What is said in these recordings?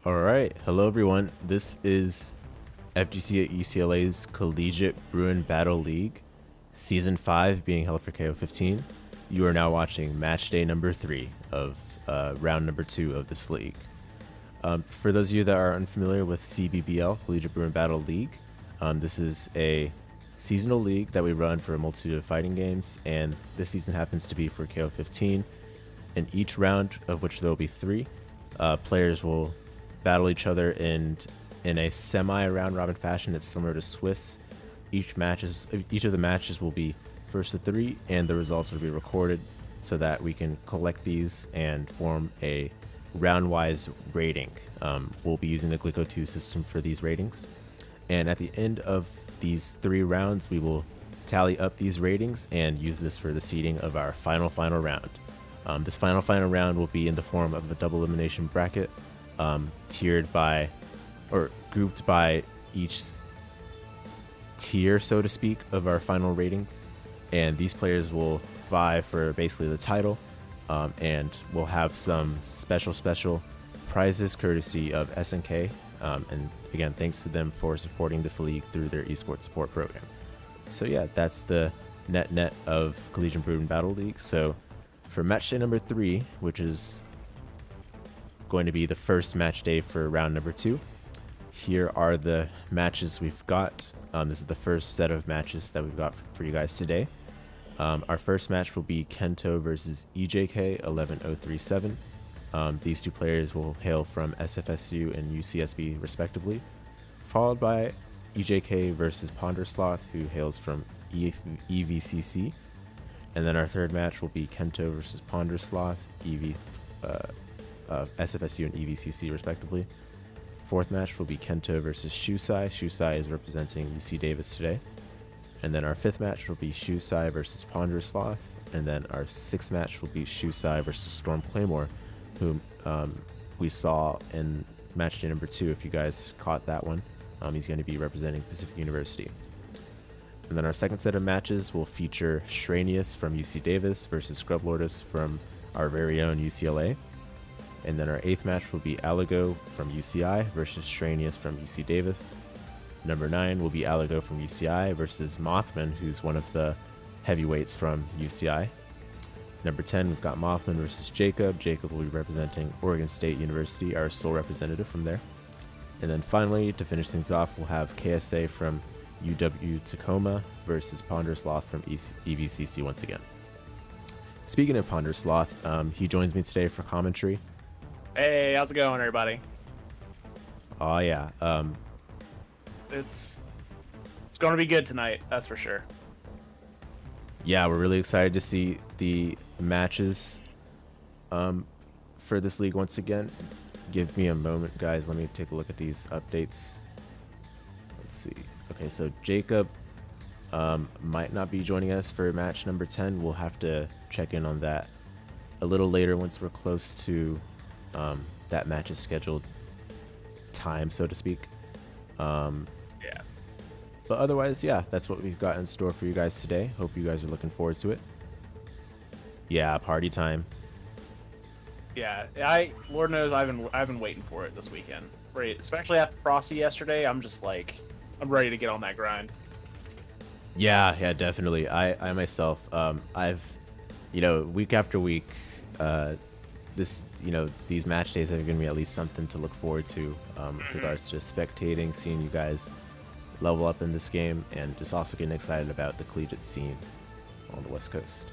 All right, hello everyone. This is FGC at UCLA's Collegiate Bruin Battle League, Season 5 being held for KO15. You are now watching match day number 3 of round number 2 of this league. For those of you that are unfamiliar with CBBL, Collegiate Bruin Battle League, this is a seasonal league that we run for a multitude of fighting games, and this season happens to be for KO15. In each round, of which there will be 3, players will battle each other in a semi round robin fashion. It's similar to Swiss. Each of the matches will be first to 3, and the results will be recorded so that we can collect these and form a round-wise rating. We'll be using the Glico 2 system for these ratings, and at the end of these 3 rounds, we will tally up these ratings and use this for the seeding of our final round. This final round will be in the form of a double elimination bracket, tiered by, or grouped by each tier, so to speak, of our final ratings, and these players will vie for basically the title, and we'll have some special prizes courtesy of SNK, and again, thanks to them for supporting this league through their esports support program. So yeah, that's the net of Collegiate Bruin Battle League. So for match day number 3, which is going to be the first match day for round number 2, here are the matches we've got. This is the first set of matches that we've got for you guys today. Our first match will be Kento versus EJK 11037. These 2 players will hail from SFSU and UCSB respectively, followed by EJK versus PonderousSloth, who hails from EVCC. And then our third match will be Kento versus PonderousSloth, SFSU and EVCC respectively. Fourth match will be Kento versus Shuusai. Shuusai is representing UC Davis today. And then our 5th match will be Shuusai versus PonderousSloth. And then our 6th match will be Shuusai versus StormClaymore, whom we saw in match day number 2, if you guys caught that one. He's going to be representing Pacific University. And then our second set of matches will feature Shreynius from UC Davis versus ScrubLordess from our very own UCLA. And then our 8th match will be Alego from UCI versus Shreynius from UC Davis. Number 9 will be Alego from UCI versus MOTHMAN, who's one of the heavyweights from UCI. Number 10, we've got MOTHMAN versus Jacob. Jacob will be representing Oregon State University, our sole representative from there. And then finally, to finish things off, we'll have KSA from UW Tacoma versus PonderousSloth from EVCC once again. Speaking of PonderousSloth, he joins me today for commentary. Hey, how's it going, everybody? Oh yeah, It's going to be good tonight, that's for sure. Yeah, we're really excited to see the matches for this league once again. Give me a moment, guys. Let me take a look at these updates. Let's see. Okay, so Jacob might not be joining us for match number 10. We'll have to check in on that a little later once we're close to that match's scheduled time, so to speak. Yeah. But otherwise, yeah, that's what we've got in store for you guys today. Hope you guys are looking forward to it. Yeah, party time. Yeah, Lord knows I've been waiting for it this weekend. Right, especially after Frosty yesterday, I'm just like, I'm ready to get on that grind. Yeah, definitely. I myself, I've, week after week, these match days have given me at least something to look forward to with regards to spectating, seeing you guys level up in this game, and just also getting excited about the collegiate scene on the West Coast.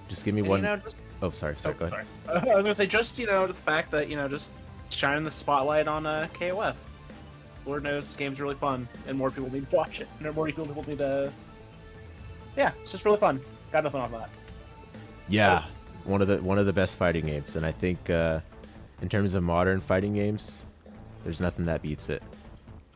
Just give me one. Oh, sorry, go ahead. I was gonna say, just the fact that just shining the spotlight on KOF. Lord knows this game's really fun, and more people need to watch it. And more people need to. Yeah, it's just really fun. Got nothing on that. Yeah, one of the best fighting games, and I think in terms of modern fighting games, there's nothing that beats it.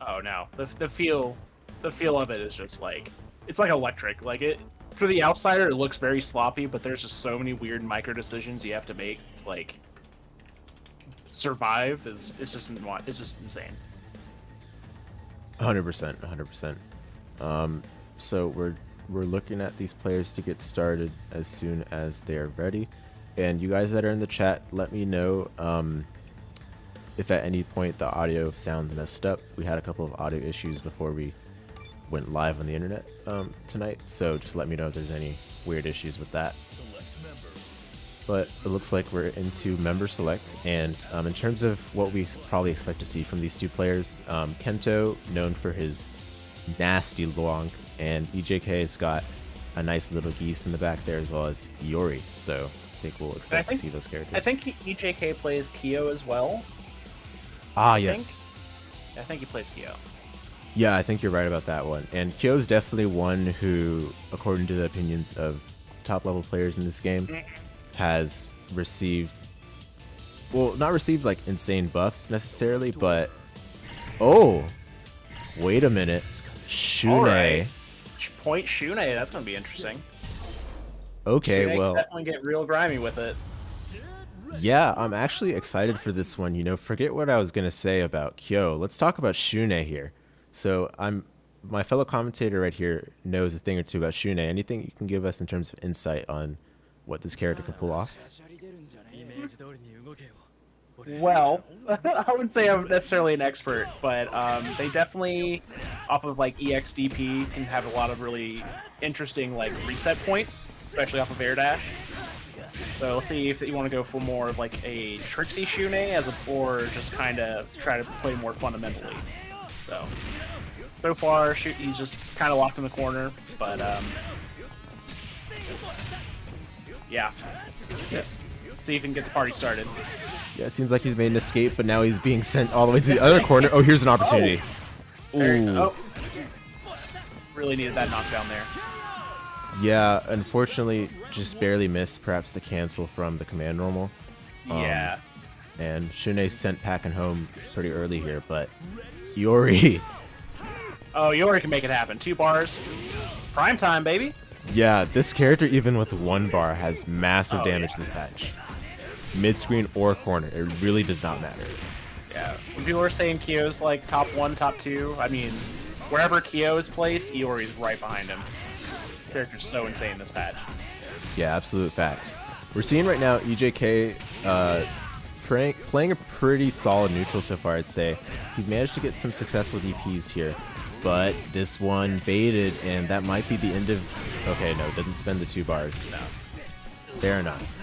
Oh no, the feel of it is just like, it's like electric. Like, it, for the outsider, it looks very sloppy, but there's just so many weird micro decisions you have to make to like survive. It's just insane. 100%. So we're looking at these players to get started as soon as they're ready. And you guys that are in the chat, let me know if at any point the audio sounds messed up, we had a couple of audio issues before we went live on the internet tonight, so just let me know if there's any weird issues with that. But it looks like we're into member select, and in terms of what we probably expect to see from these two players, Kento, known for his nasty Luong, and EJK's got a nice little Geese in the back there, as well as Iori, so I think we'll expect to see those characters. I think EJK plays Kyo as well. Ah, yes. I think he plays Kyo. Yeah, I think you're right about that one. And Kyo's definitely one who, according to the opinions of top-level players in this game, has received, well, not received like insane buffs necessarily, but oh, wait a minute, Shun'ei. Right. Point Shun'ei, that's gonna be interesting. Okay, Shun'ei well, definitely get real grimy with it. yeah, I'm actually excited for this one. You know, forget what I was gonna say about Kyo. Let's talk about Shun'ei here. So my fellow commentator right here knows a thing or two about Shun'ei. Anything you can give us in terms of insight on what this character can pull off? Well, I wouldn't say I'm necessarily an expert, but they definitely, off of like EXDP, can have a lot of really interesting like reset points, especially off of air dash. So let's see if you want to go for more of like a tricksy Shun'ei or just kind of try to play more fundamentally. So far, he's just kind of locked in the corner, but yeah, just see if he can get the party started. Yeah, it seems like he's made an escape, but now he's being sent all the way to the other corner. Oh, here's an opportunity. Oh, really needed that knockdown there. Yeah, unfortunately, just barely missed perhaps the cancel from the command normal. Yeah. And Shun'ei sent packing home pretty early here, but Yuri. Oh, Yuri can make it happen. 2 bars. Prime time, baby. Yeah, this character, even with 1 bar, has massive damage this patch. Mid-screen or corner, it really does not matter. Yeah, when people are saying Kyo's like top 1, top 2, I mean, wherever Kyo is placed, Iori's right behind him. The character's so insane this patch. Yeah, absolute facts. We're seeing right now EJK playing a pretty solid neutral so far, I'd say. He's managed to get some successful DPs here, but this one baited, and that might be the end of... Okay, no, doesn't spend the 2 bars. No. Fair enough.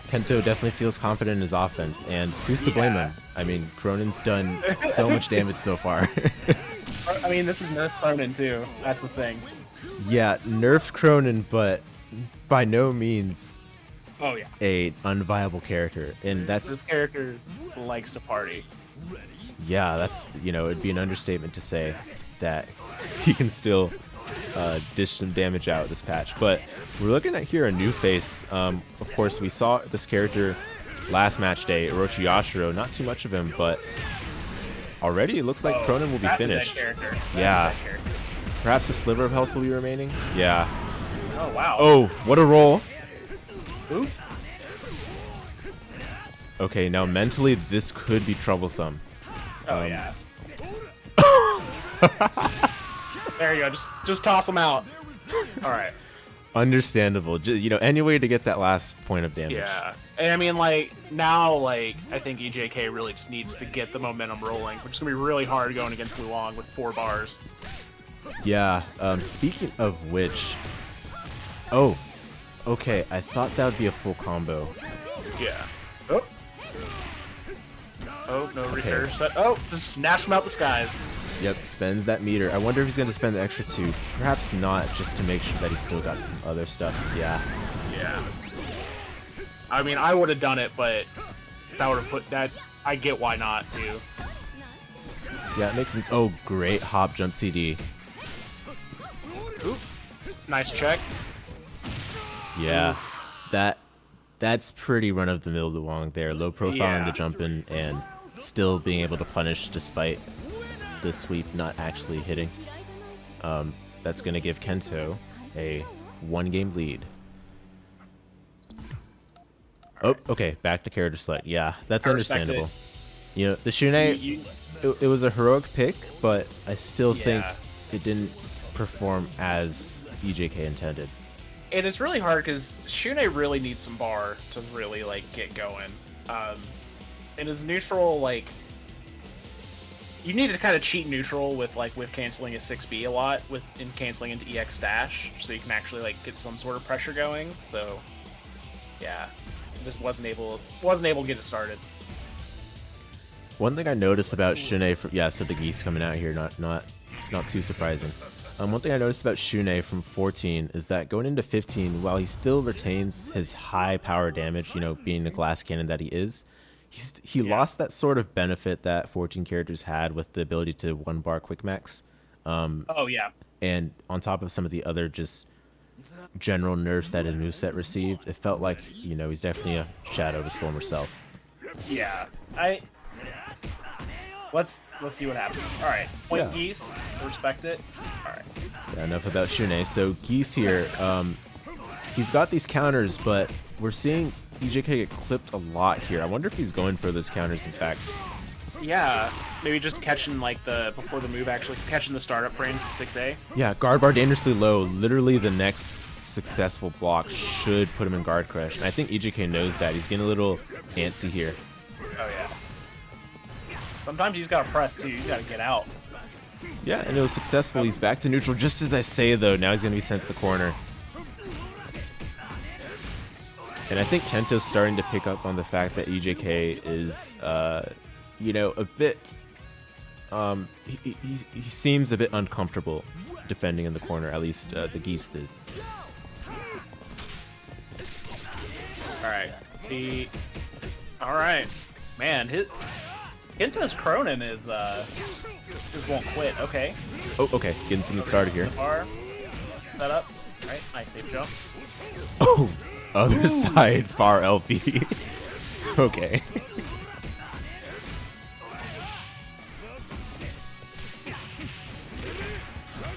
Kento definitely feels confident in his offense, and who's to blame him? I mean, Krohnen's done so much damage so far. I mean, this is nerf Krohnen too. That's the thing. Yeah, nerfed Krohnen, but by no means a unviable character, and that's... This character likes to party. Yeah, that's, you know, it'd be an understatement to say that he can still dish some damage out this patch. But we're looking at here a new face. Of course, we saw this character last match day, Orochi Yashiro. Not too much of him, but already it looks like Krohnen will be finished. Yeah. Perhaps a sliver of health will be remaining. Yeah. Oh, wow. Oh, what a roll. Ooh. Okay, now mentally this could be troublesome. Oh, yeah. There you go. Just toss him out. All right. Understandable. You know, any way to get that last point of damage. Yeah. And I mean, like, now, like, I think EJK really just needs to get the momentum rolling, which is going to be really hard going against Luong with 4 bars. Yeah. Speaking of which... Oh. Okay, I thought that would be a full combo. Yeah. Oh. Oh, no repair set. Oh, just snatched him out the skies. Yep, spends that meter. I wonder if he's going to spend the extra 2. Perhaps not, just to make sure that he's still got some other stuff. Yeah. Yeah. I mean, I would have done it, but that would have put that... I get why not, too. Yeah, it makes sense. Oh, great hop jump CD. Oop. Nice check. Yeah. That's pretty run-of-the-mill Luong there. Low profile in the jumping and still being able to punish despite the sweep not actually hitting. That's going to give Kento a 1-game lead. Oh, okay. Back to character select. Yeah, that's understandable. You know, the Shun'ei, it was a heroic pick, but I still think it didn't perform as EJK intended. And it's really hard because Shun'ei really needs some bar to really like get going. in his neutral, like, you need to kind of cheat neutral with canceling a 6B a lot, in canceling into EX dash, so you can actually like get some sort of pressure going. So, yeah, just wasn't able to get it started. One thing I noticed about Shun'ei from so the Geese coming out here, not too surprising. One thing I noticed about Shun'ei from 14 is that going into 15, while he still retains his high power damage, you know, being the glass cannon that he is, he lost that sort of benefit that 14 characters had with the ability to 1-bar quick max. Oh yeah. And on top of some of the other just general nerfs that his moveset received, it felt like, you know, he's definitely a shadow of his former self. Yeah. Let's see what happens. All right, point Geese. Respect it. All right. Yeah, enough about Shun'ei. So Geese here, he's got these counters, but we're seeing EJK get clipped a lot here. I wonder if he's going for those counters, in fact. Yeah, maybe just catching like before the move, actually catching the startup frames at 6A. Yeah, guard bar dangerously low. Literally the next successful block should put him in guard crush. And I think EJK knows that. He's getting a little antsy here. Oh yeah. Sometimes you just gotta press too. You gotta get out. Yeah, and it was successful. He's back to neutral just as I say, though. Now he's gonna be sent to the corner. And I think Kento's starting to pick up on the fact that EJK is, you know, a bit. He seems a bit uncomfortable defending in the corner. At least the Geese did. All right. See. All right, man. Kento's Krohnen is won't quit. Okay. Oh, okay. Getting something started here. Bar. Set up. All right. Nice safe jump. Oh. Other side, far LP. Okay.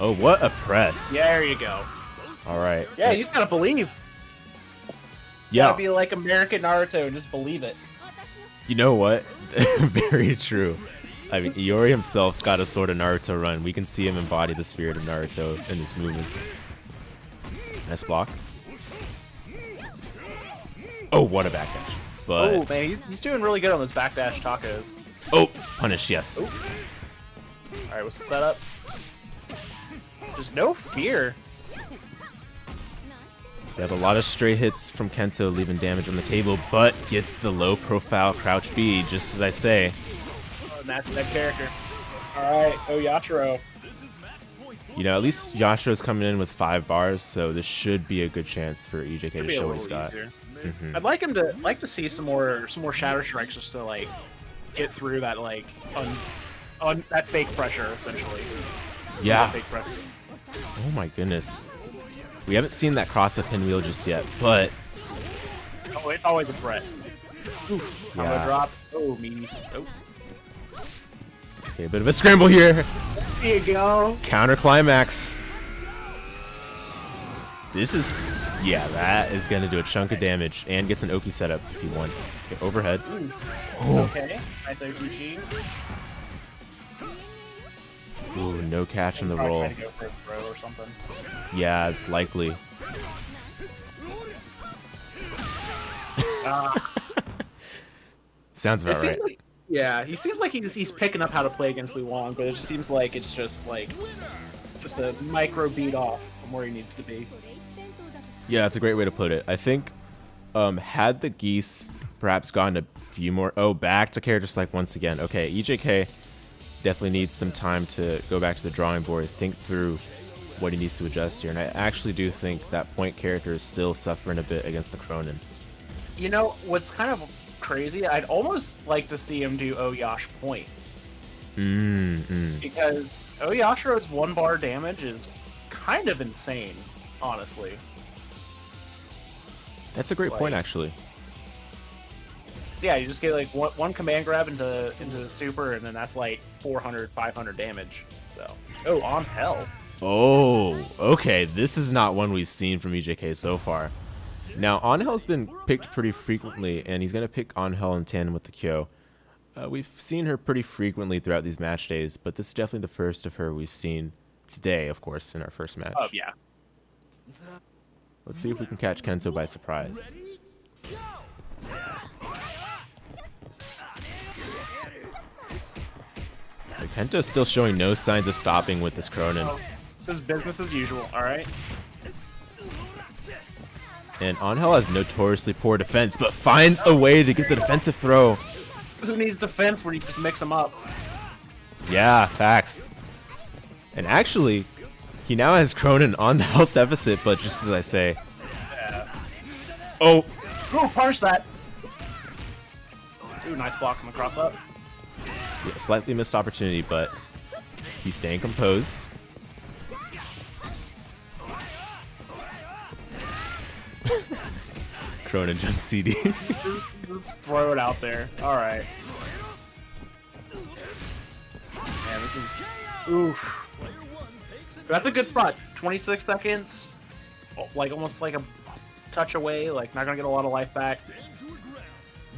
Oh, what a press. Yeah, there you go. All right. Yeah, you just gotta believe. You gotta be like American Naruto and just believe it. You know what? Very true. I mean, Iori himself's got a sort of Naruto run. We can see him embody the spirit of Naruto in his movements. Nice block. Oh, what a backdash. But oh, man, he's doing really good on those backdash tacos. Oh, punish, yes. Oh. All right, we'll set up. There's no fear. We have a lot of stray hits from Kento leaving damage on the table, but gets the low-profile crouch B, just as I say. Oh, that's that character. All right, oh, Yashiro. You know, at least Yashiro's coming in with 5 bars, so this should be a good chance for EJK to show what he's got. I'd like him to see some more shadow strikes just to like get through that like on that fake pressure essentially. Yeah. Fake pressure. Oh my goodness. We haven't seen that cross-up pinwheel just yet, but oh, it's always a threat. Oof. Yeah. I'm gonna drop. Oh, meanies. Oh. Okay, a bit of a scramble here. There you go. Counter climax. This is, yeah, that is gonna do a chunk of damage and gets an Oki setup if he wants. Okay, overhead. Oh. Okay, nice Okuchi. Ooh, no catch on the roll. Trying to go for a throw or something. Yeah, it's likely. Sounds about right. Like, yeah, he seems like he's picking up how to play against Luong, but it just seems like it's just a micro beat off from where he needs to be. Yeah, that's a great way to put it. I think had the Geese perhaps gotten a few more... Oh, back to character select once again. Okay, EJK definitely needs some time to go back to the drawing board, think through what he needs to adjust here. And I actually do think that point character is still suffering a bit against the Krohnen. You know, what's kind of crazy, I'd almost like to see him do Oyash point. Because Oyashiro's 1-bar damage is kind of insane, honestly. That's a great point, actually. Yeah, you just get like one command grab into the super, and then that's like 400, 500 damage. So, oh, Ángel. Oh, okay. This is not one we've seen from EJK so far. Now, Ángel's been picked pretty frequently, and he's going to pick Ángel in tandem with the Kyo. We've seen her pretty frequently throughout these match days, but this is definitely the first of her we've seen today, of course, in our first match. Oh, yeah. Let's see if we can catch Kento by surprise. Kento's still showing no signs of stopping with this Krohnen. Oh, just business as usual, alright? And Ángel has notoriously poor defense, but finds a way to get the defensive throw. Who needs defense when you just mix them up? Yeah, facts. And actually, he now has Krohnen on the health deficit, but just as I say. Yeah. Oh! Ooh, punish that! Ooh, nice block from the cross up. Yeah, slightly missed opportunity, but he's staying composed. Krohnen jump CD. Just throw it out there. Alright. Man, this is... Oof. That's a good spot. 26 seconds. Like, almost like a touch away. Like, not gonna get a lot of life back.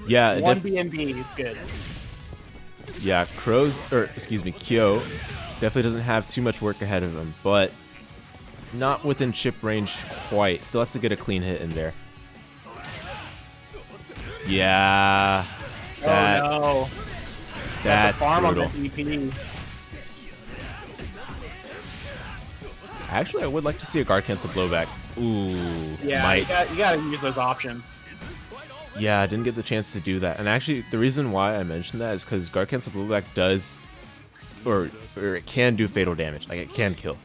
Yeah, one BMB, it's good. Yeah, Kyo definitely doesn't have too much work ahead of him, but not within chip range quite. Still has to get a clean hit in there. Yeah. That, oh no. That's brutal. Actually, I would like to see a guard cancel blowback. Ooh. Yeah, you gotta use those options. Yeah, I didn't get the chance to do that. And actually, the reason why I mentioned that is because guard cancel blowback does, or it can do fatal damage. Like, it can kill.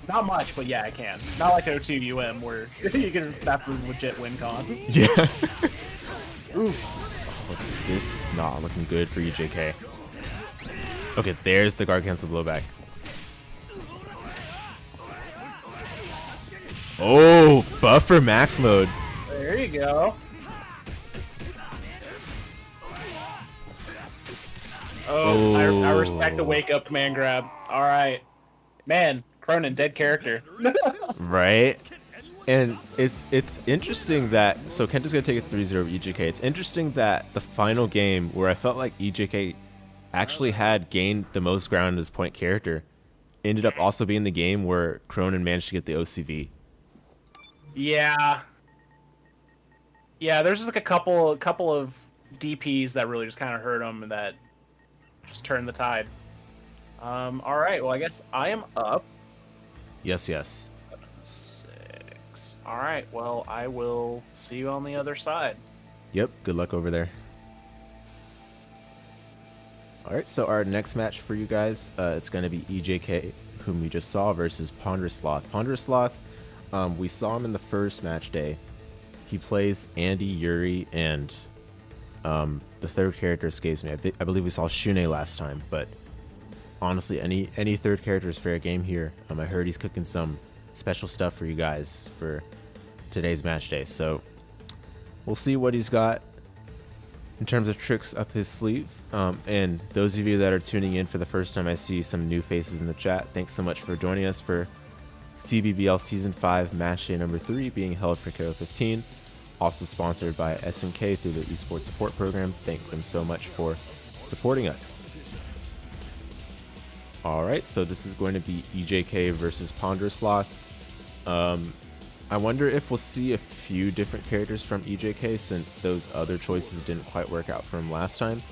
Not much, but yeah, it can. Not like O2 UM where you can that's a legit win con. Yeah. Ooh. Oh, this is not looking good for EJK. Okay, there's the guard cancel blowback. Oh, buffer max mode. There you go. Oh, I respect the wake up command grab. All right, man. Krohnen, dead character. Right? And it's interesting that, so Kento's going to take a 3-0 over EJK. It's interesting that the final game where I felt like EJK actually had gained the most ground in his point character ended up also being the game where Krohnen managed to get the OCV. Yeah. Yeah, there's just like a couple of DPs that really just kind of hurt him and that just turned the tide. All right, well, I guess I am up. Yes, yes. 6. All right, well, I will see you on the other side. Yep, good luck over there. All right, so our next match for you guys, it's going to be EJK, whom we just saw, versus PonderousSloth. PonderousSloth, we saw him in the first match day. He plays Andy, Yuri, and the third character escapes me. I believe we saw Shun'ei last time, but honestly, any third character is fair game here. I heard he's cooking some special stuff for you guys for today's match day, so we'll see what he's got in terms of tricks up his sleeve. And those of you that are tuning in for the first time, I see some new faces in the chat. Thanks so much for joining us for CBBL Season 5 Match Day number 3 being held for KOF 15. Also sponsored by SNK through the Esports Support Program. Thank them so much for supporting us. Alright, so this is going to be EJK versus PonderousSloth. I wonder if we'll see a few different characters from EJK since those other choices didn't quite work out for him last time.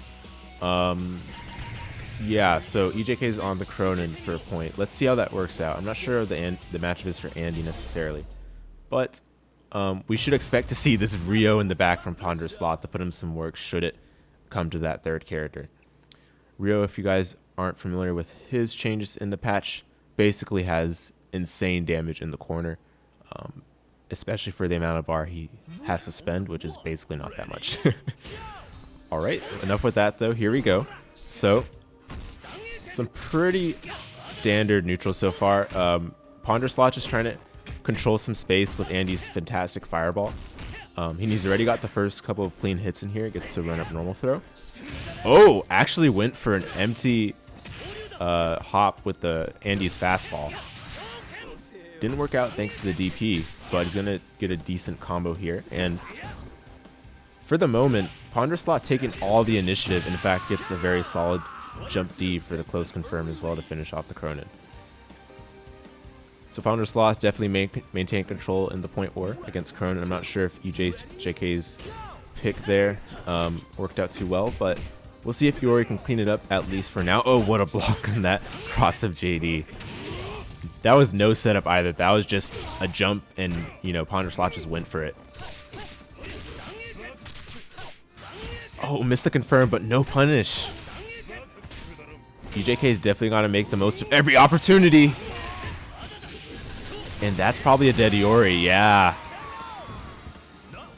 Yeah, so EJK is on the Krohnen for a point. Let's see how that works out. I'm not sure the matchup is for Andy necessarily, but we should expect to see this Rio in the back from PonderousSloth to put him some work should it come to that third character. Rio, if you guys aren't familiar with his changes in the patch, basically has insane damage in the corner, especially for the amount of bar he has to spend, which is basically not that much. Alright, enough with that though, here we go. So, some pretty standard neutrals so far. PonderousSloth just trying to control some space with Andy's fantastic fireball. He's already got the first couple of clean hits in here, gets to run up normal throw. Oh, actually went for an empty hop with the Andy's fastball. Didn't work out thanks to the DP, but he's going to get a decent combo here. And for the moment, PonderousSloth taking all the initiative, in fact, gets a very solid jump D for the close confirm as well to finish off the Krohnen. So PonderousSloth definitely maintain control in the point war against Krohnen. I'm not sure if EJK's pick there worked out too well, but We'll see if Iori can clean it up at least for now. Oh, what a block on that cross of JD. That was no setup either. That was just a jump and, you know, PonderousSloth just went for it. Oh, missed the confirm, but no punish. EJK's definitely got to make the most of every opportunity. And that's probably a dead Iori, yeah.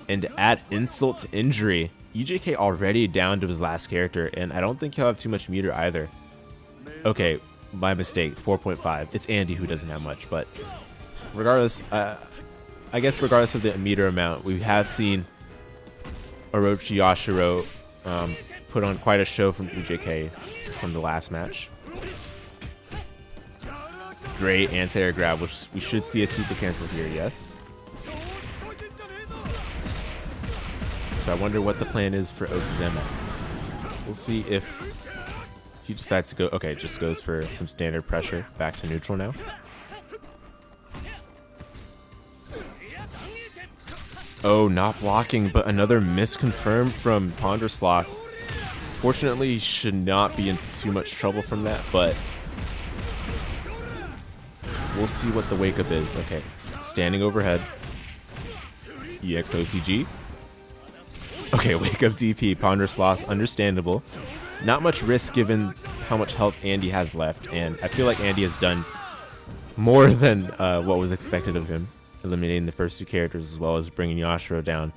And to add insult to injury, EJK already down to his last character, and I don't think he'll have too much meter either. Okay, my mistake, 4.5. It's Andy who doesn't have much, but regardless, I guess regardless of the meter amount, we have seen Orochi Yashiro put on quite a show from EJK from the last match. Great anti-air grab, which we should see a super cancel here, yes. So I wonder what the plan is for Okuzeme. We'll see if he decides to go. Okay, just goes for some standard pressure. Back to neutral now. Oh, not blocking, but another miss confirmed from PonderousSloth. Fortunately, he should not be in too much trouble from that, but we'll see what the wake up is. Okay, standing overhead. EXOTG. Okay, wake up DP, PonderousSloth, understandable. Not much risk given how much health Andy has left, and I feel like Andy has done more than what was expected of him, eliminating the first two characters as well as bringing Yashiro down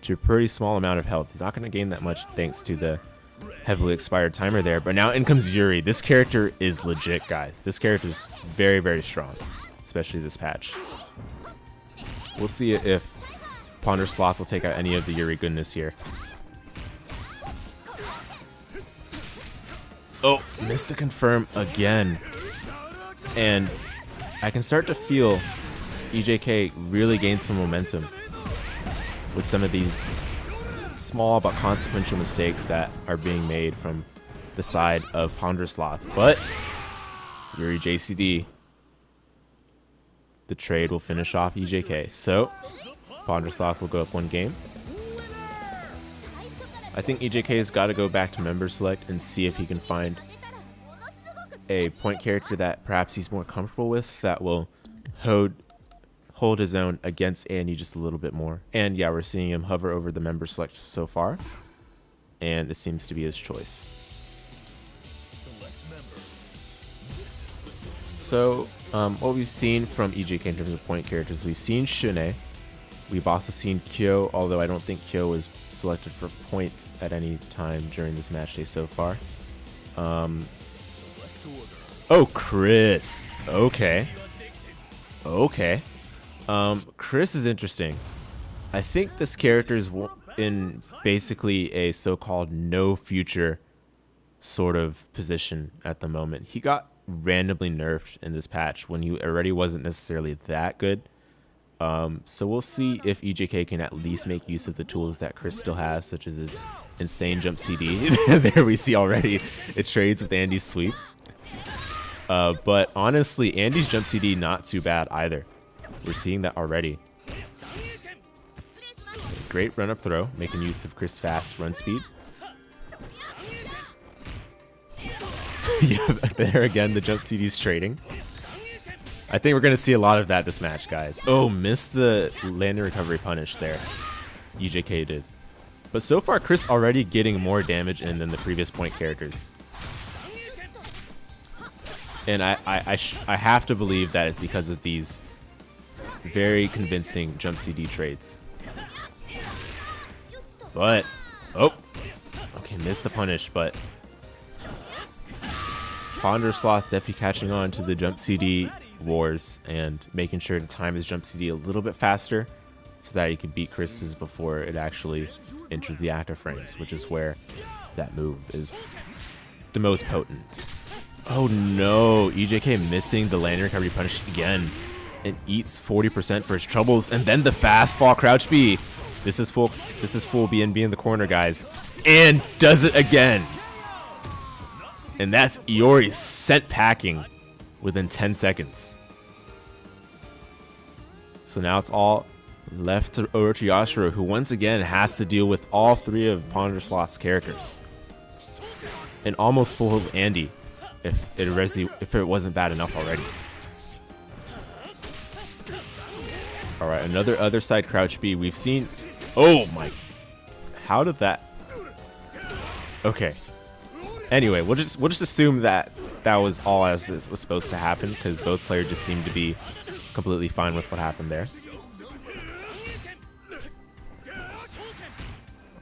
to a pretty small amount of health. He's not going to gain that much thanks to the heavily expired timer there, but now in comes Yuri. This character is legit, guys. This character is very, very strong, especially this patch. We'll see if PonderousSloth will take out any of the Yuri goodness here. Oh, missed the confirm again. And I can start to feel EJK really gain some momentum with some of these small but consequential mistakes that are being made from the side of PonderousSloth. But Yuri JCD, the trade will finish off EJK. So PonderousSloth will go up one game. I think EJK's got to go back to member select and see if he can find a point character that perhaps he's more comfortable with that will hold his own against Andy just a little bit more. And yeah, we're seeing him hover over the member select so far, and it seems to be his choice. So what we've seen from EJK in terms of point characters, we've seen Shun'ei. We've also seen Kyo, although I don't think Kyo was selected for point at any time during this match day so far. Oh, Chris. Okay. Okay. Chris is interesting. I think this character is in basically a so-called no future sort of position at the moment. He got randomly nerfed in this patch when he already wasn't necessarily that good. So we'll see if EJK can at least make use of the tools that Chris still has, such as his insane jump CD. There we see already it trades with Andy's sweep. But honestly, Andy's jump CD not too bad either. We're seeing that already. Great run up throw, making use of Chris' fast run speed. Yeah, there again, the jump CD's trading. I think we're going to see a lot of that this match, guys. Oh, missed the landing recovery punish there. EJK did. But so far, Chris already getting more damage in than the previous point characters. And I have to believe that it's because of these very convincing jump CD trades. But, oh, okay, missed the punish, but PonderousSloth definitely catching on to the jump CD wars and making sure to time his jump CD a little bit faster so that he can beat Chris's before it actually enters the active frames, which is where that move is the most potent. Oh no, EJK missing the landing recovery punish again and eats 40% for his troubles, and then the fast fall crouch B. This is full BNB in the corner, guys, and does it again. And that's Iori sent packing within 10 seconds. So now it's all left to Orochi Yashiro, who once again has to deal with all three of PonderousSloth's characters. an almost full health Andy if it wasn't bad enough already. All right, another other side crouch B. We've seen. Oh my! How did that? Okay. Anyway, we'll just assume that that was all as it was supposed to happen because both players just seemed to be completely fine with what happened there.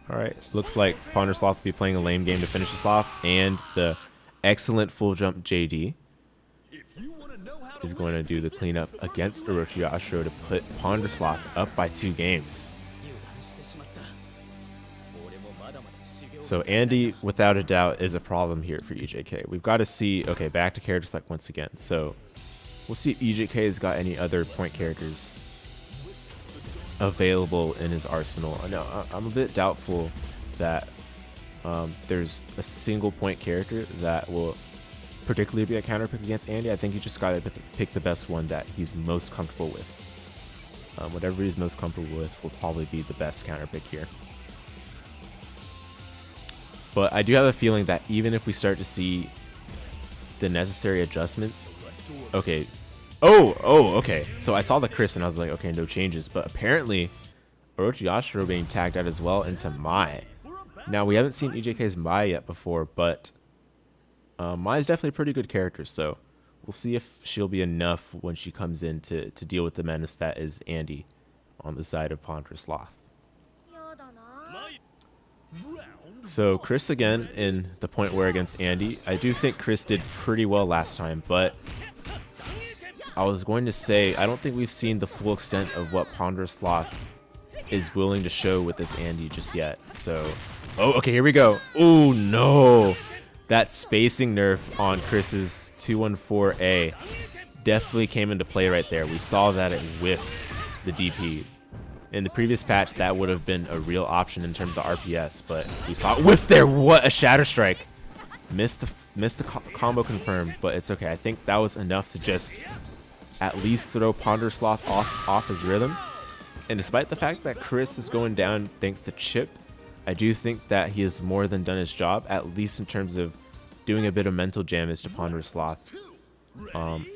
All right, looks like PonderousSloth will be playing a lame game to finish this off, and the excellent full jump JD is going to do the cleanup against Yashiro to put PonderousSloth up by 2 games. So Andy, without a doubt, is a problem here for EJK. We've got to see, okay, back to character select once again. So we'll see if EJK has got any other point characters available in his arsenal. No, I'm a bit doubtful that there's a single point character that will particularly be a counter pick against Andy. I think you just got to pick the best one that he's most comfortable with. Whatever he's most comfortable with will probably be the best counter pick here. But I do have a feeling that even if we start to see the necessary adjustments, okay. Okay. So I saw the Chris and I was like, okay, no changes. But apparently, Yashiro being tagged out as well into Mai. Now, we haven't seen EJK's Mai yet before, but Mai is definitely a pretty good character. So we'll see if she'll be enough when she comes in to deal with the menace that is Andy on the side of PonderousSloth. So Chris again in the point war against Andy. I do think Chris did pretty well last time, but I was going to say I don't think we've seen the full extent of what PonderousSloth is willing to show with this Andy just yet. So, oh, okay, here we go. Oh no, that spacing nerf on Chris's 214A definitely came into play right there. We saw that it whiffed the DP. In the previous patch, that would have been a real option in terms of the RPS, but we saw it whiff there. What a Shatter Strike! Missed the combo confirmed, but it's okay. I think that was enough to just at least throw PonderousSloth off his rhythm. And despite the fact that Chris is going down thanks to Chip, I do think that he has more than done his job, at least in terms of doing a bit of mental damage to PonderousSloth.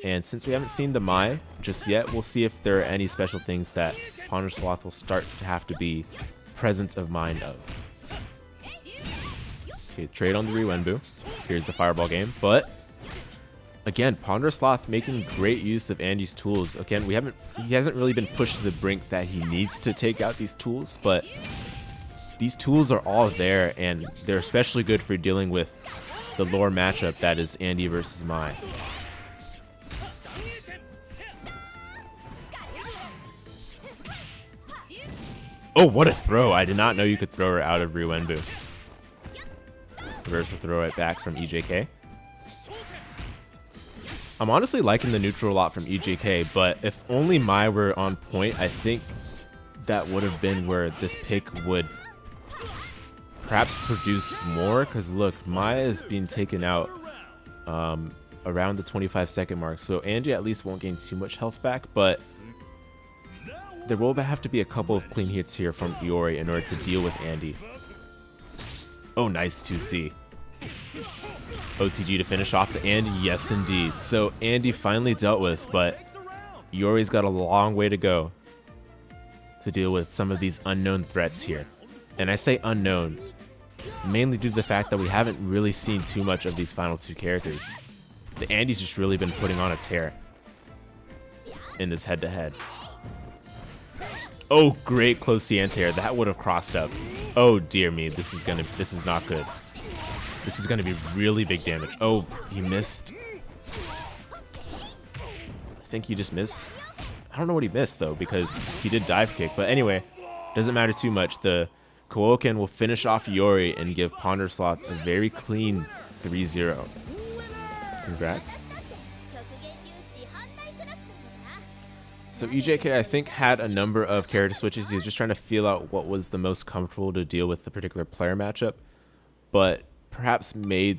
And since we haven't seen the Mai just yet, we'll see if there are any special things that PonderousSloth will start to have to be present of mind of. Okay, trade on the Riwenbu. Here's the fireball game, but again, PonderousSloth making great use of Andy's tools. Again, he hasn't really been pushed to the brink that he needs to take out these tools, but these tools are all there, and they're especially good for dealing with the lore matchup that is Andy versus Mai. Oh, what a throw. I did not know you could throw her out of Riwenbu. Reversal throw it back from EJK. I'm honestly liking the neutral a lot from EJK, but if only Mai were on point, I think that would have been where this pick would perhaps produce more, because look, Mai is being taken out around the 25-second mark, so Andy at least won't gain too much health back, but there will have to be a couple of clean hits here from Iori in order to deal with Andy. Oh, nice 2C. OTG to finish off the Andy, yes indeed. So Andy finally dealt with, but Iori's got a long way to go to deal with some of these unknown threats here. And I say unknown, mainly due to the fact that we haven't really seen too much of these final 2 characters. The Andy's just really been putting on its hair in this head-to-head. Oh, great close anti-air. That would have crossed up. Oh dear me, this is not good. This is gonna be really big damage. Oh, he missed. I think he just missed. I don't know what he missed though, because he did dive kick. But anyway, doesn't matter too much. The Krohnen will finish off Yuri and give PonderousSloth a very clean 3-0. Congrats. So EJK, I think, had a number of character switches. He was just trying to feel out what was the most comfortable to deal with the particular player matchup, but perhaps made.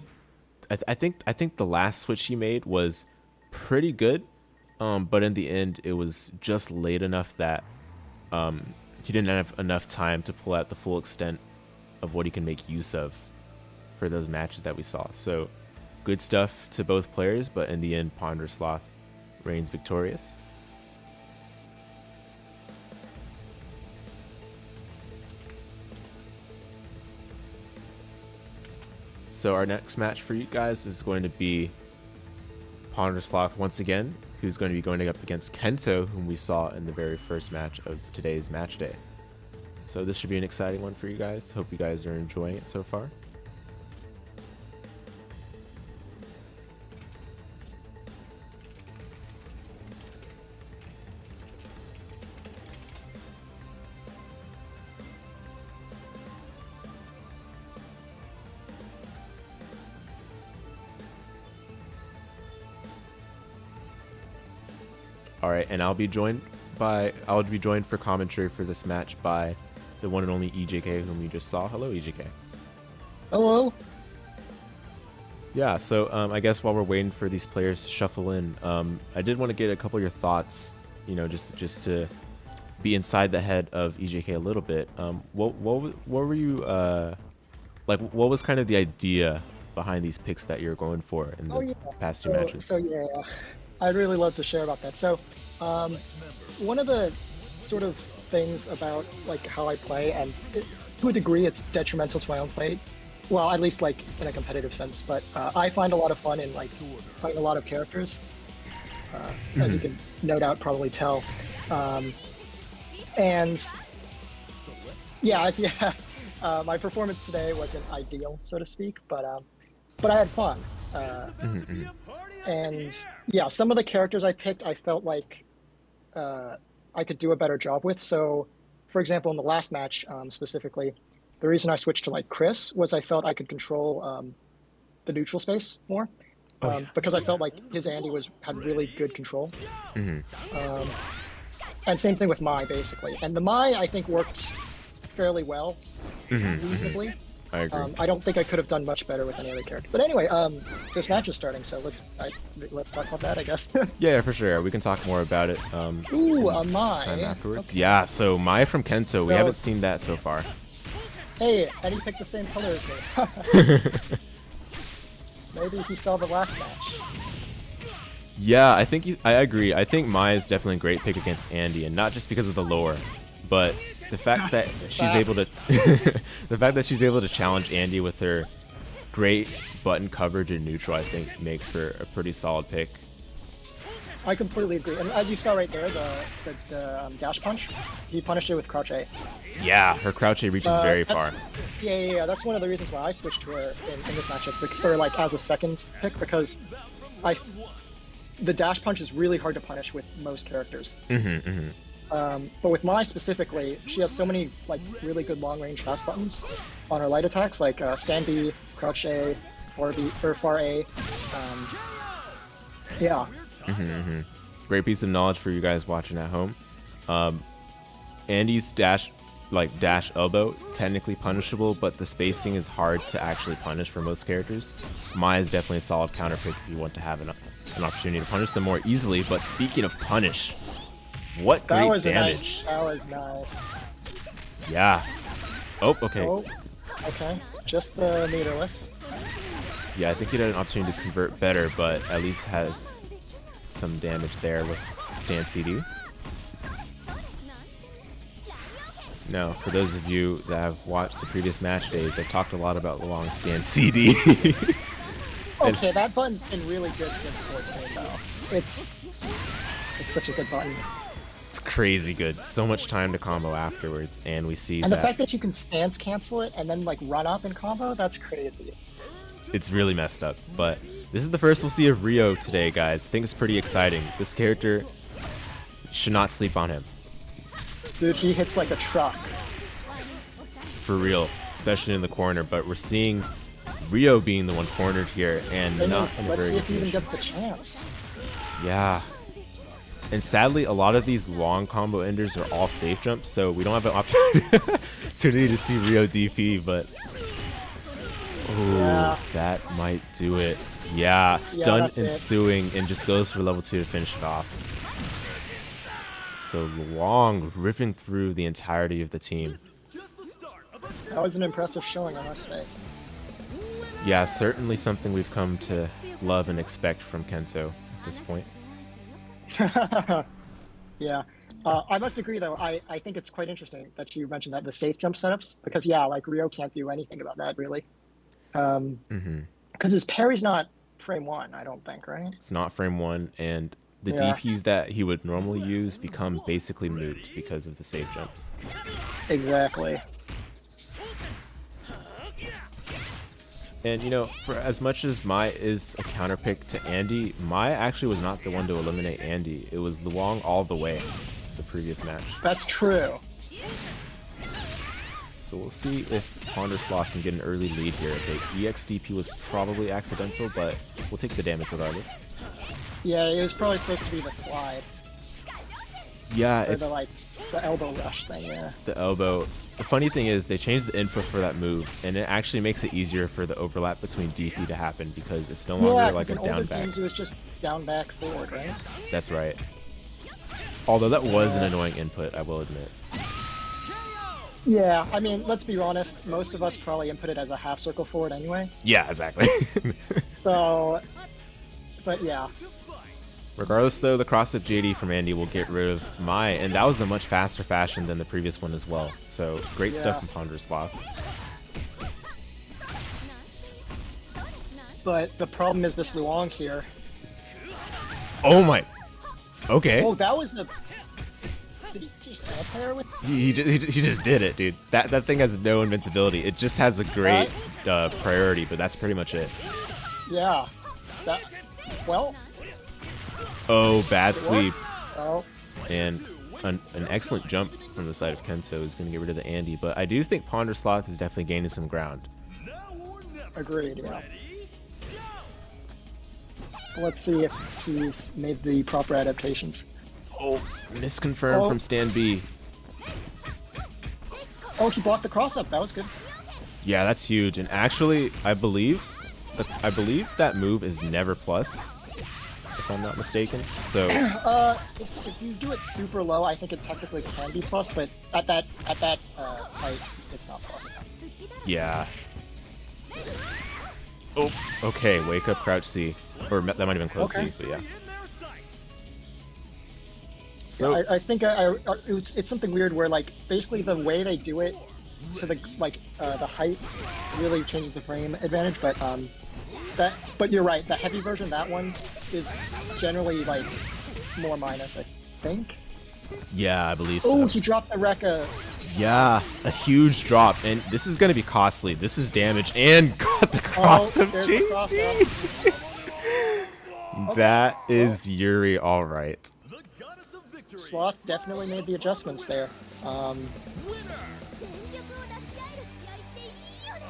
I think the last switch he made was pretty good, but in the end, it was just late enough that he didn't have enough time to pull out the full extent of what he can make use of for those matches that we saw. So good stuff to both players, but in the end, PonderousSloth reigns victorious. So our next match for you guys is going to be PonderousSloth once again, who's going to be going up against Kento, whom we saw in the very first match of today's match day. So this should be an exciting one for you guys. Hope you guys are enjoying it so far. All right, and I'll be joined for commentary for this match by the one and only EJK, whom you just saw. Hello, EJK. Hello. Yeah, so I guess while we're waiting for these players to shuffle in, I did want to get a couple of your thoughts, you know, just to be inside the head of EJK a little bit. What were you like? What was kind of the idea behind these picks that you're going for in the past two matches? So yeah, I'd really love to share about that. So one of the sort of things about like how I play, and to a degree it's detrimental to my own play, well, at least like in a competitive sense, but I find a lot of fun in like fighting a lot of characters, as you can no doubt probably tell. And yeah, my performance today wasn't ideal, so to speak, but I had fun. And yeah, some of the characters I picked, I felt like I could do a better job with. So, for example, in the last match specifically, the reason I switched to like Chris was I felt I could control the neutral space more, because I felt like his Andy had really good control. And same thing with Mai, basically. And the Mai, I think, worked fairly well, reasonably. I agree. I don't think I could have done much better with any other character. But anyway, this match is starting, so let's talk about that, I guess. Yeah, for sure. We can talk more about it. Ooh, a Mai. Time afterwards. Okay. Yeah, so Mai from Kento. We haven't seen that so far. Hey, and he picked the same color as me. Maybe he saw the last match. Yeah, I agree. I think Mai is definitely a great pick against Andy, and not just because of the lore, but the fact that she's able to the fact that she's able to challenge Andy with her great button coverage in neutral, I think makes for a pretty solid pick. I completely agree. And as you saw right there, the dash punch, he punished it with crouch A. Yeah, her crouch A reaches very far. Yeah. That's one of the reasons why I switched to her in this matchup, or like as a second pick, because the dash punch is really hard to punish with most characters. But with Mai specifically, she has so many like really good long-range fast buttons on her light attacks, like stand B, crouch A, far A. Yeah. Great piece of knowledge for you guys watching at home. Andy's dash elbow is technically punishable, but the spacing is hard to actually punish for most characters. Mai is definitely a solid counter pick if you want to have an opportunity to punish them more easily. But speaking of punish, what great damage! That was nice. Yeah. Oh, okay. Oh, okay. Just the meterless. Yeah, I think he had an opportunity to convert better, but at least has some damage there with stand CD. Now, for those of you that have watched the previous match days, I've talked a lot about Luong stand CD. Okay, that button's been really good since 14, though. It's such a good button. It's crazy good. So much time to combo afterwards, and we see and the fact that you can stance cancel it and then like run up and combo, that's crazy. It's really messed up, but this is the first we'll see of Rio today, guys. I think it's pretty exciting. This character, should not sleep on him. Dude, he hits like a truck. For real, especially in the corner, but we're seeing Rio being the one cornered here, and not in a very good position. Let's see if he even gets the chance. Yeah. And sadly, a lot of these long combo enders are all safe jumps, so we don't have an opportunity to see Rio DP, but that might do it. Yeah, stun ensuing, and just goes for level 2 to finish it off. So Luong ripping through the entirety of the team. That was an impressive showing, I must say. Yeah, certainly something we've come to love and expect from Kento at this point. Yeah. I must agree, though. I think it's quite interesting that you mentioned that the safe jump setups, because, yeah, like, Ryo can't do anything about that, really. Because his parry's not frame 1, I don't think, right? It's not frame 1, and the DPs that he would normally use become basically moot because of the safe jumps. Exactly. And, you know, for as much as Mai is a counterpick to Andy, Mai actually was not the one to eliminate Andy. It was Luong all the way, the previous match. That's true. So we'll see if PonderousSloth can get an early lead here. The EXDP was probably accidental, but we'll take the damage regardless. Yeah, it was probably supposed to be the slide. Yeah, or it's the elbow rush thing, yeah. The elbow. The funny thing is they changed the input for that move, and it actually makes it easier for the overlap between DP to happen because it's no longer like a down back. Games, it was just down back forward, right? That's right. Although that was an annoying input, I will admit. Yeah, I mean, let's be honest, most of us probably inputted as a half circle forward anyway. Yeah, exactly. So, but yeah. Regardless, though, the cross-up JD from Andy will get rid of Mai, and that was a much faster fashion than the previous one as well. So, great stuff from PonderousSloth. But the problem is this Luong here. Oh my... Okay. Oh, that was a... Did he just anti-air with... He just did it, dude. That thing has no invincibility. It just has a great priority, but that's pretty much it. Yeah. That... Well... Oh, bad sweep. Oh. And an excellent jump from the side of Kento is going to get rid of the Andy, but I do think PonderousSloth is definitely gaining some ground. Agreed, yeah. Let's see if he's made the proper adaptations. Oh, misconfirmed from Stan B. Oh, he blocked the cross-up. That was good. Yeah, that's huge. And actually, I believe that move is never plus, if I'm not mistaken. So if you do it super low, I think it technically can be plus, but at that height, it's not plus. Yeah. Oh, okay. Wake up, crouch C, or that might have been close C, but yeah. So yeah, I think it's something weird where like basically the way they do it to the the height really changes the frame advantage, but you're right. The heavy version, that one is generally like more minus, I think. Yeah, I believe so. Oh, he dropped the Rekka. Yeah, a huge drop, and this is going to be costly. This is damage, and got the cross-up. That is Yuri, all right. Sloth definitely made the adjustments there.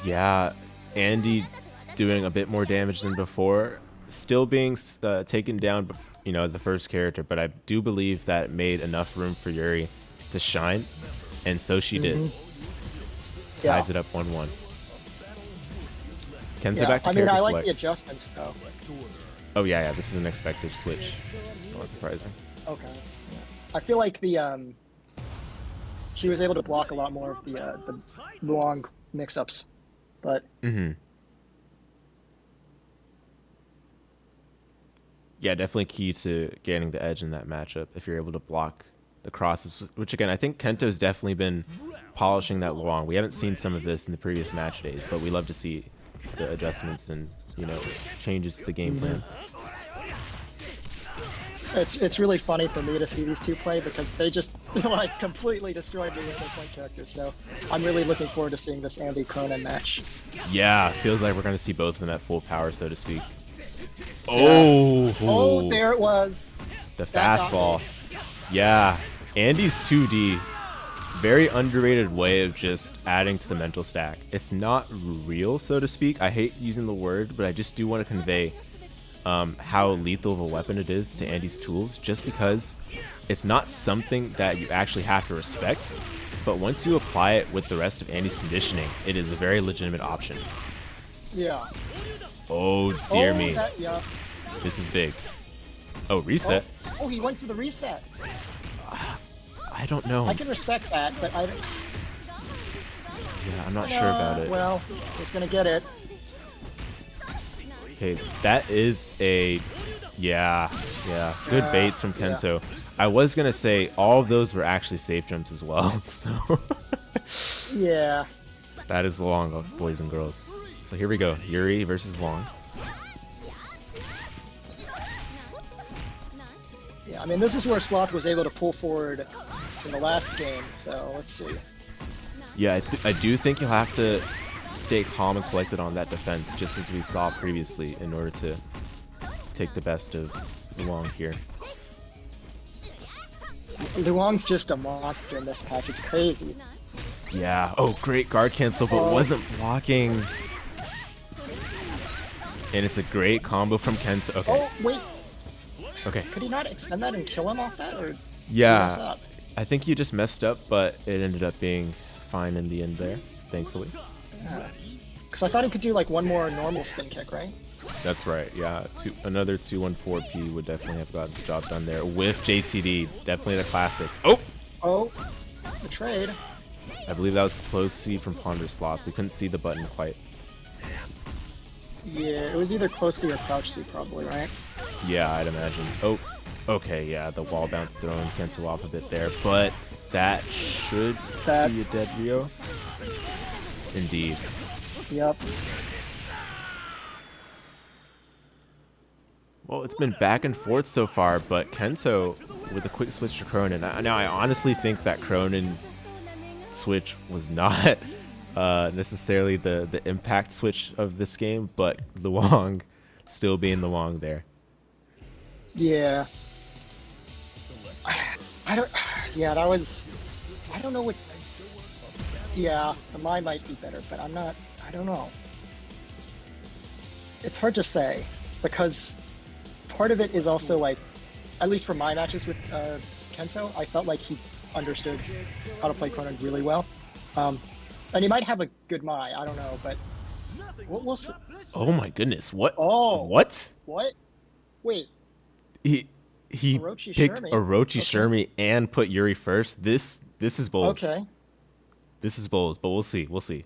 Yeah, Andy doing a bit more damage than before, still being taken down, you know, as the first character, but I do believe that made enough room for Yuri to shine, and so she did. Ties it up 1-1. Kento back to character I select. like the adjustments though. Oh yeah, this is an expected switch. Not surprising. Okay. Yeah. I feel like she was able to block a lot more of the Luong mix-ups, but. Yeah, definitely key to getting the edge in that matchup if you're able to block the crosses, which again, I think Kento's definitely been polishing that Luong. We haven't seen some of this in the previous match days, but we love to see the adjustments and, you know, changes to the game plan. It's really funny for me to see these two play because they just like completely destroyed the initial point characters. So I'm really looking forward to seeing this Andy Krohnen match. Yeah, feels like we're going to see both of them at full power, so to speak. Oh, oh, there it was. The fastball. Yeah, Andy's 2D, very underrated way of just adding to the mental stack. It's not real, so to speak. I hate using the word, but I just do want to convey how lethal of a weapon it is to Andy's tools, just because it's not something that you actually have to respect, but once you apply it with the rest of Andy's conditioning, it is a very legitimate option. Yeah. Oh, dear me. Yeah. This is big. Oh, reset. Oh, he went for the reset. I don't know. I can respect that, but I don't... Yeah, I'm not sure about it. Well, he's gonna get it. Okay, that is a... Yeah. Good baits from Kento. I was going to say all of those were actually safe jumps as well, so... Yeah. That is Luong, boys and girls. So here we go. Yuri versus Luong. Yeah, I mean, this is where Sloth was able to pull forward in the last game, so let's see. Yeah, I do think you'll have to stay calm and collected on that defense, just as we saw previously, in order to take the best of Luong here. Luong's just a monster in this patch. It's crazy. Yeah. Oh, great guard cancel, but wasn't blocking. And it's a great combo from Kento. Okay. Oh, wait. Okay. Could he not extend that and kill him off that? Or Yeah. I think you just messed up, but it ended up being fine in the end there, thankfully. Because I thought he could do like one more normal spin kick, right? That's right, yeah. Another 214P would definitely have got the job done there. With JCD, definitely the classic. Oh, the trade. I believe that was close C from PonderousSloth. We couldn't see the button quite. Yeah, it was either close C or crouch C probably, right? Yeah, I'd imagine. Oh, okay, yeah, the wall bounce throwing Kento off a bit there, but that should be a dead Rio. Indeed. Yep. Well, it's been back and forth so far, but Kento with a quick switch to Krohnen. Now, I honestly think that Krohnen switch was not necessarily the impact switch of this game, but Luong still being Luong there. Yeah. I don't. Yeah, that was. I don't know what. Yeah, mine might be better, but I'm not. I don't know. It's hard to say because part of it is also like, at least for my matches with Kento, I felt like he understood how to play Krohnen really well. And he might have a good Mai, I don't know, but we'll see. Oh my goodness! What? Oh, what? What? Wait. He Orochi picked Shermie. Orochi Okay. Shermie and put Yuri first. This is bold. Okay. This is bold, but we'll see. We'll see.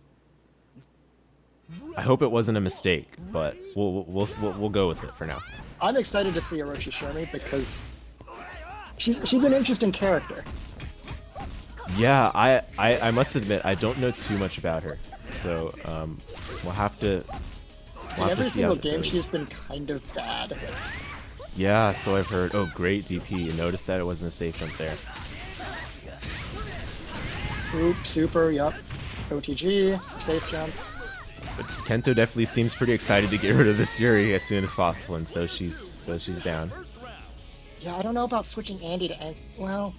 I hope it wasn't a mistake, but we'll go with it for now. I'm excited to see Orochi Shermie because she's an interesting character. Yeah, I must admit I don't know too much about her, so we'll have to. In every see how single it game, goes. she's been kind of bad. Yeah, so I've heard. Oh, great DP. Notice that it wasn't a safe jump there. Oop, super, yup. OTG, safe jump. But Kento definitely seems pretty excited to get rid of this Yuri as soon as possible, and so she's down. Yeah, I don't know about switching Andy to well.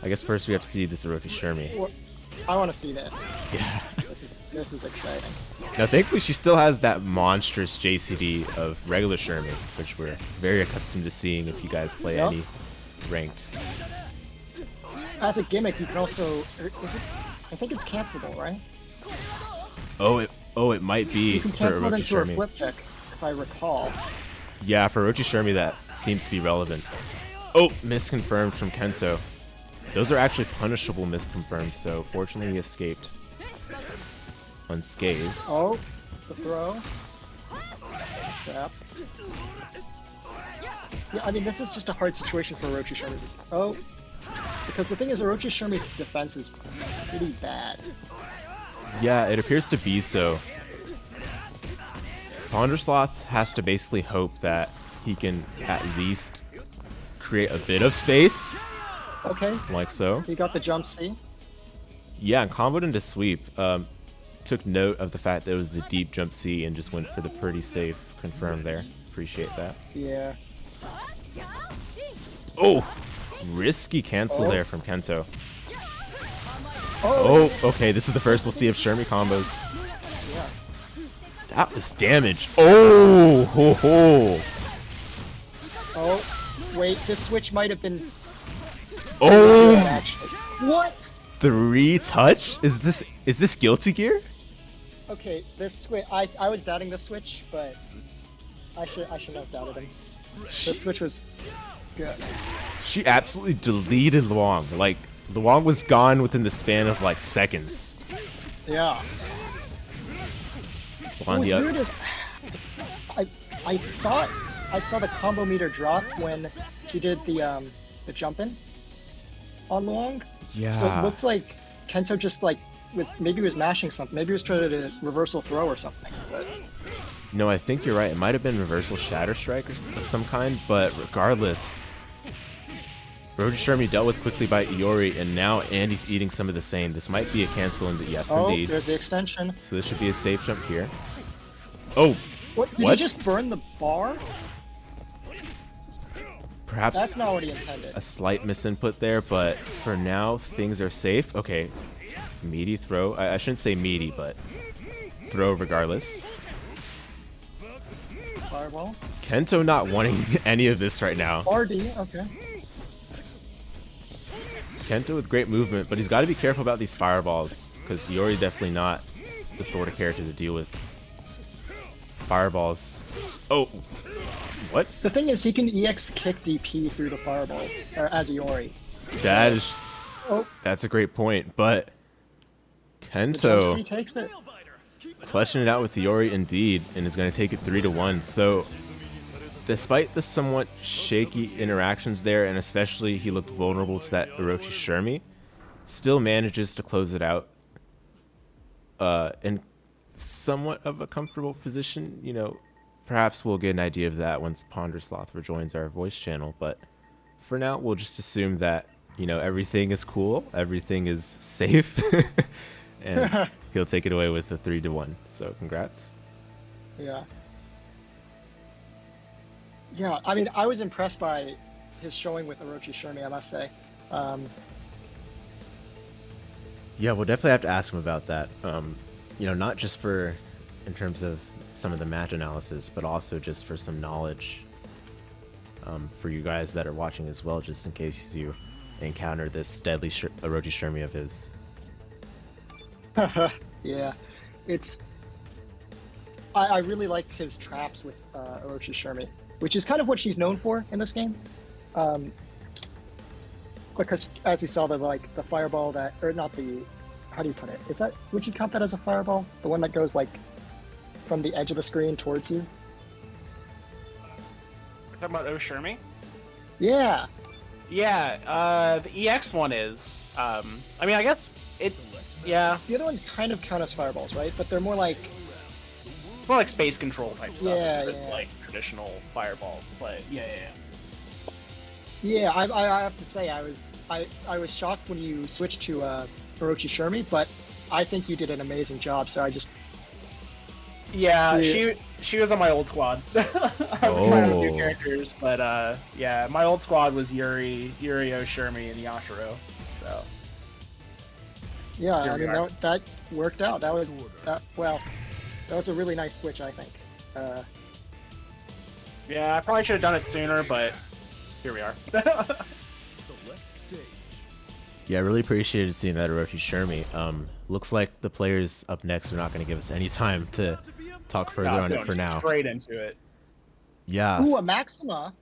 I guess first we have to see this Orochi Shermie. I want to see this. Yeah. This is exciting. Now, thankfully, she still has that monstrous JCD of regular Shermie, which we're very accustomed to seeing if you guys play any ranked. As a gimmick, you can also. Is it? I think it's cancelable, right? Oh, it might be You can for cancel it Orochi into a Shermie. flip kick, if I recall. Yeah, for Orochi Shermie, that seems to be relevant. Oh, misconfirmed from Kento. Those are actually punishable misconfirms, so fortunately he escaped unscathed. Oh, the throw. Trap. Yeah, I mean, this is just a hard situation for Orochi Shermie. Oh, because the thing is, Orochi Shermie's defense is pretty bad. Yeah, it appears to be so. PonderousSloth has to basically hope that he can at least create a bit of space. Okay. Like so. You got the jump C. Yeah, and comboed into sweep. Took note of the fact that it was a deep jump C and just went for the pretty safe confirm there. Appreciate that. Yeah. Oh! Risky cancel there from Kento. Oh! Oh, okay, this is the first we'll see of Shermie combos. Yeah. That was damage. Oh! Ho, ho. Oh, wait, this switch might have been... Oh! good, actually. What? 3 touch? Is this Guilty Gear? Okay, this switch... I was doubting the switch, but... I should have doubted him. The switch was good. She absolutely deleted Luong. Like, Luong was gone within the span of, like, seconds. Yeah. On What's the weird is, I thought I saw the combo meter drop when he did the jump in on Luong. yeah. So it looked like Kento just like maybe was mashing something. Maybe he was trying to reversal throw or something. But No, I think you're right. It might have been reversal shatter strike of some kind, but regardless, Orochi Shermie dealt with quickly by Iori, and now Andy's eating some of the same. This might be a cancel in the yes, indeed. There's the extension. So this should be a safe jump here. Oh, What? Did he just burn the bar? perhaps That's not what he intended. a slight misinput there, but for now, things are safe. Okay, meaty throw. I shouldn't say meaty, but throw regardless. Fireball. Kento not wanting any of this right now. RD, okay. Kento with great movement, but he's got to be careful about these fireballs, because Iori definitely not the sort of character to deal with fireballs. Oh, what? The thing is, he can EX kick DP through the fireballs, as Iori. That is, Oh, that's a great point, but he Kento takes it. fleshing it out with Iori indeed, and is going to take it 3-1. So, despite the somewhat shaky interactions there, and especially he looked vulnerable to that Orochi Shermie, still manages to close it out in somewhat of a comfortable position. You know, perhaps we'll get an idea of that once PonderousSloth rejoins our voice channel, but for now, we'll just assume that, you know, everything is cool, everything is safe, and he'll take it away with a 3-1. So, congrats. Yeah. Yeah, I mean, I was impressed by his showing with Orochi Shermie, I must say. Yeah, we'll definitely have to ask him about that. You know, not just for in terms of some of the match analysis, but also just for some knowledge for you guys that are watching as well, just in case you encounter this deadly Orochi Shermie of his. Yeah, it's... I really liked his traps with Orochi Shermie, which is kind of what she's known for in this game. Because as you saw, the fireball that, or not the, how do you put it? Is that, would you count that as a fireball? The one that goes like from the edge of the screen towards you? We're talking about Shermie? Yeah. Yeah, the EX one is. I mean, I guess it. Yeah, The other ones kind of count as fireballs, right? But they're more like, it's more like space control type stuff. Yeah, It's yeah. like traditional fireballs, but yeah. yeah. I have to say, I was shocked when you switched to Orochi Shermie, but I think you did an amazing job. So I just Yeah, Yeah. she was on my old squad. I'm trying to do characters, but yeah, my old squad was Yuri, Shermie, and Yashiro. So yeah, Here I we mean are. that worked out. That was that was a really nice switch, I think. yeah, I probably should have done it sooner, but here we are. Yeah, I really appreciated seeing that Orochi Shermie. Looks like the players up next are not going to give us any time to talk further No, on it's it for going now. Straight into it. Yeah, Ooh, a Maxima.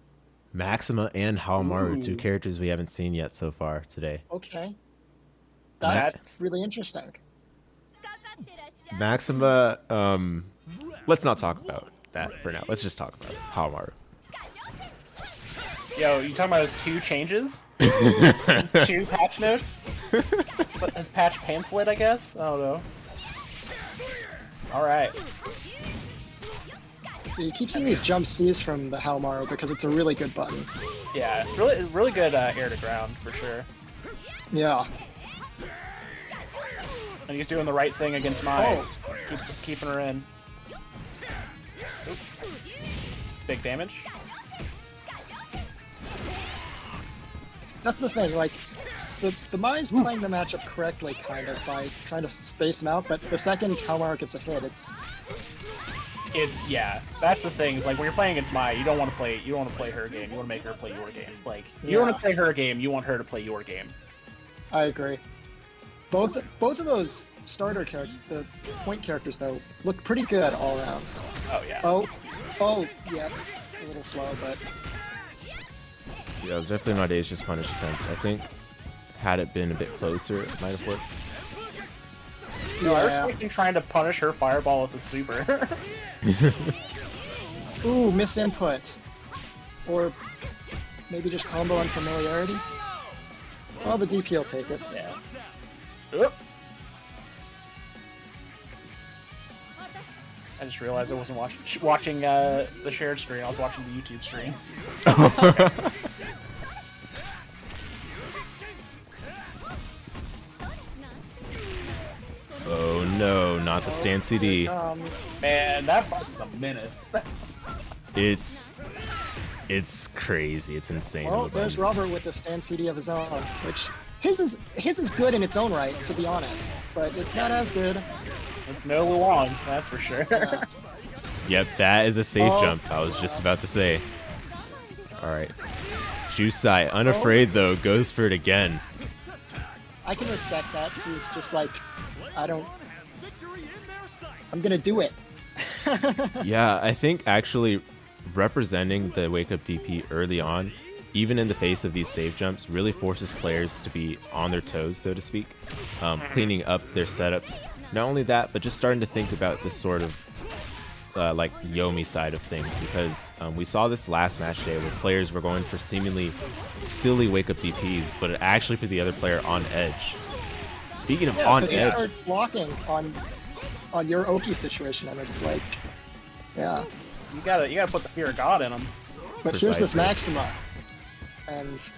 Maxima and Haohmaru, two Ooh. characters we haven't seen yet so far today. Okay, That's- that's really interesting. Maxima, let's not talk about that for now. Let's just talk about Haohmaru. Yo, you talking about those two changes? Those two patch notes? His patch pamphlet, I guess? I don't know. Alright. You keep seeing these jump C's from the Haohmaru because it's a really good button. Yeah, really good air to ground, for sure. Yeah. And he's doing the right thing against Mai. Oh. Keeping her in. Oop. Big damage. That's the thing, like, the Mai's playing the matchup correctly, kind of, by trying to space him out, but the second Haohmaru gets a hit, it's... Yeah, that's the thing. Is like when you're playing against Mai, you don't want to play her game. You want to make her play your game. Like you want Yeah. to play her game, you want her to play your game. I agree. Both of those starter characters, the point characters, though, look pretty good all around. Oh yeah. Oh, yeah, a little slow, but... Yeah, it was definitely an audacious punish attempt. I think had it been a bit closer, it might have worked. No, I respect him trying to punish her fireball with a super. Ooh, misinput. Or maybe just combo unfamiliarity. Well, the DP will take it. Yeah. Oop. I just realized I wasn't watching the shared screen. I was watching the YouTube stream. Oh no, not the stand CD. Man, that part is a menace. It's crazy. It's insane. Well, there's Robert with the stand CD of his own, which his is good in its own right, to be honest, but it's not as good. It's no Luong, that's for sure. Yeah. Yep, that is a safe jump. I was just about to say. All right, Shuusai, unafraid though, goes for it again. I can respect that. He's just like, I'm gonna do it. Yeah, I think actually representing the wake up DP early on, even in the face of these safe jumps, really forces players to be on their toes, so to speak, cleaning up their setups. Not only that, but just starting to think about this sort of like Yomi side of things, because we saw this last match day where players were going for seemingly silly wake up DPs, but it actually put the other player on edge. Speaking of on edge, you start blocking on your Oki situation, and it's like, yeah. You gotta put the fear of God in them. But here's this Maxima, and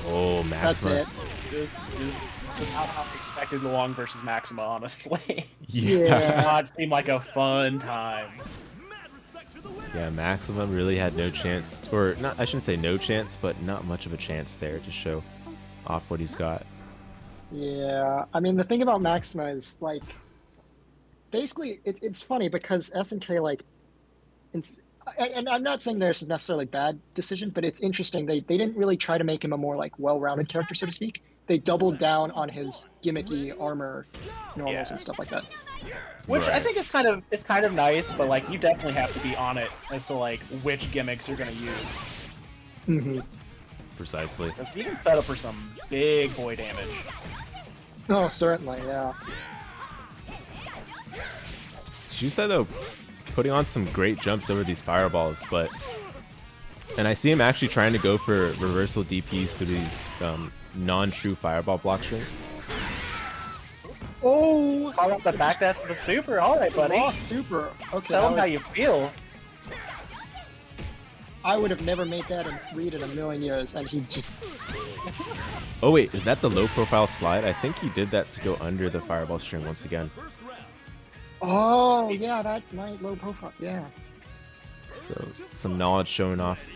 oh, Maxima. That's it. This is not how I expected Luong versus Maxima, honestly. Yeah. It did not seem like a fun time. Yeah, Maxima really had no chance, or not. I shouldn't say no chance, but not much of a chance there to show off what he's got. Yeah, I mean, the thing about Maxima is, like, basically, it's funny because SNK, like, and I'm not saying this is necessarily a bad decision, but it's interesting. They didn't really try to make him a more, like, well-rounded character, so to speak. They doubled down on his gimmicky armor normals and stuff like that. Which I think is kind of nice, but, like, you definitely have to be on it as to, like, which gimmicks you're gonna use. Mm-hmm. Precisely. Because you can set up for some big boy damage. Oh, certainly, yeah. Shuusai, though, putting on some great jumps over these fireballs, and I see him actually trying to go for reversal DPs through these non-true fireball block strings. Oh! I want the back dash with the super. All right, buddy. Oh, super. Okay. Tell him how you feel. I would have never made that read in a million years, and he just... Oh wait, is that the low-profile slide? I think he did that to go under the fireball string once again. Oh, yeah, that might low profile, yeah. So, some knowledge shown off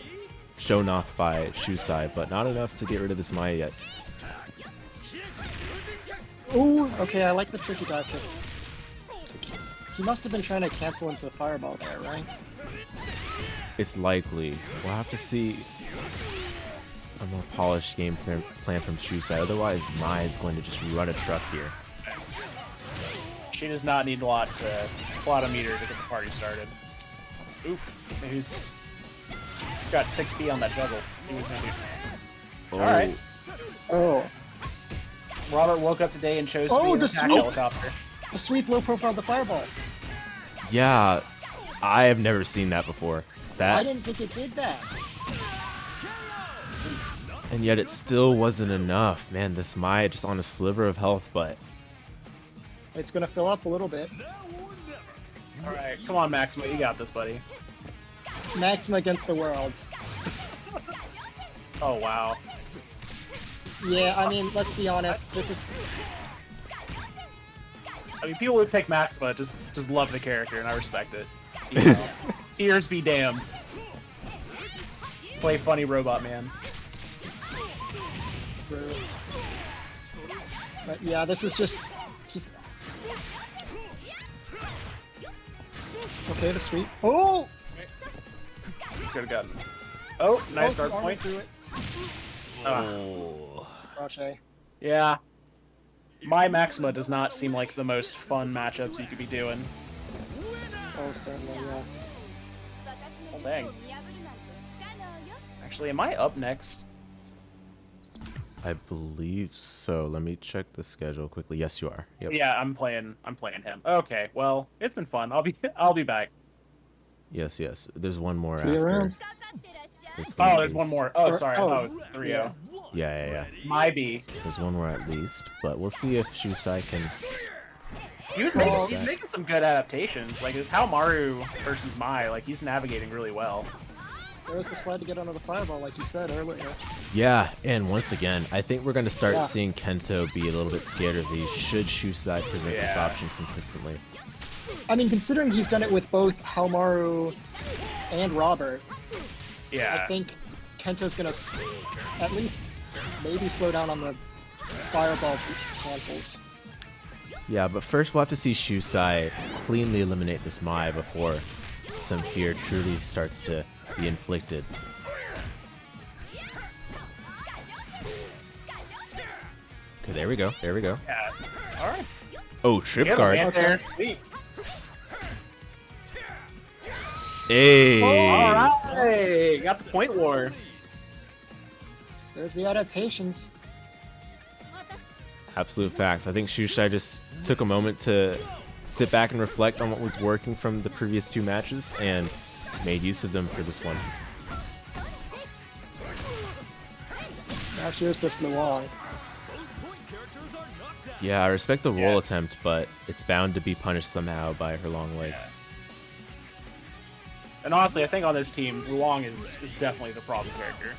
by Shuusai, but not enough to get rid of this Maya yet. Ooh, okay, I like the tricky dive kick. He must have been trying to cancel into the fireball there, right? It's likely. We'll have to see a more polished game plan from Shuusai. Otherwise, Mai is going to just run a truck here. She does not need a lot of meter to get the party started. Oof. Who's got 6B on that juggle? Let's see what he's gonna do. Oh. All right. Oh. Robert woke up today and chose to be an attack helicopter. The sweep low profile of the fireball. Yeah, I have never seen that before. I didn't think it did that. And yet it still wasn't enough. Man, this Maya just on a sliver of health, but... It's gonna fill up a little bit. Alright, come on Maxima, you got this, buddy. Maxima against the world. Oh, wow. Yeah, I mean, let's be honest, this is... I mean, people would pick Maxima, just love the character, and I respect it. You know, tears be damned. Play funny robot man. But yeah, this is just... Okay, the sweep. Oh! Could have gotten. Oh, nice guard point. Through it. Oh. Roche. Yeah. My Maxima does not seem like the most fun matchups you could be doing. Oh, certainly, yeah. Oh, dang. Actually, am I up next? I believe so. Let me check the schedule quickly. Yes, you are. Yep. Yeah, I'm playing him. Okay, well, it's been fun. I'll be back. Yes, yes. There's one more See you after. around. This Oh, one there's is- one more. Oh, Or- sorry. oh, Oh, it's 3-0. Yeah. My B. There's one more at least, but we'll see if Shuusai can. He's making some good adaptations. Like his Haohmaru versus Mai, like he's navigating really well. There was the slide to get under the fireball, like you said earlier. Yeah, and once again, I think we're going to start Yeah. seeing Kento be a little bit scared of these should Shuusai present this Yeah. option consistently. I mean, considering he's done it with both Haohmaru and Robert, Yeah. I think Kento's gonna at least maybe slow down on the fireball cancels. Yeah, but first we'll have to see Shuusai cleanly eliminate this Mai before some fear truly starts to be inflicted. Okay, there we go. There we go. Yeah. All right. Oh, trip Get him, guard. man. Okay. There. Sweet. Hey. All right. Got the point war. There's the adaptations. Absolute facts. I think Shuusai just took a moment to sit back and reflect on what was working from the previous two matches and made use of them for this one. Now here's this Luong. Yeah, I respect the roll Yeah. attempt, but it's bound to be punished somehow by her long legs. And honestly, I think on this team, Luong is definitely the problem character.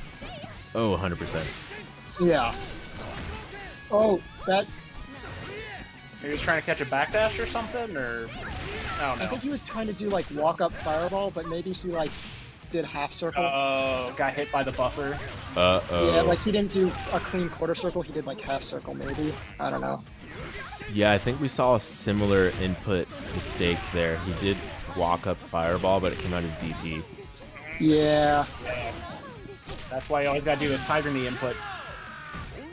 Oh, 100%. Yeah. Oh, that. He was trying to catch a backdash or something, or I don't I know. think he was trying to do like walk up fireball, but maybe he like did half circle. Oh, got hit by the buffer. Uh-oh. Yeah, like he didn't do a clean quarter circle. He did like half circle, maybe. I don't know. Yeah, I think we saw a similar input mistake there. He did walk up fireball, but it came out as DP. Yeah. Yeah. That's why you always gotta do is tiger knee input.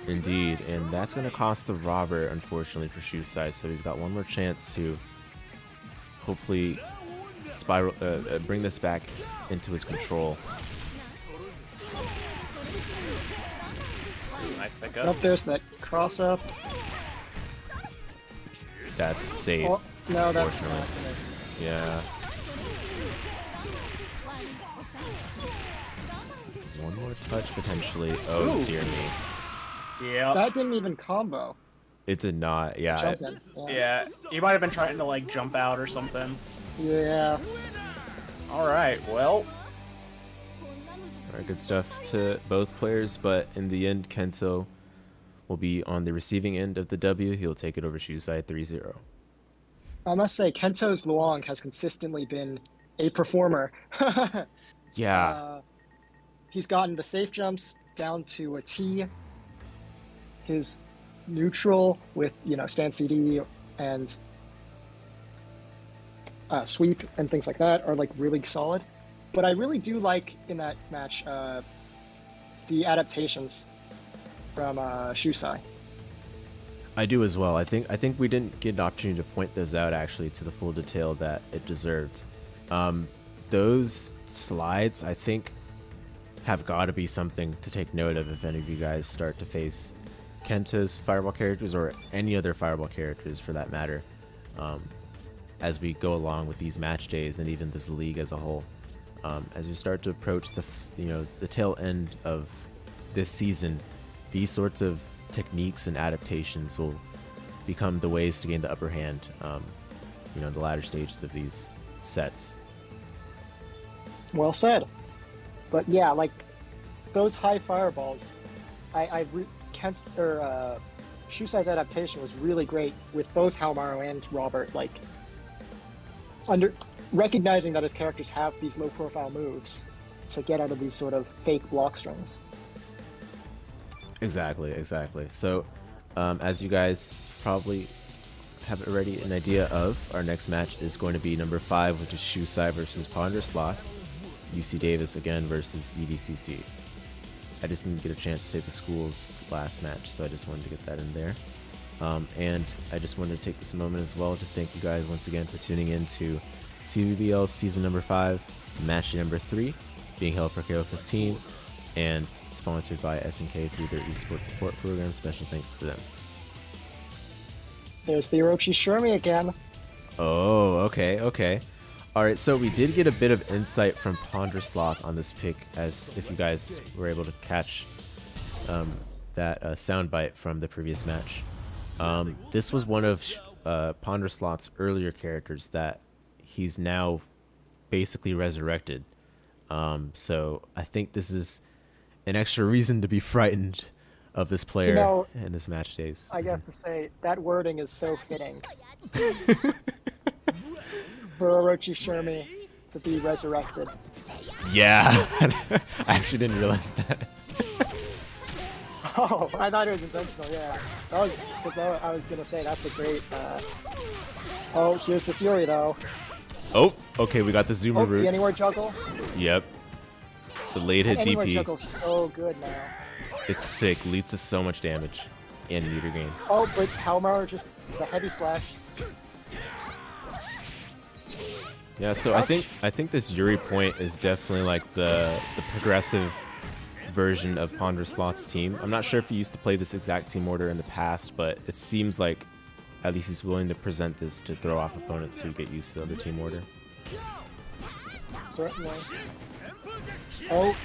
Indeed, and that's going to cost the robber, unfortunately, for Shuusai, so he's got one more chance to hopefully spiral, bring this back into his control. Nice Up pickup. there's that cross up. That's safe. Oh, no, that's not Unfortunately. gonna. Yeah. One more touch, potentially. Oh, Ooh. dear me. Yeah. That didn't even combo. It did not, yeah. Jump in. Yeah. He might have been trying to like jump out or something. Yeah. All right. Well. Alright, good stuff to both players, but in the end, Kento will be on the receiving end of the W. He'll take it over Shuusai 3-0. I must say, Kento's Luong has consistently been a performer. Yeah, He's gotten the safe jumps down to a T. His neutral with, stand CD and sweep and things like that are like really solid. But I really do like in that match the adaptations from Shuusai. I do as well. I think we didn't get an opportunity to point those out actually to the full detail that it deserved. Those slides, I think, have got to be something to take note of if any of you guys start to face Kento's fireball characters or any other fireball characters for that matter, as we go along with these match days and even this league as a whole. As we start to approach the tail end of this season, these sorts of techniques and adaptations will become the ways to gain the upper hand, the latter stages of these sets. Well said. But yeah, like those high fireballs, Shuusai's adaptation was really great with both Haohmaru and Robert. Like recognizing that his characters have these low-profile moves to get out of these sort of fake block strings. Exactly. So, as you guys probably have already an idea of, our next match is going to be number 5, which is Shuusai versus PonderousSloth. UC Davis again versus EDCC. I just didn't get a chance to say the school's last match, so I just wanted to get that in there. And I just wanted to take this moment as well to thank you guys once again for tuning in to CBBL season number 5, match day number 3, being held for KO 15. and sponsored by SNK through their esports support program. Special thanks to them. There's the Orochi Shermie again. Oh, okay, okay. Alright, so we did get a bit of insight from PonderousSloth on this pick, as if you guys were able to catch that soundbite from the previous match. This was one of PonderousSloth's earlier characters that he's now basically resurrected. So I think this is an extra reason to be frightened of this player in this match days. I have to say, that wording is so fitting. For Orochi Shermie to be resurrected. Yeah, I actually didn't realize that. Oh, I thought it was intentional, yeah. That was, because I was gonna say, that's a great, Oh, here's this Yuri, though. Oh, okay, we got the Zoomer roots. The anywhere juggle? Yep. The late hit anywhere DP. Juggle's so good now. It's sick, leads to so much damage and meter gain. Oh, but Haohmaru just the heavy slash. Yeah, so I think this Yuri point is definitely like the progressive version of PonderousSloth's team. I'm not sure if he used to play this exact team order in the past, but it seems like at least he's willing to present this to throw off opponents who get used to the other team order. Certainly. Oh.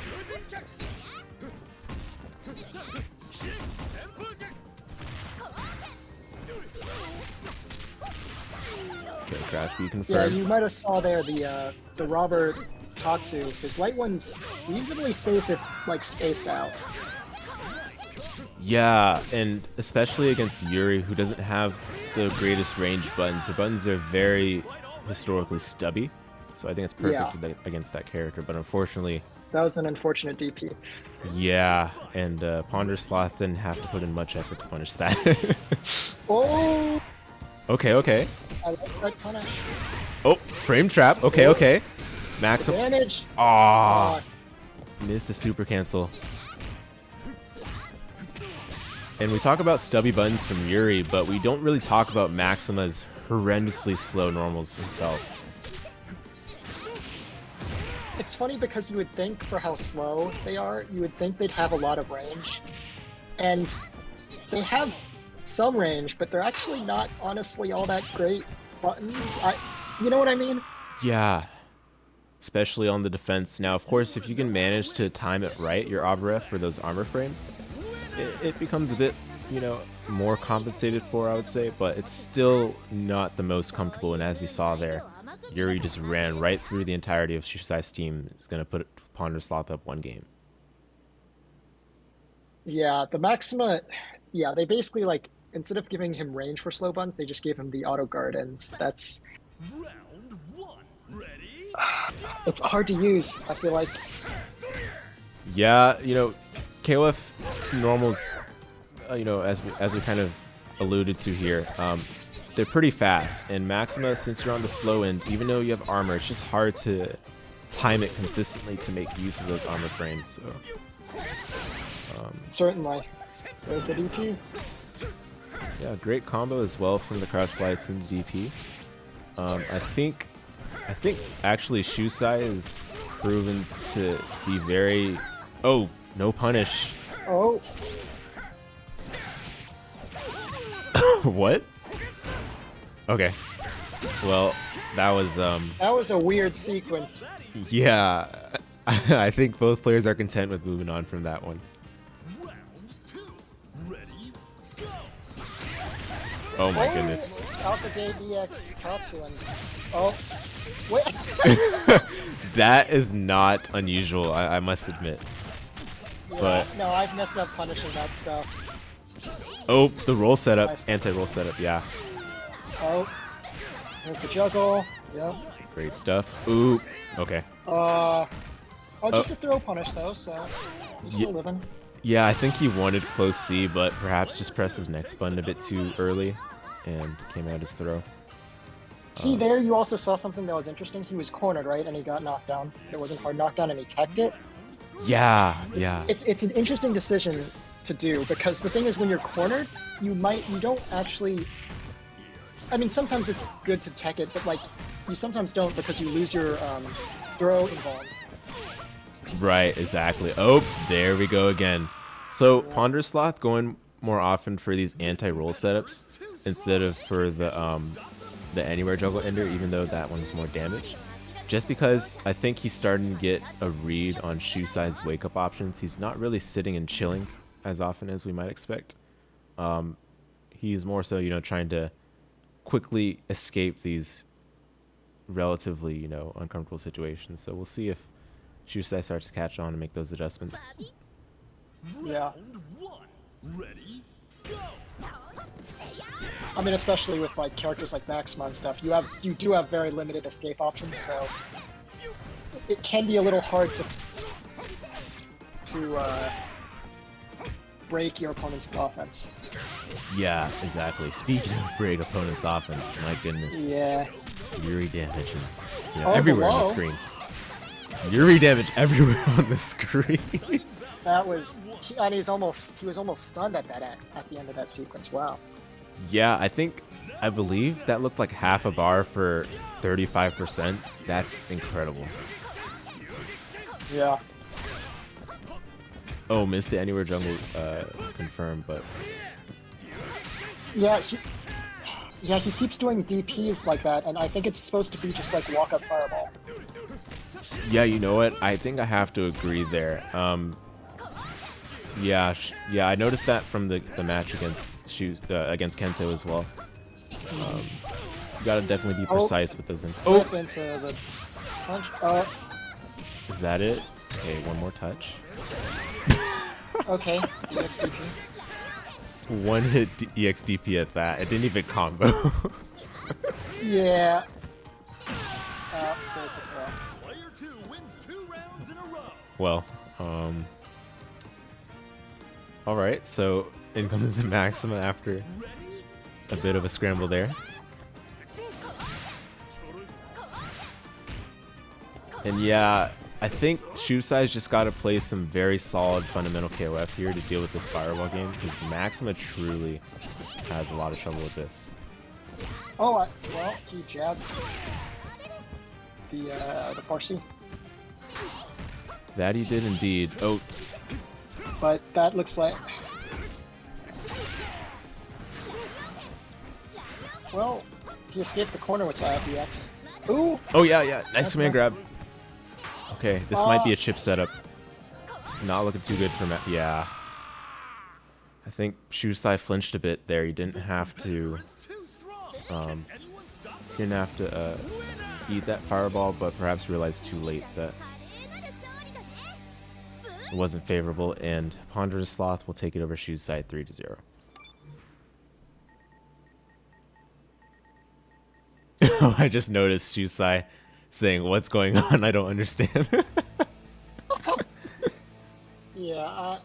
Okay, crash B Yeah, confirmed. you might have saw there the Robert Tatsu. His light one's reasonably safe if like spaced out. Yeah, and especially against Yuri, who doesn't have the greatest range buttons. The buttons are very historically stubby, so I think it's perfect against that character. But unfortunately, that was an unfortunate DP. Yeah, and PonderousSloth didn't have to put in much effort to punish that. Oh! Okay, okay. I like that punish. Oh, frame trap. Okay, okay. Maxima. Damage! Ah, missed the super cancel. And we talk about stubby buttons from Yuri, but we don't really talk about Maxima's horrendously slow normals himself. It's funny because you would think for how slow they are, you would think they'd have a lot of range. And they have some range, but they're actually not honestly all that great buttons. You know what I mean? Yeah. Especially on the defense. Now, of course, if you can manage to time it right, your Abref for those armor frames, it becomes a bit, you know, more compensated for, I would say, but it's still not the most comfortable. And as we saw there, Yuri just ran right through the entirety of Shuusai's team. It's going to put PonderousSloth up one game. Yeah, the Maxima, yeah, they basically, like, instead of giving him range for slow buns, they just gave him the auto guard, and that's... Round one, ready? It's hard to use, I feel like. Yeah, you know, KOF normals, you know, as we kind of alluded to here, they're pretty fast. And Maxima, since you're on the slow end, even though you have armor, it's just hard to time it consistently to make use of those armor frames. So, Certainly. There's the DP. yeah, great combo as well from the crouch flights and the DP. I think actually Shuusai is proven to be very... Oh, no punish. Oh. What? Okay. Well, that was That was a weird sequence. yeah. I think both players are content with moving on from that one. Round two, ready? Oh my goodness. Out the gate EX Tatsu and... Oh. Wait. That is not unusual, I must admit. Yeah, But no, I've messed up punishing that stuff. oh, the roll setup, anti-roll setup, yeah. Oh. There's the juggle. Yep. Great stuff. Ooh, okay. Oh, just a throw punish though, so he's still living. Yeah, I think he wanted close C, but perhaps just pressed his next button a bit too early and came out his throw. See, there you also saw something that was interesting. He was cornered, right? And he got knocked down. It wasn't hard knockdown and he teched it. Yeah, yeah. It's an interesting decision to do because the thing is when you're cornered, you don't actually... I mean, sometimes it's good to tech it, but like, you sometimes don't because you lose your throw involved. Right, exactly. Oh, there we go again. So PonderousSloth going more often for these anti-roll setups instead of for the anywhere juggle ender, even though that one's more damage. Just because I think he's starting to get a read on Shuusai's wake-up options. He's not really sitting and chilling as often as we might expect. He's more so, you know, trying to quickly escape these relatively, you know, uncomfortable situations. So we'll see if Shuusai starts to catch on and make those adjustments. Yeah. Round one. Ready, go. I mean, especially with like characters like Maxima and stuff, you do have very limited escape options, so it can be a little hard to break your opponent's offense. Yeah, exactly. Speaking of break opponent's offense, my goodness. Yeah. Yuri damage, and, you know, Oh, everywhere on the hello. screen. Yuri damage everywhere on the screen. That was, and he was almost stunned at the end of that sequence. Wow. Yeah, I believe that looked like half a bar for 35%. That's incredible. Yeah. Oh, missed the anywhere jungle confirmed, but Yeah. He keeps doing DPs like that, and I think it's supposed to be just like walk up fireball. yeah, you know what? I think I have to agree there. Yeah, I noticed that from the match against against Kento as well. You gotta definitely be precise with those. Flip into the punch. Is that it? Okay, one more touch. Okay. EXDP. One hit EXDP at that. It didn't even combo. Yeah. There's the throw. Player 2 wins 2 rounds in a row. Well, all right. So in comes Maxima after a bit of a scramble there. And yeah, I think Shuusai's just got to play some very solid fundamental KOF here to deal with this fireball game, because Maxima truly has a lot of trouble with this. Oh, well, he jabbed the Parsi, That he did indeed. Oh, but that looks like. Well, he escaped the corner with that BX. Ooh. oh yeah. Nice That's command right. grab. Okay, this might be a chip setup. Not looking too good for Matt. Yeah. I think Shuusai flinched a bit there. He didn't have to. He didn't have to eat that fireball, but perhaps realized too late that it wasn't favorable, and PonderousSloth will take it over Shuusai 3-0. Oh, I just noticed Shuusai saying, "What's going on? I don't understand." Yeah.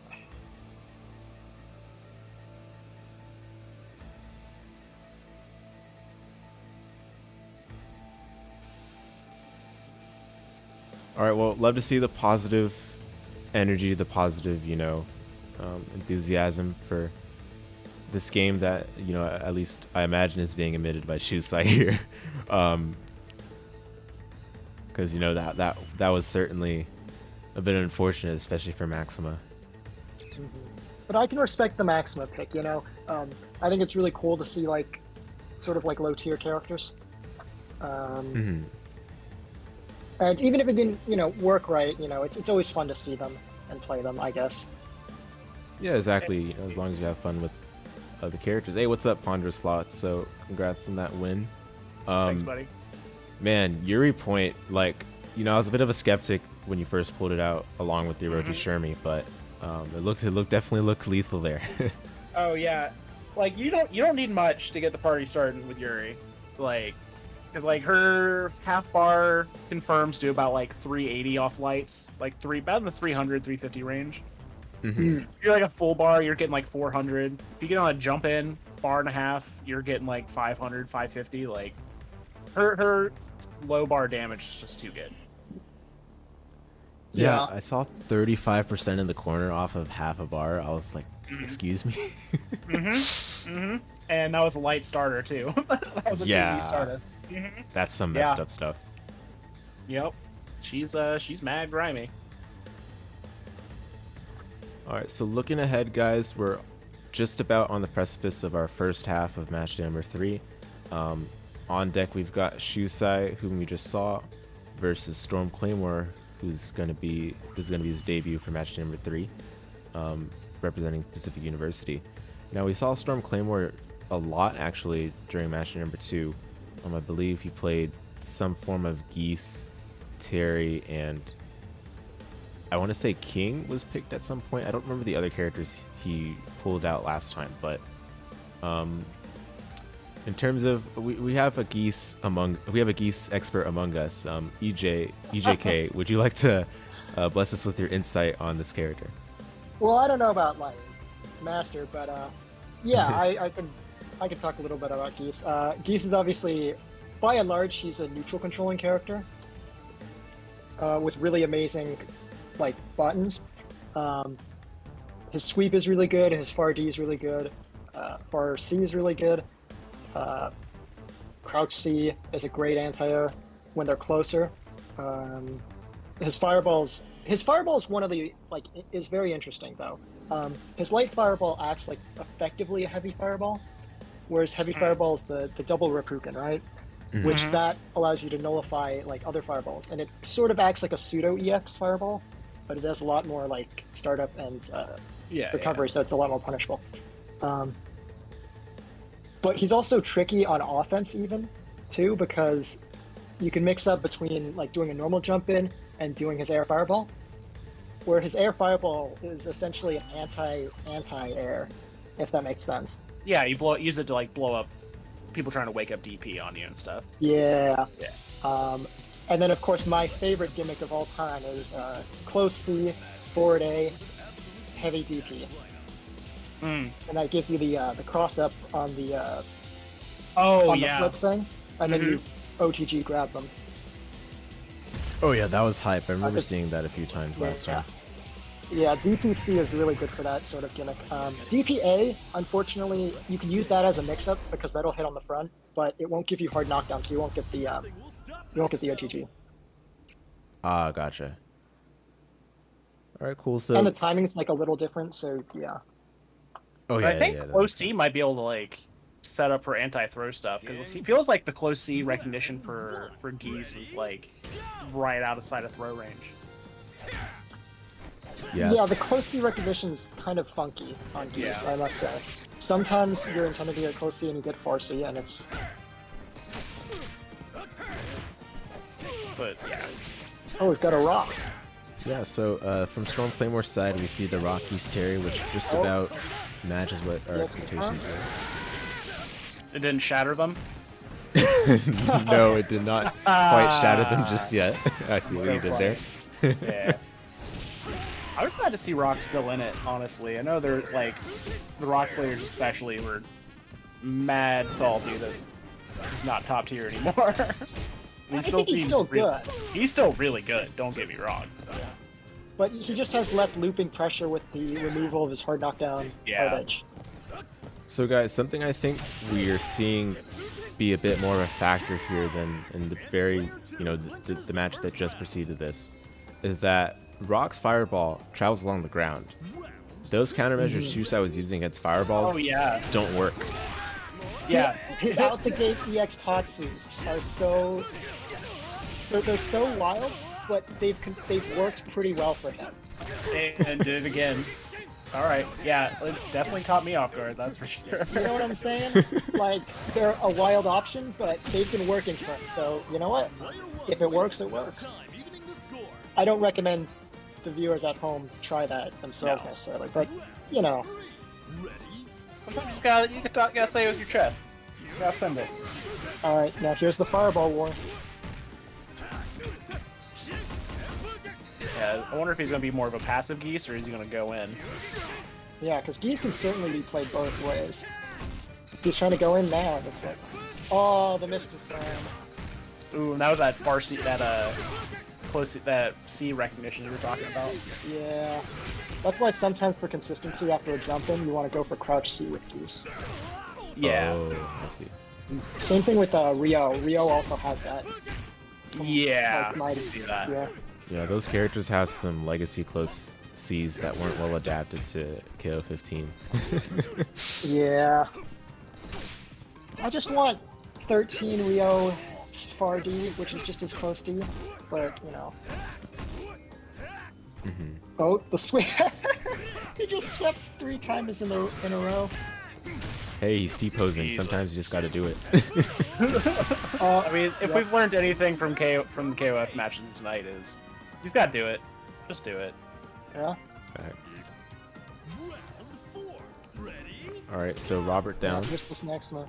All right, well, love to see the positive energy, the positive, you know, enthusiasm for this game that, you know, at least I imagine is being emitted by Shuusai here. Because, you know, that was certainly a bit unfortunate, especially for Maxima. But I can respect the Maxima pick, you know. I think it's really cool to see, like, sort of like low-tier characters. And even if it didn't, you know, work right, you know, it's always fun to see them and play them, I guess. Yeah, exactly. You know, as long as you have fun with the characters. Hey, what's up, PonderousSloth? So, congrats on that win. Thanks, buddy. Man, Yuri point, like, you know, I was a bit of a skeptic when you first pulled it out, along with the Orochi Shermie, but it definitely looked lethal there. Oh yeah, like you don't need much to get the party started with Yuri, like, cause like her half bar confirms do about like 380 off lights, like about in the 300, 350 range. If you're like a full bar, you're getting like 400. If you get on a jump in bar and a half, you're getting like 500, 550. Like her low bar damage is just too good. Yeah, I saw 35% in the corner off of half a bar. I was like, excuse me? And that was a light starter too. That was a 2D starter. That's some messed up stuff. Yep. She's mad grimy. All right, so looking ahead, guys, we're just about on the precipice of our first half of match day number 3. On deck, we've got Shuusai, whom we just saw, versus StormClaymore, this is going to be his debut for match day number 3, representing Pacific University. Now, we saw StormClaymore a lot, actually, during match day number 2. I believe he played some form of Geese, Terry, and I want to say King was picked at some point. I don't remember the other characters he pulled out last time, but in terms of we have a Geese expert among us. EJK, would you like to bless us with your insight on this character? Well, I don't know about like Master, but yeah, I can talk a little bit about Geese. Geese is obviously, by and large, he's a neutral controlling character with really amazing like buttons. His sweep is really good. His far D is really good. Far C is really good. Crouch C is a great anti-air when they're closer. His fireballs one of the like is very interesting though. His light fireball acts like effectively a heavy fireball, whereas heavy fireball is the double Rapuken, right? Mm-hmm. Which that allows you to nullify like other fireballs, and it sort of acts like a pseudo EX fireball, but it does a lot more like startup and recovery, so it's a lot more punishable. But he's also tricky on offense even, too, because you can mix up between like doing a normal jump in and doing his air fireball, where his air fireball is essentially an anti-air, if that makes sense. Yeah, you use it to like blow up people trying to wake up DP on you and stuff. Yeah. Yeah. And then of course my favorite gimmick of all time is close C, forward A, heavy DP. And that gives you the cross up on the the flip thing, and then you OTG grab them. Oh yeah, that was hype. I remember seeing that a few times last time. Yeah, DPC is really good for that sort of gimmick. DPA, unfortunately, you can use that as a mix-up because that'll hit on the front, but it won't give you hard knockdown, so you won't get the OTG. Ah, gotcha. All right, cool. So and the timing's like a little different, so yeah. Oh yeah, I think close C might be able to like set up for anti-throw stuff because it feels like the close C recognition for Geese is like right outside of throw range. Yes. Yeah, the close C recognition is kind of funky on Geese, I must say. Sometimes you're intended to get close C and you get far C, and it's. But yeah. Oh, we've got a rock. Yeah, so from StormClaymore's side, we see the Rock Geese Terry, which just about matches what our expectations were. It didn't shatter them? No, it did not quite shatter them just yet. I see what you did there. Yeah. I was glad to see Rock still in it, honestly. I know they're like the Rock players especially were mad salty that he's not top tier anymore. I think he's still good. He's still really good, don't get me wrong. Yeah. But he just has less looping pressure with the removal of his hard knockdown hard edge. So guys, something I think we are seeing be a bit more of a factor here than in the very, the match that just preceded this, is that Rock's fireball travels along the ground. Those countermeasures Shuusai was using against fireballs don't work. Yeah, his out the gate EX Tatsus are so they're so wild, but they've worked pretty well for him. And did it again. All right, yeah, it definitely caught me off guard. That's for sure. You know what I'm saying? Like they're a wild option, but they've been working for him. So you know what? If it works, it works. I don't recommend the viewers at home try that themselves necessarily, but Sometimes you gotta say it with your chest. You gotta send it. All right, now here's the fireball war. Yeah, I wonder if he's gonna be more of a passive Geese or is he gonna go in? Yeah, because Geese can certainly be played both ways. He's trying to go in now. It looks like. Oh, the Mr. Frame. Ooh, and that was that far C, that close that C recognition you were talking about. Yeah, that's why sometimes for consistency after a jump in, you want to go for crouch C with Geese. Yeah. Oh, I see. Same thing with Rio. Rio also has that. Yeah. Like, I see that. Yeah. Yeah, those characters have some legacy close Cs that weren't well adapted to KO 15. Yeah. I just want 13 Rio far D, which is just as close D, but you know. Oh, the sweep! He just swept 3 times in a row. Hey, he's T-posing. Sometimes you just got to do it. I mean, if we've learned anything from the KOF matches tonight is, he's got to do it. Just do it. Yeah. Facts. All right, so Robert down. Just this Maxima.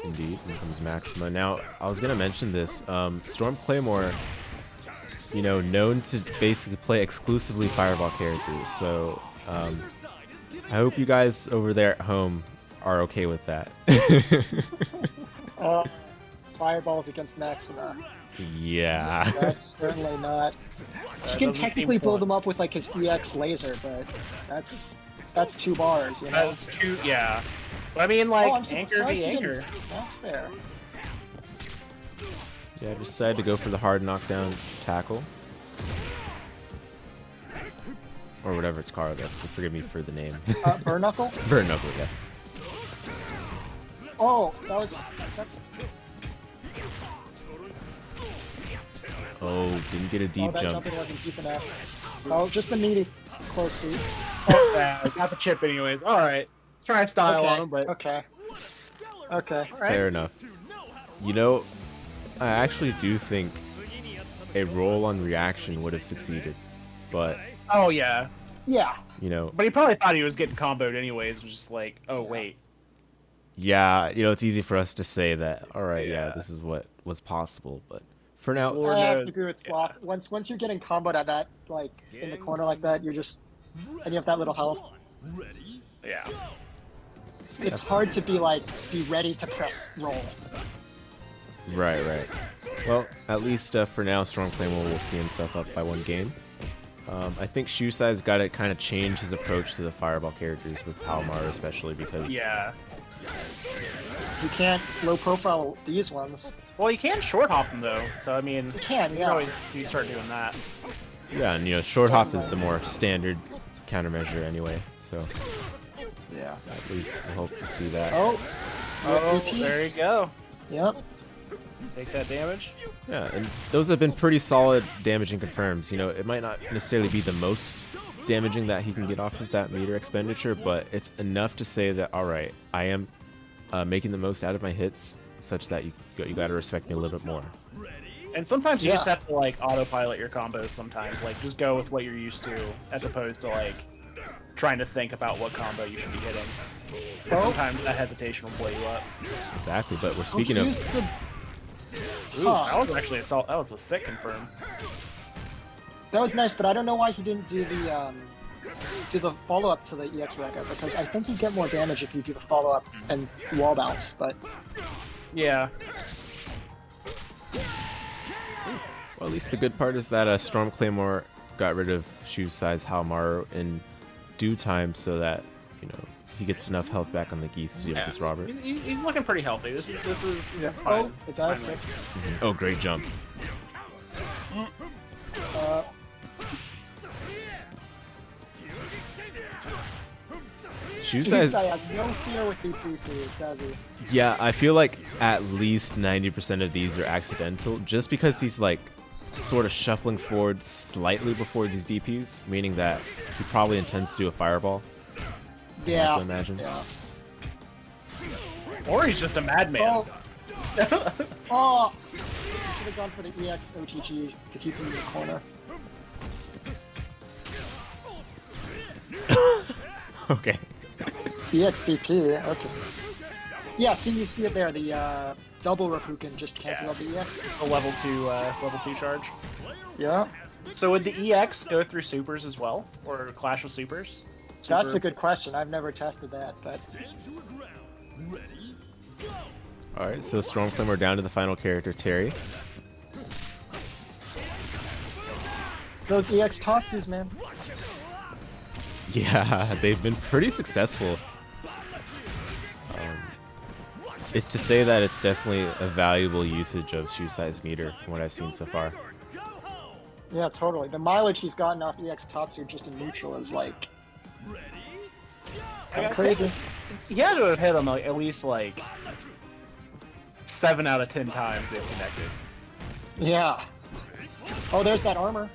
Indeed, here comes Maxima. Now, I was gonna mention this. StormClaymore, you know, known to basically play exclusively Fireball characters. So, I hope you guys over there at home are okay with that. Fireballs against Maxima. Yeah. That's certainly not. He can technically build him up with like his EX laser, but that's 2 bars, you know. That's 2, yeah. But I mean, like, I'm anchor surprised v he didn't anchor. Max there. Yeah, I decided to go for the hard knockdown tackle. Or whatever it's called. Forgive me for the name. Burn Knuckle? Burn Knuckle, yes. Oh, that's. Oh, didn't get a deep that jump. jumping wasn't deep enough. Oh, just the meaty close seat. Yeah, got the chip anyways. All right. Try and style on him, but Okay. Okay. all right. Fair enough. You know, I actually do think a roll on reaction would have succeeded. But, Oh yeah. Yeah. you know, But he probably thought he was getting comboed anyways. It was just like, oh wait. yeah, you know, it's easy for us to say that, all right, yeah, Yeah. this is what was possible. But for now, Lord I have to knows. agree with Sloth. Once you're getting comboed at that, like in the corner like that, you're just and you have that little health. Yeah. It's hard to be ready to press roll. right. Well, at least for now, StormClaymore will see himself up by 1 game. I think Shuusai's got to kind of change his approach to the Fireball characters with Haohmaru, especially because Yeah. You can't low profile these ones. Well, you can short hop him though. So I mean, You can, you yeah. can always start doing that. yeah, and you know, short hop is the more standard countermeasure anyway. So Yeah. at least I hope to see that. Oh. Oh, DP. there you go. Yep. Take that damage. Yeah, and those have been pretty solid damaging confirms. You know, it might not necessarily be the most damaging that he can get off of that meter expenditure, but it's enough to say that, all right, I am making the most out of my hits, such that you got to respect me a little bit more. And sometimes you Yeah. just have to like autopilot your combos. Sometimes, like just go with what you're used to, as opposed to like trying to think about what combo you should be hitting. 'Cause Oh. sometimes that hesitation will blow you up. Exactly, but we're speaking of... Use the Ooh, that was actually that was a sick confirm. That was nice, but I don't know why he didn't do the follow-up to the EX Rega, because I think you get more damage if you do the follow-up and wall bounce, but Yeah. Well, at least the good part is that StormClaymore got rid of Shuusai's Haohmaru in due time so that, you know, he gets enough health back on the Geese to deal with this Robert. He's looking pretty healthy. This is oh, fine. the dive Fine. kick. Oh, great jump. Shuusai's... Shuusai has no fear with these DPs, does he? Yeah, I feel like at least 90% of these are accidental, just because he's like sort of shuffling forward slightly before these DPs, meaning that he probably intends to do a fireball. I Yeah. have to imagine. Yeah. Or he's just a madman. Oh. Oh. You should have gone for the EX OTG to keep him in the corner. Okay. EXDP, okay. Yeah, see, you see it there. The double Rapuken just cancel out the EX. A level 2 charge. Yeah, So would the EX go through supers as well, or clash with supers? that's a Super- good question. I've never tested that, but All right, so StormClaymore down to the final character, Terry. those EX Tatsus, man. Yeah, they've been pretty successful. It's to say that it's definitely a valuable usage of Shuusai's meter from what I've seen so far. Yeah, totally. The mileage he's gotten off EX Tatsu just in neutral is like kind of crazy. He had to have hit him like, at least like 7 out of 10 times they've connected. Yeah. Oh, there's that armor.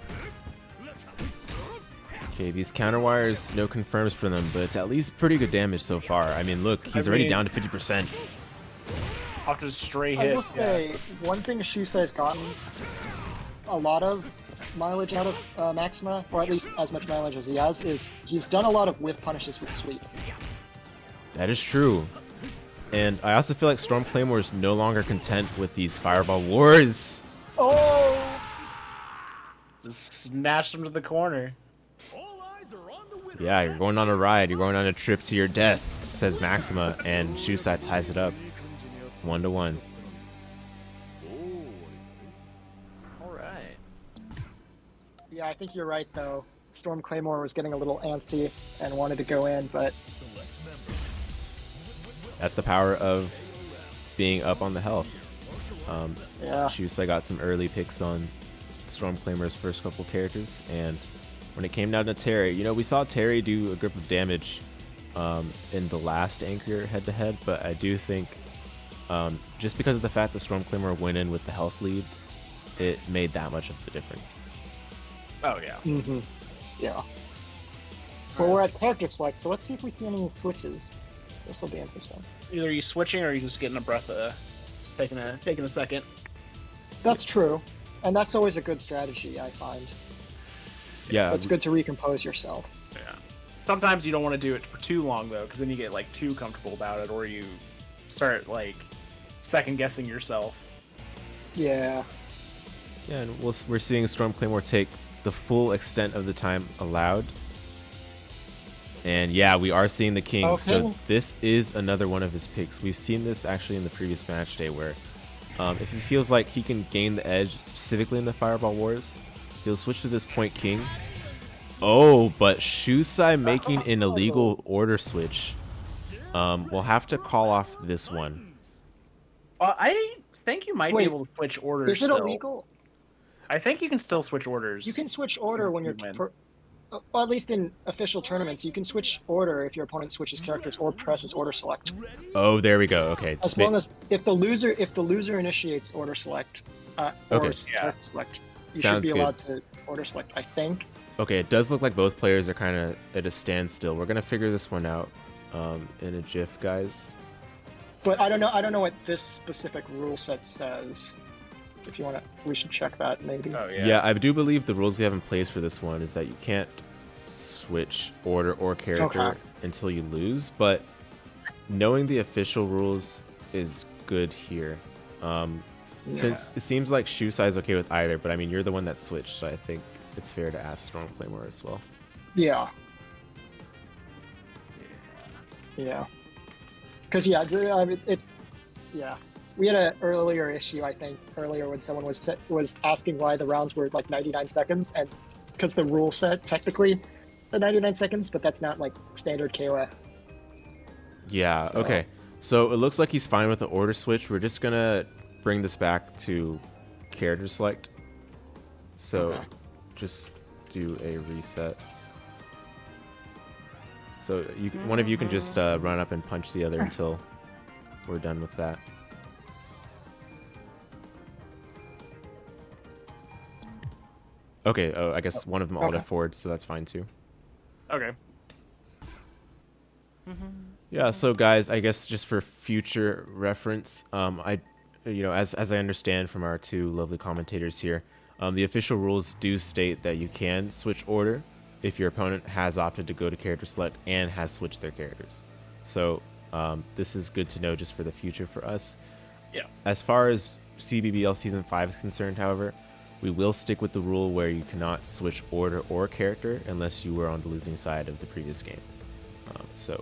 Okay, these counter wires, no confirms for them, but it's at least pretty good damage so far. I mean, look, he's already down to 50%. Off just stray hit. I will say, one thing Shuusai's gotten a lot of mileage out of Maxima, or at least as much mileage as he has, is he's done a lot of whiff punishes with sweep. That is true. And I also feel like StormClaymore is no longer content with these Fireball Wars. Oh! Just snatched him to the corner. All eyes are on the winner. Yeah, you're going on a ride. You're going on a trip to your death, says Maxima, and Shuusai ties it up. 1-1. Alright. Yeah, I think you're right, though. StormClaymore was getting a little antsy and wanted to go in, but That's the power of being up on the health. yeah. Shuusai got some early picks on StormClaymore's first couple characters, and when it came down to Terry, you know, we saw Terry do a grip of damage in the last Anchor head-to-head, but I do think just because of the fact that StormClaymore went in with the health lead, it made that much of the difference. Oh, yeah. Mm-hmm. Yeah. Well, we're at character select, so let's see if we see any switches. This will be interesting. Either you switching or you just getting a breath of... Just taking a second. That's true, and that's always a good strategy, I find. Yeah, It's good to recompose yourself. Yeah. Sometimes you don't want to do it for too long, though, because then you get, like, too comfortable about it, or you start, like, second-guessing yourself. Yeah. yeah, and we're seeing StormClaymore take the full extent of the time allowed. And yeah, we are seeing the king. Okay. So this is another one of his picks. We've seen this actually in the previous match day where if he feels like he can gain the edge specifically in the Fireball Wars, he'll switch to this point king. Oh, but Shuusai making an illegal order switch. We'll have to call off this one. I think you might Wait, be able to switch orders Is it still. illegal? I think you can still switch orders. You can switch order when you're... win. Well, at least in official tournaments, you can switch order if your opponent switches characters or presses order select. Oh, there we go. Okay. As long as if the loser initiates order select, or Okay. character select, you Sounds should be good. allowed to order select. I think. Okay, it does look like both players are kind of at a standstill. We're gonna figure this one out in a jiff, guys. But I don't know. I don't know what this specific rule set says. If you want to, we should check that maybe. Oh, yeah. Yeah, I do believe the rules we have in place for this one is that you can't switch order or character Okay. until you lose, but knowing the official rules is good here. Since it seems like Shuusai is okay with either, but I mean, you're the one that switched, so I think it's fair to ask StormClaymore as well. Yeah. Yeah. Because I mean, it's we had an earlier issue, I think, when someone was asking why the rounds were like 99 seconds, and because the rule said technically the 99 seconds, but that's not like standard KOF. Yeah, So- okay. So it looks like he's fine with the order switch. We're just gonna bring this back to character select. So Okay. just do a reset. So one of you can just run up and punch the other until we're done with that. Okay, I guess one of them ulted Okay. forward, so that's fine too. Okay. Yeah, so guys, I guess just for future reference, as I understand from our two lovely commentators here, the official rules do state that you can switch order if your opponent has opted to go to character select and has switched their characters. So this is good to know just for the future for us. Yeah. As far as CBBL Season 5 is concerned, however, we will stick with the rule where you cannot switch order or character unless you were on the losing side of the previous game. So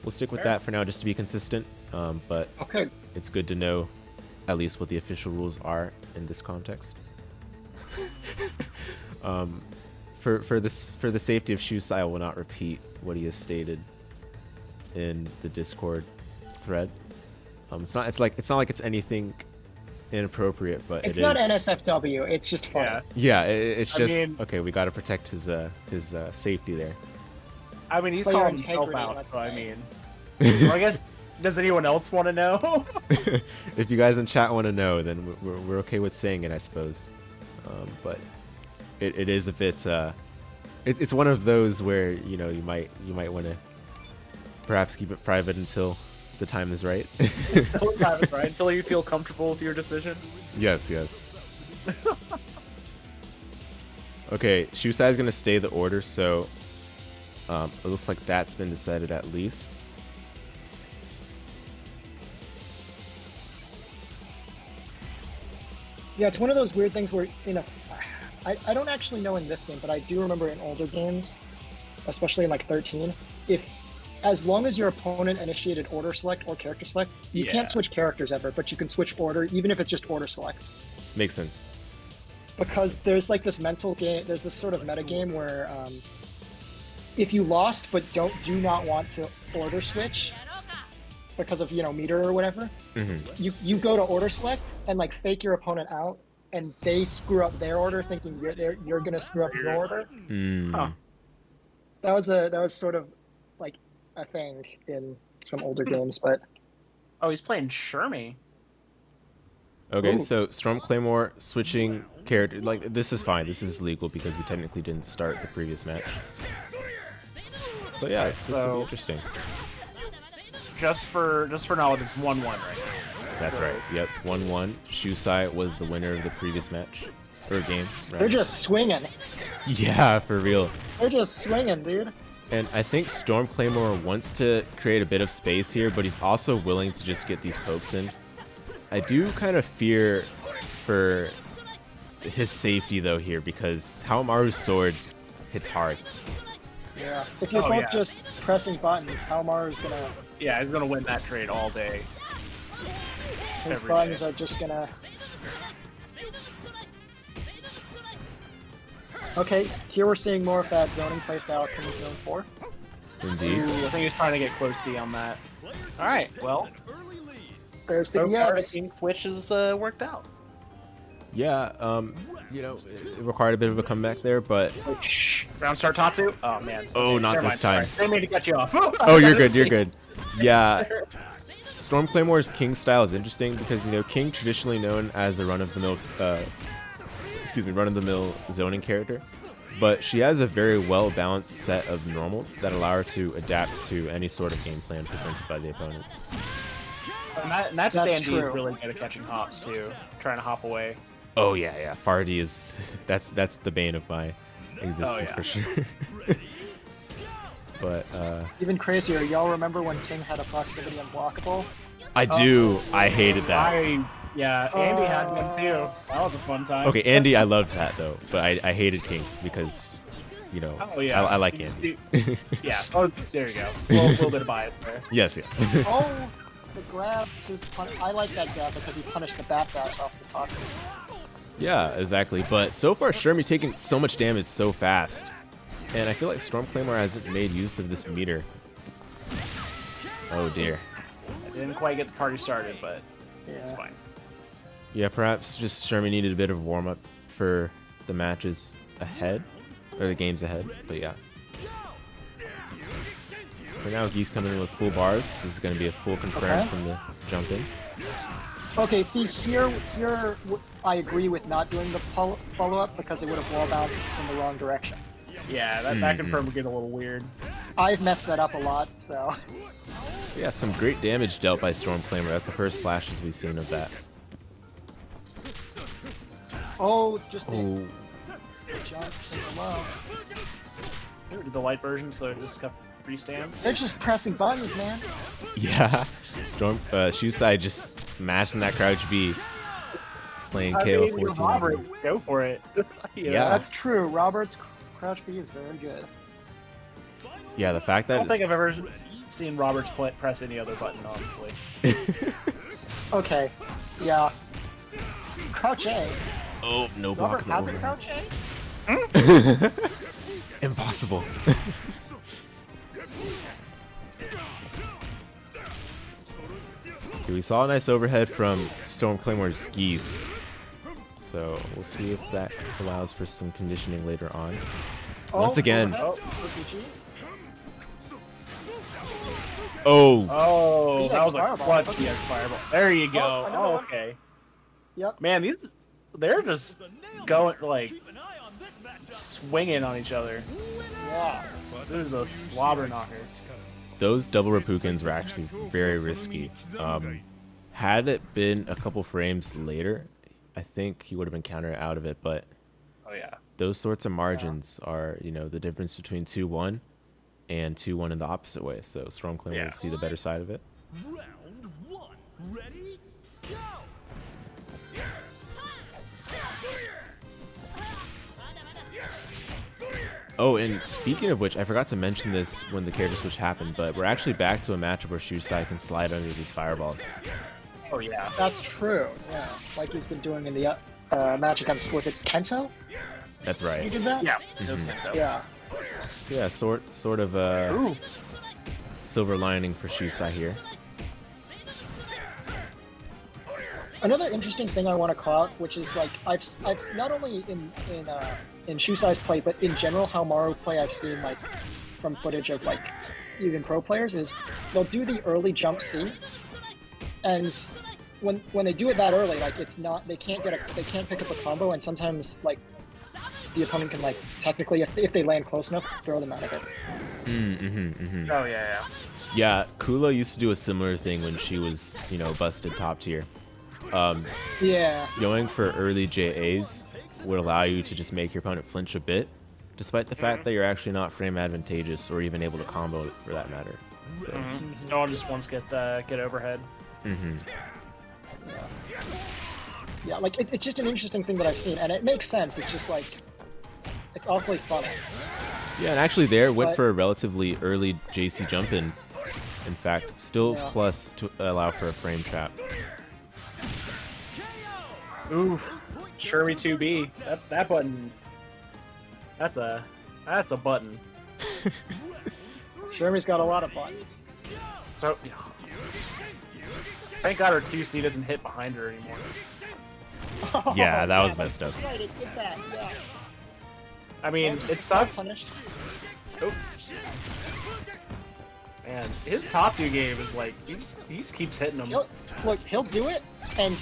we'll stick with that for now just to be consistent, but Okay. it's good to know at least what the official rules are in this context. For the safety of Shuusai, I will not repeat what he has stated in the Discord thread. It's not like it's anything inappropriate, but It's it not is. NSFW. It's just funny. Yeah. Yeah, it's I just mean- okay. We got to protect his safety there. I mean, he's Player calling himself integrity, out, let's so I say. mean... Well, I guess, does anyone else want to know? If you guys in chat want to know, then we're okay with saying it, I suppose. But it is a bit. It's one of those where you might want to perhaps keep it private until the time is right. Right? Until you feel comfortable with your decision. Yes. Okay, Shuusai is gonna stay the order, so it looks like that's been decided at least. Yeah, it's one of those weird things where, I don't actually know in this game, but I do remember in older games, especially in like 13, as long as your opponent initiated order select or character select, you can't switch characters ever, but you can switch order, even if it's just order select. Makes sense. Because there's like this mental game, there's this sort of meta game where if you lost but do not want to order switch because of meter or whatever, you go to order select and like fake your opponent out, and they screw up their order thinking you're gonna screw up your order. Huh. That was sort of like a thing in some older games, but Oh, he's playing Shermie. Okay, Ooh. so StormClaymore switching character, like this is fine. This is legal because we technically didn't start the previous match. So yeah, this will be interesting. Just for knowledge, it's 1-1 right now. That's right. Yep, 1-1. Shuusai was the winner of the previous match or game. Right? they're just swinging. Yeah, for real. They're just swinging, dude. And I think StormClaymore wants to create a bit of space here, but he's also willing to just get these pokes in. I do kind of fear for his safety though here, because Haohmaru's sword hits hard. Yeah. If you're both just pressing buttons, Haohmaru's gonna. Yeah, he's gonna win that trade all day. His Every buttons day. are just gonna. Okay, here we're seeing more of that zoning playstyle King's known for. Indeed. Ooh, I think he's trying to get close D on that. All right, well, There's the so far the EX. King Switch has worked out. Yeah, it required a bit of a comeback there, but Wait, shh. Round start Tatsu? Oh man. Oh, Okay, not never this mind, time. sorry. They made to cut you off. oh, you're good, you're good. Yeah, StormClaymore's King style is interesting because King traditionally known as a run-of-the-mill, run-of-the-mill zoning character, but she has a very well-balanced set of normals that allow her to adapt to any sort of game plan presented by the opponent. And that That's stand D is true. really good at catching hops too, trying to hop away. Oh yeah, Fardy is that's the bane of my existence yeah. for sure. But Even crazier, y'all remember when King had a proximity unblockable? I do. I hated that. Andy had one too. That was a fun time. Okay, Andy, I loved that though, but I hated King because, Oh yeah. I like You just Andy. Yeah. Oh, there you go. A little bit of bias there. Yes. Oh, the grab to punish. I like that grab because he punished the bat dash off the toxic. Yeah, exactly. But so far, Shermie taking so much damage so fast, and I feel like StormClaymore hasn't made use of this meter. Oh dear. I didn't quite get the party started, but it's Yeah. fine. Yeah, perhaps just Shermie needed a bit of warm up for the matches ahead, or the games ahead. But yeah. For now, Geese coming in with full bars. This is going to be a full confirm Okay. from the jump in. Okay, see here I agree with not doing the follow-up because it would have wall bounced in the wrong direction. Yeah, that confirm would get a little weird. I've messed that up a lot, so Yeah, some great damage dealt by StormClaymore. That's the first flashes we've seen of that. just the Oh, jump in the low. The light version, so it just got free stand. They're just pressing buttons, man. yeah. Shuusai just mashing that crouch B, playing KO 14. Robert, go for it. Yeah. That's true. Robert's crouch B is very good. Yeah, the fact I that don't think it's, I've ever seen Roberts press any other button, honestly. Okay, yeah. Crouch A. oh no Robert blockable has a overhead. crouch A? Impossible. Okay, we saw a nice overhead from StormClaymore's Geese. So we'll see if that allows for some conditioning later on. Once again. Oh. Oh, that was a Fireball. clutch Okay. EX fireball. There you go. another Oh, one. okay. Yep. Man, they're just going, like, swinging on each other. Yeah. This is a slobber knocker. Those double Repukins were actually very risky. Had it been a couple frames later, I think he would have been countered out of it, but Oh, yeah. those sorts of margins are, you know, the difference between 2-1 and 2-1 in the opposite way. So StormClaymore will see the better side of it. Round 1. Ready? Go! Oh, and speaking of which, I forgot to mention this when the character switch happened, but we're actually back to a matchup where Shuusai can slide under these fireballs. Oh, yeah. That's true. Yeah. Like he's been doing in the match against, was it Kento? That's He right. did that? Yeah. Just Kento. Yeah. Yeah, sort of Ooh. silver lining for Shuusai here. Another interesting thing I want to call out, which is like I've not only in Shuusai's play, but in general Haohmaru play I've seen like from footage of like even pro players is they'll do the early jump C, and when they do it that early, like it's not they can't pick up a combo, and sometimes like the opponent can like technically if they land close enough throw them out of it. Oh, yeah. Yeah, Kula used to do a similar thing when she was, you know, busted top tier. Yeah. Going for early JAs would allow you to just make your opponent flinch a bit, despite the fact that you're actually not frame advantageous or even able to combo it for that matter. So. No one just wants to get overhead. Yeah, like it's just an interesting thing that I've seen, and it makes sense. It's just like it's awfully funny. Yeah, and actually there went But- for a relatively early JC jump in fact, still Yeah. plus to allow for a frame trap. Ooh, Shermie 2B. That button. That's a button. Shermie's got a lot of buttons. So. Thank God her QC doesn't hit behind her anymore. Yeah, that was that's messed up. Right, it did that. Yeah. I mean, Just it sucks. punished. Oh. Man, his Tatsu game is like he just keeps hitting them. He'll do it, and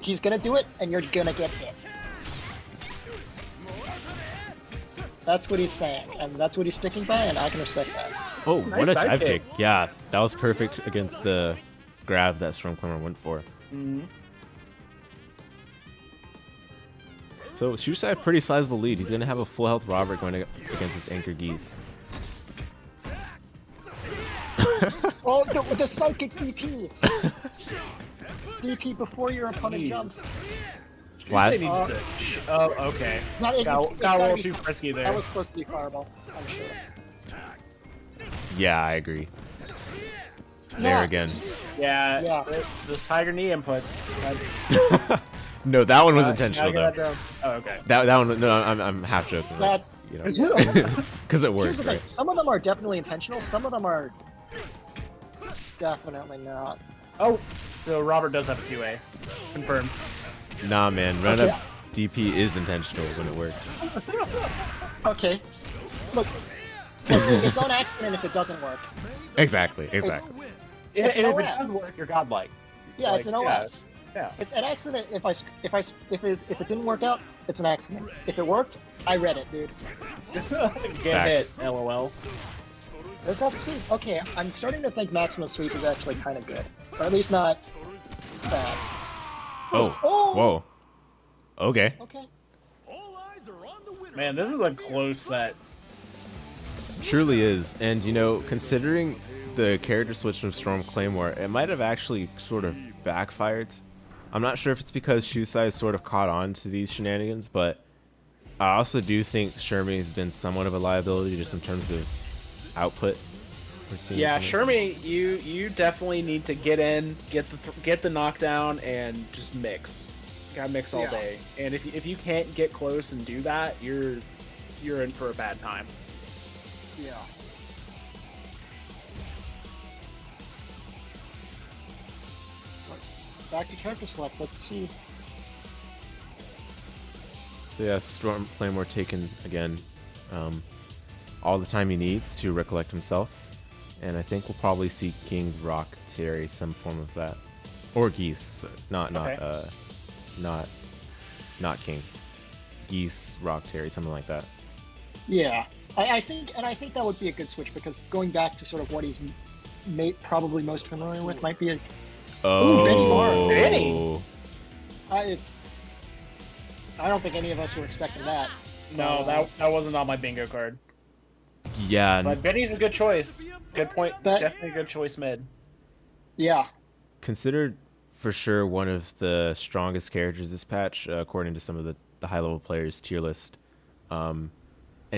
he's gonna do it, and you're gonna get hit. That's what he's saying, and that's what he's sticking by, and I can respect that. Oh, Nice what a dive dive kick. kick. Yeah, that was perfect against the grab that StormClaymore went for. So Shuusai a pretty sizable lead. He's going to have a full health Robert going against this Anchor Geese. Oh, the psychic DP! DP before your opponent Jeez. jumps. Flat. Needs to. Oh, okay. Not, it's Got a gotta little be- too frisky there. That was supposed to be fireball, I'm sure. Yeah, I agree. Yeah. There again. Yeah. Yeah. Those Tiger knee inputs. No, that one was Gotta intentional get that though. down. Oh, okay. That one. No, I'm half joking. That- You know, because it Here's worked, the thing, right? some of them are definitely intentional, some of them are definitely not. Oh, so Robert does have a 2A. Confirmed. Nah, man. Run Okay. up DP is intentional when it works. Okay. Look, it's on accident if it doesn't work. Exactly. It's Exactly. It's And an if it OS. does work, you're godlike. Yeah, it's an Like, OS. Yeah. It's an accident if it didn't work out, it's an accident. If it worked, I read it, dude. Get hit, Facts. LOL. There's that sweep. Okay, I'm starting to think Maxima's sweep is actually kind of good. Or at least not bad. Oh. Oh! Whoa. Okay. Okay. All eyes are on the winner. Man, this is a close set. Truly is. And, you know, considering the character switch from StormClaymore, it might have actually sort of backfired. I'm not sure if it's because Shuusai sort of caught on to these shenanigans, but I also do think Shermie has been somewhat of a liability just in terms of output. we're seeing Yeah, from him. Shermie, you definitely need to get in, get the knockdown, and just mix. Gotta mix all Yeah. day. And if you can't get close and do that, you're in for a bad time. Yeah. back to character select. Let's see. So yeah, StormClaymore taking again all the time he needs to recollect himself, and I think we'll probably see King Rock Terry some form of that, or Geese, not King, Geese Rock Terry, something like that. Yeah, I think that would be a good switch because going back to sort of what he's probably most familiar with might be a Oh, Benny. I don't think any of us were expecting that. No, that wasn't on my bingo card. Yeah, But Benny's a good choice. Good point. Definitely a good choice mid. Yeah. considered for sure one of the strongest characters this patch, according to some of the high level players tier list. And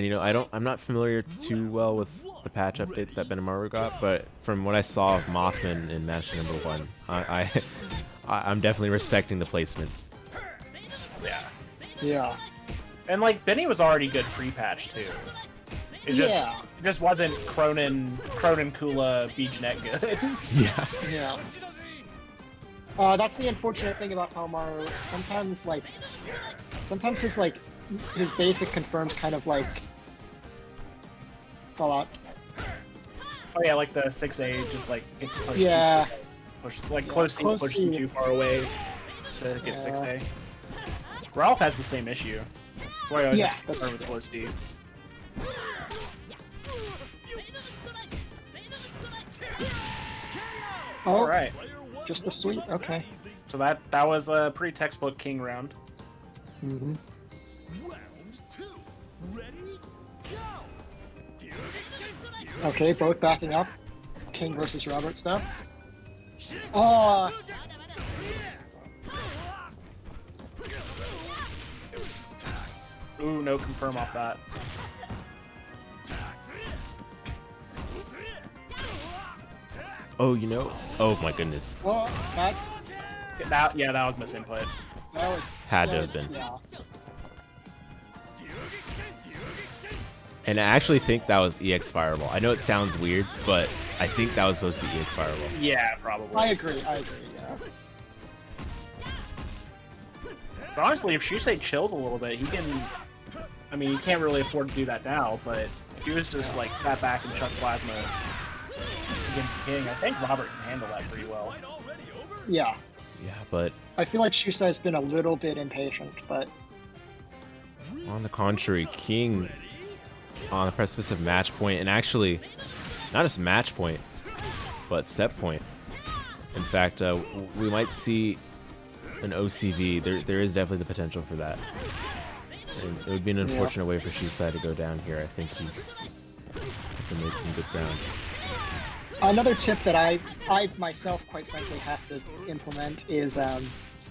you know, I'm not familiar too well with the patch updates that Benimaru got, but from what I saw of Mothman in match number 1, I'm definitely respecting the placement. Yeah. Yeah. And like Benny was already good pre-patch too. It just wasn't Krohnen Kula Beachnet good. Yeah. Yeah. That's the unfortunate thing about Haohmaru. Sometimes his basic confirms kind of like fall out. Oh yeah, like the 6A just like gets pushed. Yeah. Close C close pushed C. him too far away to get 6A. Ralph has the same issue. That's why I always have to concern with close D. Oh, All right. just the sweep. Okay. So that was a pretty textbook king round. Mm-hmm. Round 2. Ready? Go! Okay, both backing up. King versus Robert stuff. Oh. Ooh, no confirm off that. Oh, you know. Oh my goodness. Well, that That was misinput. was Had that to was- have been. Yeah. And I actually think that was EX Fireball. I know it sounds weird, but I think that was supposed to be EX Fireball. Yeah, probably. I agree. Yeah. But honestly, if Shuusai chills a little bit, he can. I mean, he can't really afford to do that now, but if he was just like tap back and chuck plasma against King, I think Robert can handle that pretty well. Yeah. Yeah, but I feel like Shuusai's been a little bit impatient, but on the contrary, King on the precipice of match point, and actually not just match point, but set point. In fact, we might see an OCV. There is definitely the potential for that. And it would be an unfortunate way for Shuusai to go down here. I think he's definitely made some good ground. another tip that I myself, quite frankly, have to implement is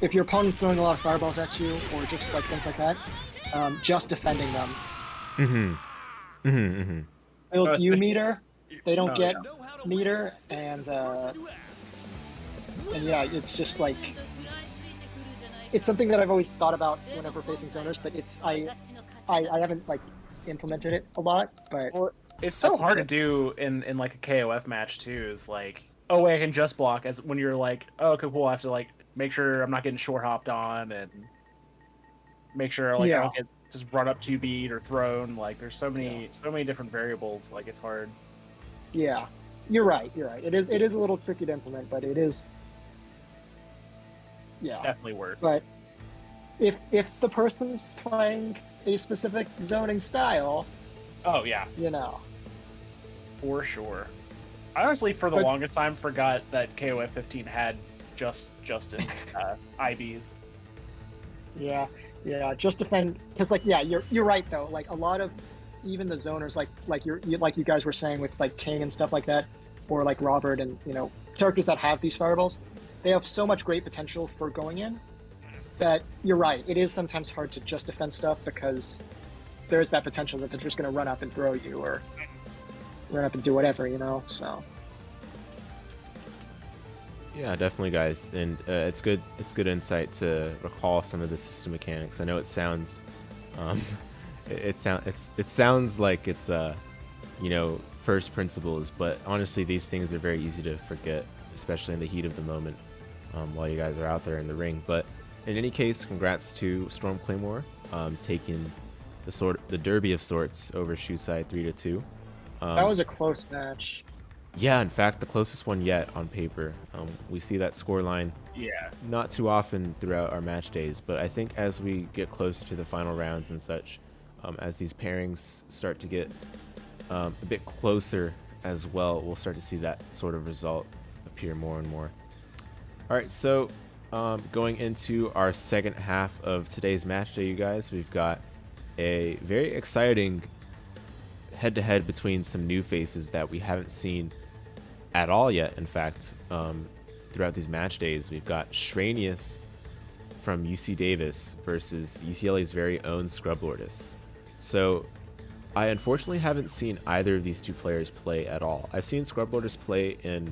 if your opponent's throwing a lot of fireballs at you, or just like things like that, just defending them. Builds you meter, they don't get meter, and yeah, it's just like it's something that I've always thought about whenever facing zoners, but I haven't like implemented it a lot, but Well, it's so That's a hard to tip. do in like a KOF match too. Is like, oh wait, I can just block. As when you're like, oh okay, cool. I have to like make sure I'm not getting short hopped on and make sure like I don't get just run up 2 beat or thrown. Like there's so many different variables. Like it's hard. yeah, you're right. It is a little tricky to implement, but it is. Yeah, Definitely worse. but if the person's playing a specific zoning style, Oh yeah, you know. for sure. I honestly, for the But- longest time, forgot that KOF 15 had just IBs. Yeah, just defend because like you're right though. Like a lot of even the zoners like you guys were saying with like King and stuff like that, or like Robert and characters that have these fireballs, they have so much great potential for going in that you're right. It is sometimes hard to just defend stuff because there's that potential that they're just going to run up and throw you or run up and do whatever, so. Yeah, definitely, guys, and it's good insight to recall some of the system mechanics. I know it sounds, it sounds like it's first principles, but honestly, these things are very easy to forget, especially in the heat of the moment. while you guys are out there in the ring. But in any case, congrats to StormClaymore taking the derby of sorts over Shuusai 3-2. That was a close match. Yeah, in fact, the closest one yet on paper. We see that scoreline Yeah. not too often throughout our match days, but I think as we get closer to the final rounds and such, as these pairings start to get a bit closer as well, we'll start to see that sort of result appear more and more. All right, so going into our second half of today's match day, you guys, we've got a very exciting head-to-head between some new faces that we haven't seen at all yet. In fact, throughout these match days, we've got Shreynius from UC Davis versus UCLA's very own ScrubLordess. So I unfortunately haven't seen either of these two players play at all. I've seen ScrubLordess play in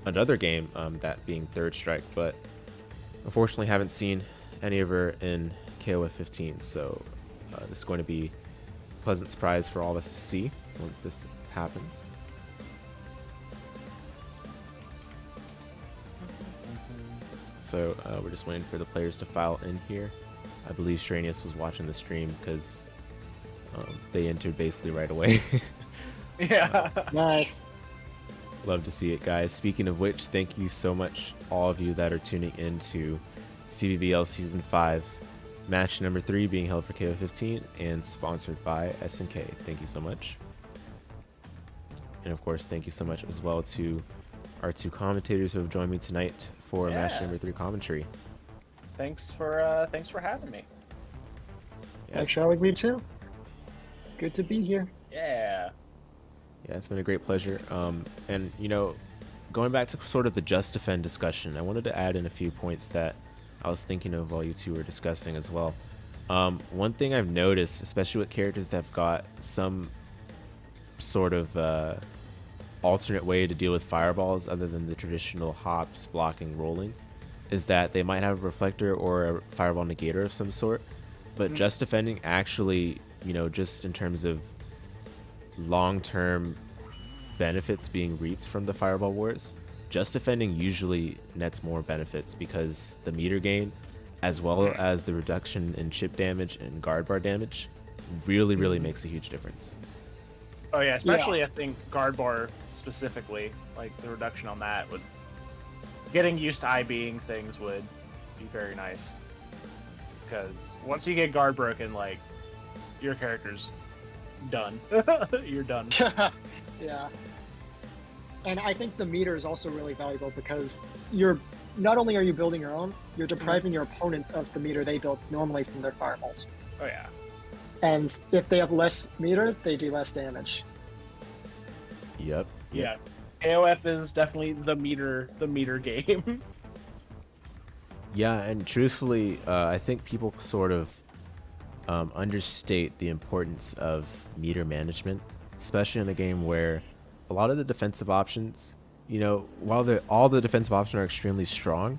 another game, that being Third Strike, but unfortunately haven't seen any of her in KOF 15. So this is going to be a pleasant surprise for all of us to see once this happens. So we're just waiting for the players to file in here. I believe Shreynius was watching the stream because they entered basically right away. Yeah. Nice. Love to see it, guys. Speaking of which, thank you so much, all of you that are tuning into CBBL Season 5, match number 3 being held for KO 15 and sponsored by SNK. Thank you so much. And of course, thank you so much as well to our two commentators who have joined me tonight for match number 3 commentary. Thanks for having me. Thanks for having me too. Good to be here. Yeah. Yeah, it's been a great pleasure. And, you know, going back to sort of the Just Defend discussion, I wanted to add in a few points that I was thinking of while you two were discussing as well. One thing I've noticed, especially with characters that have got some sort of alternate way to deal with fireballs other than the traditional hops, blocking, rolling, is that they might have a reflector or a fireball negator of some sort. But Just Defending actually, you know, just in terms of long-term benefits being reaped from the fireball wars, Just Defending usually nets more benefits because the meter gain as well as the reduction in chip damage and guard bar damage really makes a huge difference. Oh yeah, especially I think guard bar specifically, like the reduction on that would, getting used to IBing things would be very nice. Because once you get guard broken, like, your character's done. You're done. Yeah. And I think the meter is also really valuable because you're not only are you building your own, you're depriving your opponent of the meter they built normally from their fireballs. Oh yeah. And if they have less meter, they do less damage. Yep. Yeah. KOF is definitely the meter game. Yeah, and truthfully, I think people sort of understate the importance of meter management, especially in a game where a lot of the defensive options, you know, while all the defensive options are extremely strong,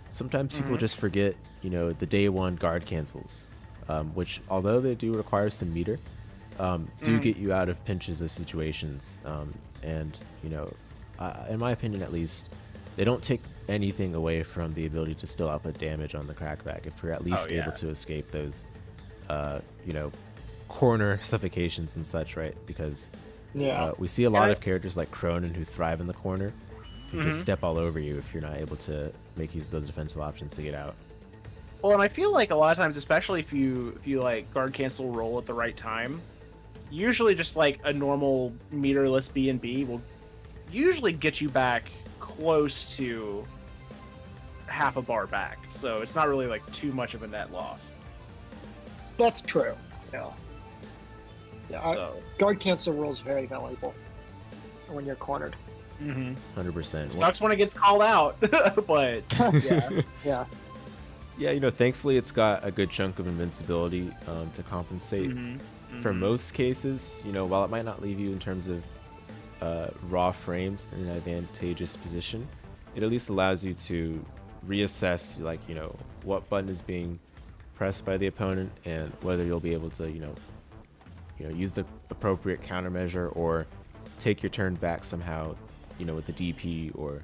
sometimes people just forget, you know, the day one guard cancels, which, although they do require some meter, do get you out of pinches of situations. And, you know, in my opinion at least, they don't take anything away from the ability to still output damage on the crackback if you're at least able to escape those, you know, corner suffocations and such, right? Because we see a lot of characters like Krohnen who thrive in the corner, who just step all over you if you're not able to make use of those defensive options to get out. Well, and I feel like a lot of times, especially if you like guard cancel roll at the right time, usually just like a normal meterless B&B will usually get you back close to half a bar back. So it's not really like too much of a net loss. That's true. Yeah. Yeah. So. Guard cancel roll is very valuable when you're cornered. 100%. Sucks when it gets called out, but yeah. Yeah. Yeah, you know, thankfully it's got a good chunk of invincibility to compensate. For most cases, you know, while it might not leave you in terms of raw frames in an advantageous position, it at least allows you to reassess, like, you know, what button is being pressed by the opponent and whether you'll be able to, you know, use the appropriate countermeasure or take your turn back somehow, you know, with the DP or,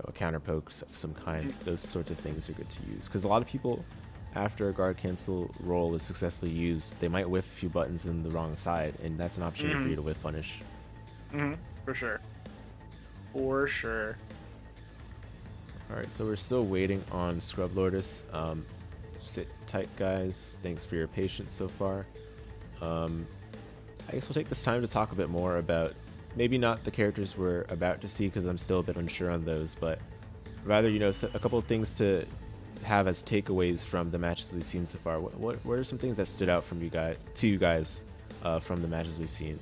a counter poke of some kind. Those sorts of things are good to use because a lot of people, after a guard cancel roll is successfully used, they might whiff a few buttons in the wrong side, and that's an opportunity for you to whiff punish. For sure. For sure. Alright, so we're still waiting on ScrubLordess. Sit tight, guys. Thanks for your patience so far. I guess we'll take this time to talk a bit more about maybe not the characters we're about to see because I'm still a bit unsure on those, but rather, a couple of things to have as takeaways from the matches we've seen so far. What are some things that stood out from you guys from the matches we've seen?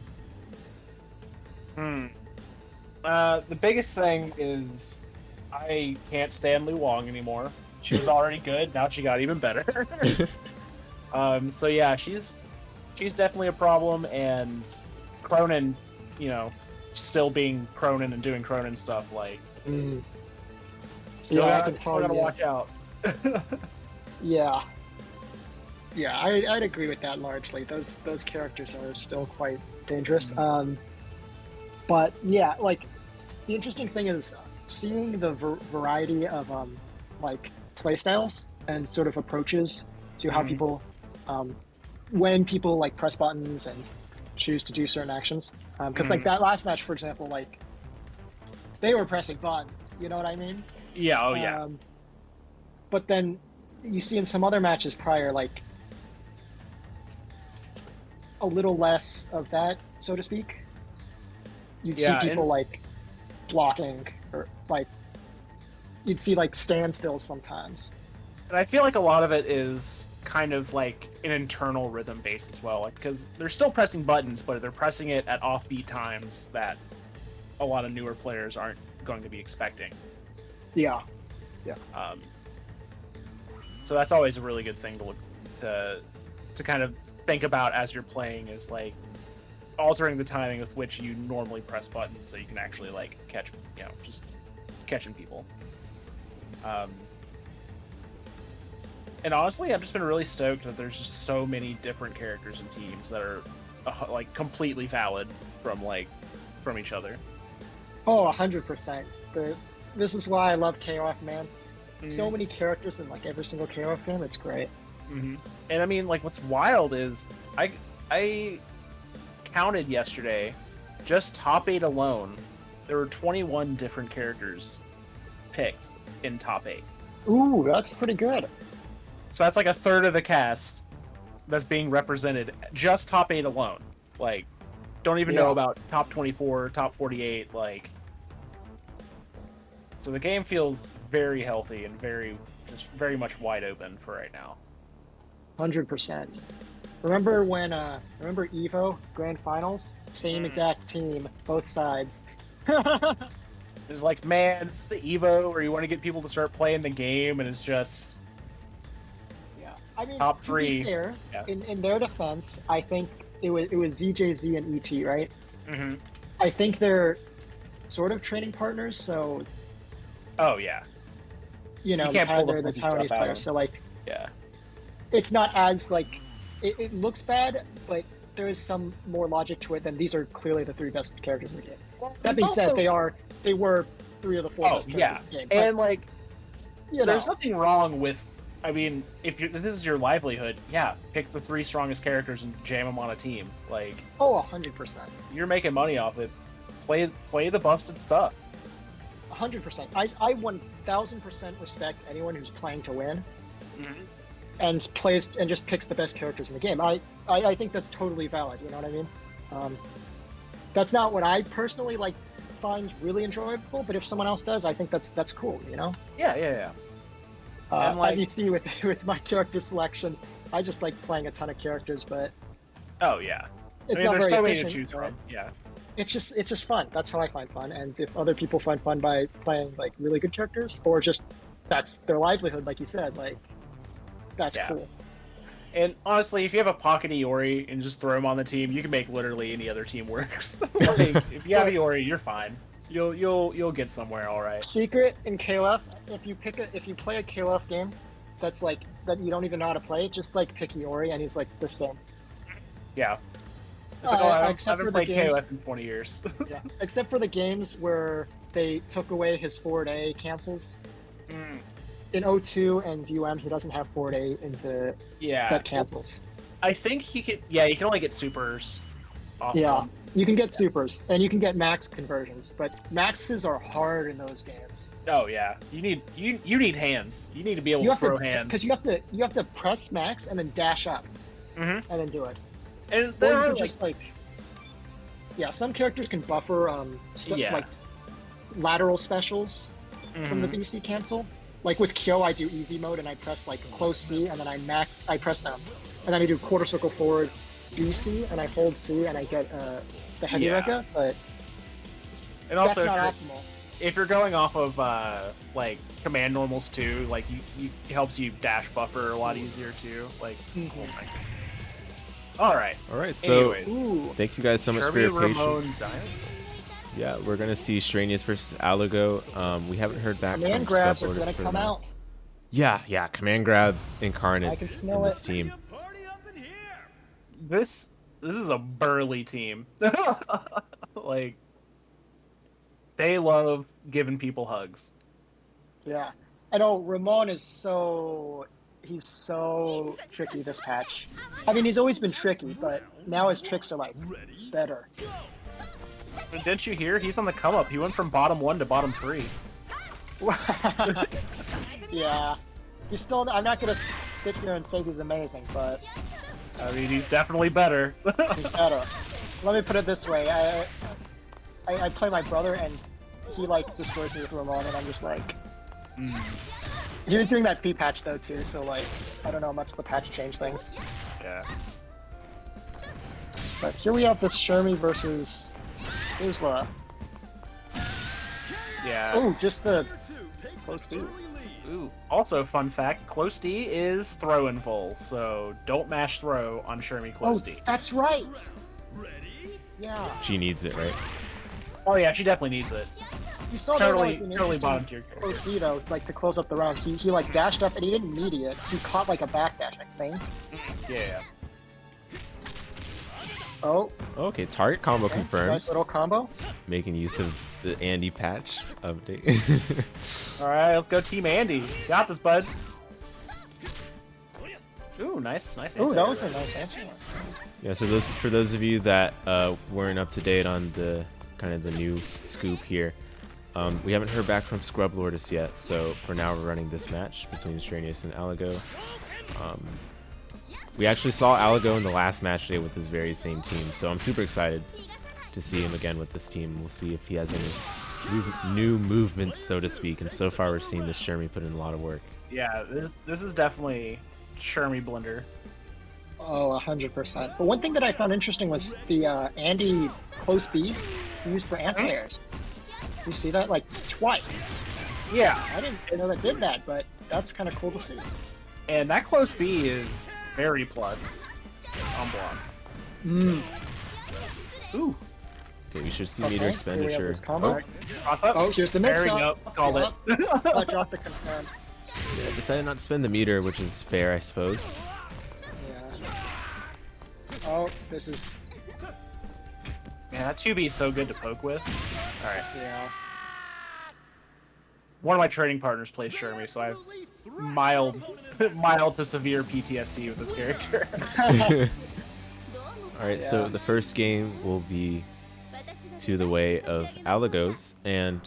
The biggest thing is I can't stand Luong anymore. She was already good, now she got even better. So yeah, she's definitely a problem, and Krohnen, still being Krohnen and doing Krohnen stuff, like still gotta watch out. Yeah, I'd agree with that largely. Those characters are still quite dangerous. But yeah, like the interesting thing is seeing the variety of like playstyles and sort of approaches to how people, when people like press buttons and choose to do certain actions. Because like that last match, for example, like they were pressing buttons. You know what I mean? Yeah. Oh yeah. But then you see in some other matches prior, like a little less of that, so to speak. You'd see people like blocking, or like you'd see like standstills sometimes. And I feel like a lot of it is kind of like an internal rhythm base as well, like because they're still pressing buttons, but they're pressing it at offbeat times that a lot of newer players aren't going to be expecting. Yeah. So that's always a really good thing to look to kind of think about as you're playing, is like altering the timing with which you normally press buttons so you can actually like catch, just catching people. And honestly, I've just been really stoked that there's just so many different characters and teams that are like completely valid from each other. Oh, 100%. This is why I love KOF, man. So many characters in like every single KOF game. It's great. And I mean, like, what's wild is I counted yesterday, just top 8 alone, there were 21 different characters picked in top 8. Ooh, that's pretty good. So that's like a third of the cast that's being represented, just top 8 alone. Like, don't even know about top 24, top 48, like. So the game feels very healthy and very much wide open for right now. 100%. Remember when, remember EVO Grand Finals? Same exact team, both sides. It's like, man, it's the EVO where you want to get people to start playing the game, and it's just... Yeah, I mean, top to 3. be fair, in their defense, I think it was ZJZ and ET, right? I think they're sort of training partners, so... Oh, yeah. You know, they're the Taiwanese players, so, like... Yeah. It's not as, like... It looks bad, but there is some more logic to it than these are clearly the 3 best characters in the game. Well, that being said, they were 3 of the 4 best characters in the game. But, and, like, there's nothing wrong with... I mean, if this is your livelihood, pick the 3 strongest characters and jam them on a team. Like... Oh, 100%. You're making money off it. Play the busted stuff. 100%. I 1000% respect anyone who's playing to win, and plays and just picks the best characters in the game. I think that's totally valid. You know what I mean? That's not what I personally find really enjoyable, but if someone else does, I think that's cool. You know? Yeah. As you see with my character selection, I just like playing a ton of characters, but oh yeah, it's not there's very so many to efficient, choose from. Yeah. It's just fun. That's how I find fun. And if other people find fun by playing like really good characters, or just that's their livelihood, like you said, like that's cool. And honestly, if you have a pocket Iori and just throw him on the team, you can make literally any other team works. Like, if you have Iori, you're fine. You'll get somewhere, all right. Secret in KOF, if you play a KOF game that's like that you don't even know how to play, just like pick Iori and he's like the same. Yeah. It's like, oh, I except haven't for the played games. KOF in 20 years. Yeah. Except for the games where they took away his forward A cancels. Mm, In O2 and UM, he doesn't have forward A into yeah. that cancels. I think he could. Yeah, you can only get supers. Off Yeah, them. you can get supers and you can get max conversions, but maxes are hard in those games. Oh yeah. You need hands. You need to be able to throw hands. Because you have to press max and then dash up Mhm. and then do it. And Or there you are can like, just yeah, some characters can buffer Yeah. like lateral specials from the mhm. BC cancel. Like with Kyo, I do easy mode and I press like close C and then I press down, and then I do quarter circle forward BC and I hold C and I get the heavy Yeah. Rekka, but And also, that's not if optimal. if you're going off of like command normals too, like it helps you dash buffer a lot easier too. Like, Mhm. oh my God. All right. All right, so Anyways, Ooh, thank you guys so much for Shermie, your Ramón, patience. Dinosaur. Yeah, we're gonna see Shreynius versus Alego. We haven't heard back command from grabs are ScrubLordess gonna for come now. out. Yeah, command grab incarnate I can in smell this it. team. Party up in here. This is a burly team. Like, they love giving people hugs. Yeah, I know Ramon is he's so tricky this patch. I mean, he's always been tricky, but now his tricks are like Ready? better. And didn't you hear? He's on the come up. He went from bottom 1 to bottom 3. Yeah, he's still. I'm not gonna sit here and say he's amazing, but I mean, he's definitely better. he's better. Let me put it this way: I play my brother, and he like destroys me with Ramon, and I'm just like. Mm, He was doing that P patch though too, so like I don't know how much the patch changed things. yeah. But here we have this Shermie versus Isla. Yeah. Oh, just the Number 2 takes Close the D. early lead. Ooh. Also, fun fact: close D is throw in full, so don't mash throw on Shermie close D. that's right. Ready? Yeah, She needs it, right? Oh yeah, she definitely needs it. you saw Totally, that was an totally interesting bottom tier. close D though, like to close up the round. He like dashed up and he didn't mediate. He caught like a backdash, I think. Yeah. Oh, Okay, target combo okay. confirms. Nice little combo. Making use of the Andy patch update. All right, let's go, Team Andy. Got this, bud. Ooh, nice Oh, anti-air that was a there. nice answer. Yeah, so for those of you that weren't up to date on the kind of the new scoop here, we haven't heard back from ScrubLordess yet. So for now, we're running this match between Shreynius and Alego. We actually saw Alego in the last match day with this very same team, so I'm super excited to see him again with this team. We'll see if he has any new movements, so to speak. And so far, we're seeing this Shermie put in a lot of work. Yeah, this is definitely Shermie Blender. Oh, 100%. But one thing that I found interesting was the Andy close B he used for anti-airs. You see that like twice. Yeah, I didn't know that did that, but that's kind of cool to see. and that close B is very plus on block. Mm. Ooh, Okay, we should see Okay, meter here we have expenditure. this combo. cross up. Oh, here's the mix There we go. up. Called it. I dropped the confirm. Yeah, decided not to spend the meter, which is fair, I suppose. Yeah. Oh, this is Man, that 2B is so good to poke with. All right, yeah. one of my trading partners plays Shermie, so I have mild to severe PTSD with this character. All right, so Yeah. the first game will be to the way of Alego's, and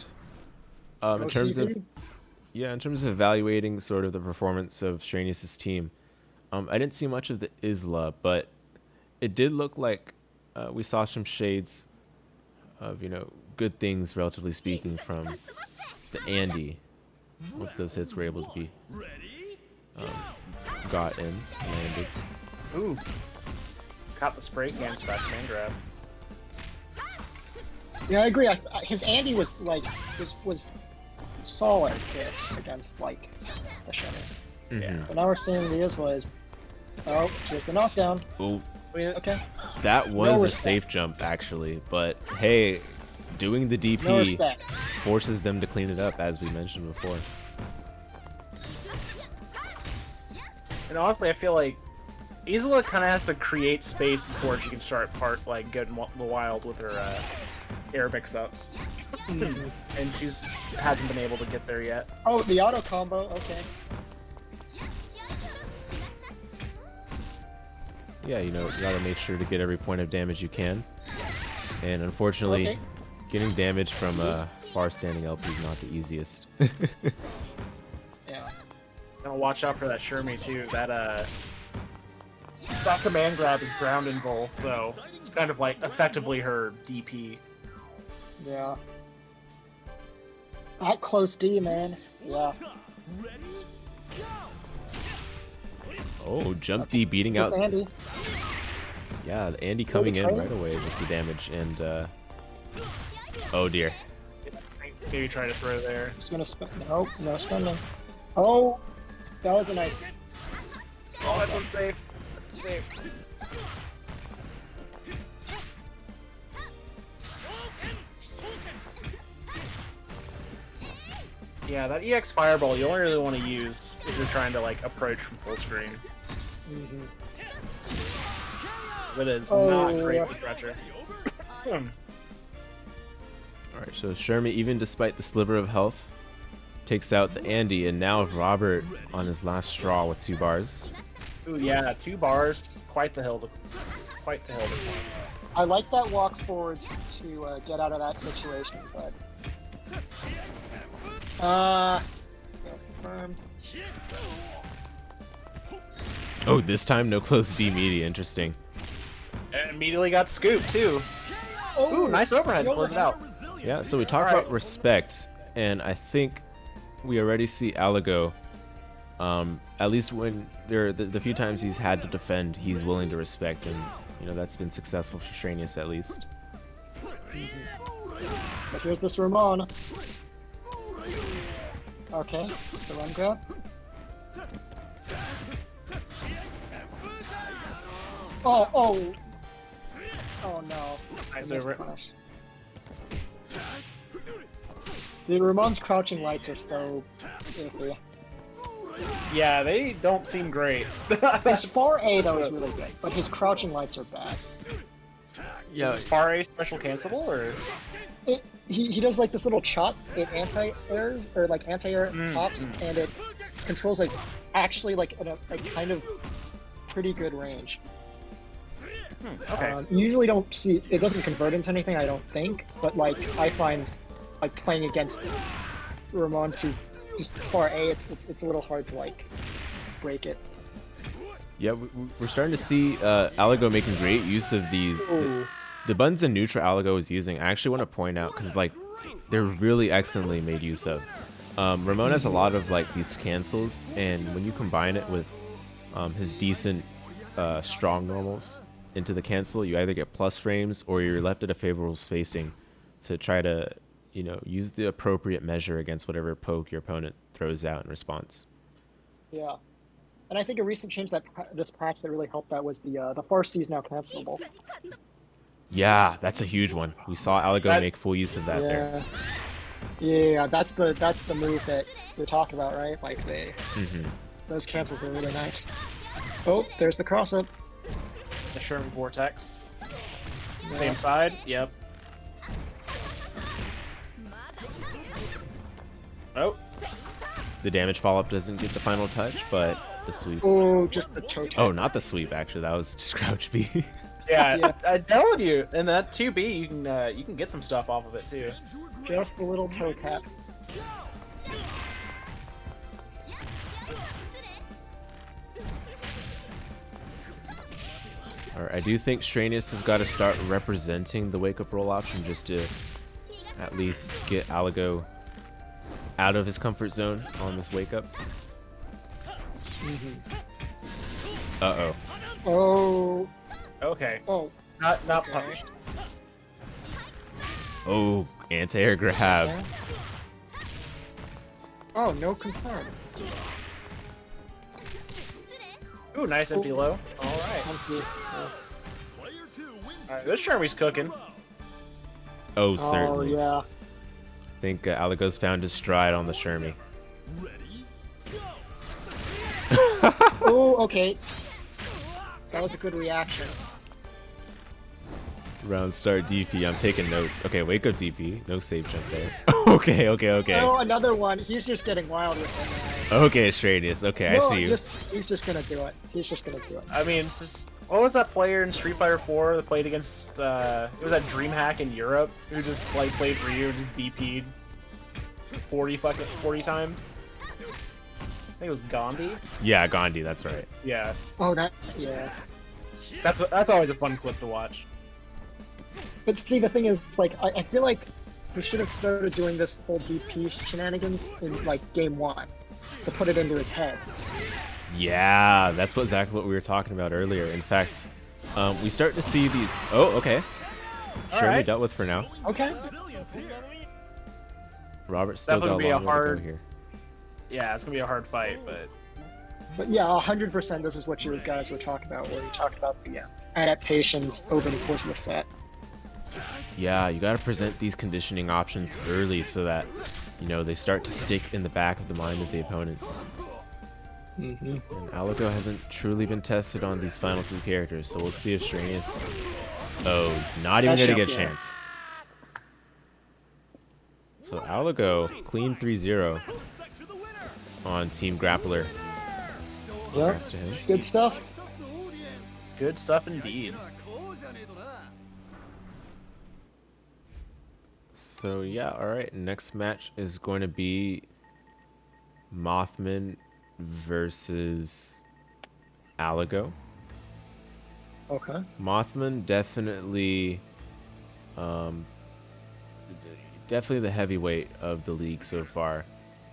in terms of evaluating sort of the performance of Shreynius' team, I didn't see much of the Isla, but it did look like we saw some shades of good things, relatively speaking, from the Andy. Once those hits were able to be Ready? got in, landed. Ooh, caught the spray cans back man grab. Yeah, I agree. His Andy was like was solid-ish against like the Shermie. Mhm. But now we're seeing the Isla is. Oh, here's the knockdown. Ooh, Okay. that was a respect. safe jump actually, but hey, doing the No DP respect. forces them to clean it up, as we mentioned before. And honestly, I feel like Isla kind of has to create space before she can start getting the wild with her air mix-ups. And she's hasn't been able to get there yet. Oh, the auto combo. Okay. Yeah, you gotta make sure to get every point of damage you can. And unfortunately, Okay. getting damage from a far-standing LP is not the easiest. Yeah. Gotta watch out for that Shermie too. That command grab is ground and goal, so it's kind of like effectively her DP. Yeah. That close D, man. Yeah. Oh, jump D beating Is this out. Andy? Yeah, Andy coming in try right it? away with the damage, and oh dear. Maybe try to throw there. Just gonna spin. Nope, no spending. Oh, that was a nice. Oh, that's unsafe. That's unsafe. Yeah, that EX Fireball you only really want to use if you're trying to like approach from full screen. Mhm. But it's Oh, not great yeah. with Retcher. Alright, so Shermie, even despite the sliver of health, takes out the Andy, and now Robert on his last straw with 2 bars. Ooh, yeah, 2 bars, quite the hill to climb. I like that walk forward to get out of that situation, but. Confirm. Oh, this time no close D media, interesting. And immediately got scooped too. Ooh, nice overhead, close it out. Yeah, so we talk Alright. about respect, and I think we already see Alego, at least when the few times he's had to defend, he's willing to respect, and that's been successful for Shreynius at least. But here's this Ramón. Okay, the run grab. Oh no. Nice I missed over it. punish. Dude, Ramon's crouching lights are so iffy. Yeah, they don't seem great. His far A though is really good, but his crouching lights are bad. Yeah, Is far A special cancelable or? He does like this little chop, it anti-airs or like anti-air pops, and it controls like actually like in a kind of pretty good range. Okay. You usually don't see it doesn't convert into anything, I don't think, but like I find like playing against Ramón to just far A, it's a little hard to like break it. yeah, we're starting to see Alego making great use of these. The buttons and neutral Alego is using, I actually want to point out, because like they're really excellently made use of. Ramón has a lot of like these cancels, and when you combine it with his decent strong normals into the cancel, you either get plus frames or you're left at a favorable spacing to try to use the appropriate measure against whatever poke your opponent throws out in response. Yeah. And I think a recent change that this patch that really helped that was the far C is now cancelable. Yeah, that's a huge one. We saw Alego make full use of that there. Yeah, that's the move that we're talking about, right? Like those cancels were really nice. Oh, there's the cross up. The Shermie Vortex. Same side. Yep. Oh. The damage follow-up doesn't get the final touch, but the sweep. Oh, just the toe tap. Oh, not the sweep, actually. That was just crouch B. Yeah, Yeah. I'm telling you, and that 2B, you can get some stuff off of it too. Just the little toe tap. Alright, I do think Shreynius has got to start representing the wake-up roll option just to at least get Alego out of his comfort zone on this wake-up. Uh-oh. Oh. Okay. Oh. Not Okay. punished. Oh, anti-air grab. Oh, no confirm. Ooh, nice empty low. All right. All right, this Shermie's cooking. Oh, Oh, certainly. yeah. I think Alego's found his stride on the Shermie. Oh, okay. That was a good reaction. Round start DP. I'm taking notes. Okay, wake up DP. No save jump there. Okay. Oh, another one. He's just getting wild with him. Okay, Shreynius. Okay, I see you. He's just gonna do it. He's just gonna do it. I mean, it's just, what was that player in Street Fighter 4 that played against, it was that DreamHack in Europe, who just, like, played Ryu and just DP'd 40 times? I think it was Gandhi? Yeah, Gandhi, that's right. Yeah. Oh, yeah. That's always a fun clip to watch. But see, the thing is, like, I feel like we should have started doing this whole DP shenanigans in, like, game 1 to put it into his head. Yeah, that's exactly what we were talking about earlier. In fact, we start to see these... Oh, okay. Shermie right. dealt with for now. Okay. Robert still got a Definitely long be a way to hard- go here. Yeah, it's gonna be a hard fight, But yeah, 100% this is what you guys were talking about, where you talked about the adaptations over the course of the set. Yeah, you got to present these conditioning options early so that, you know, they start to stick in the back of the mind of the opponent. And Alego hasn't truly been tested on these final 2 characters, so we'll see if Shreynius... Oh, not even gonna get a chance. So Alego, clean 3-0 on Team Grappler. Yep. Congrats to him. Good stuff. good stuff indeed. So yeah, alright, next match is going to be MOTHMAN versus Alego. Okay. MOTHMAN definitely definitely the heavyweight of the league so far.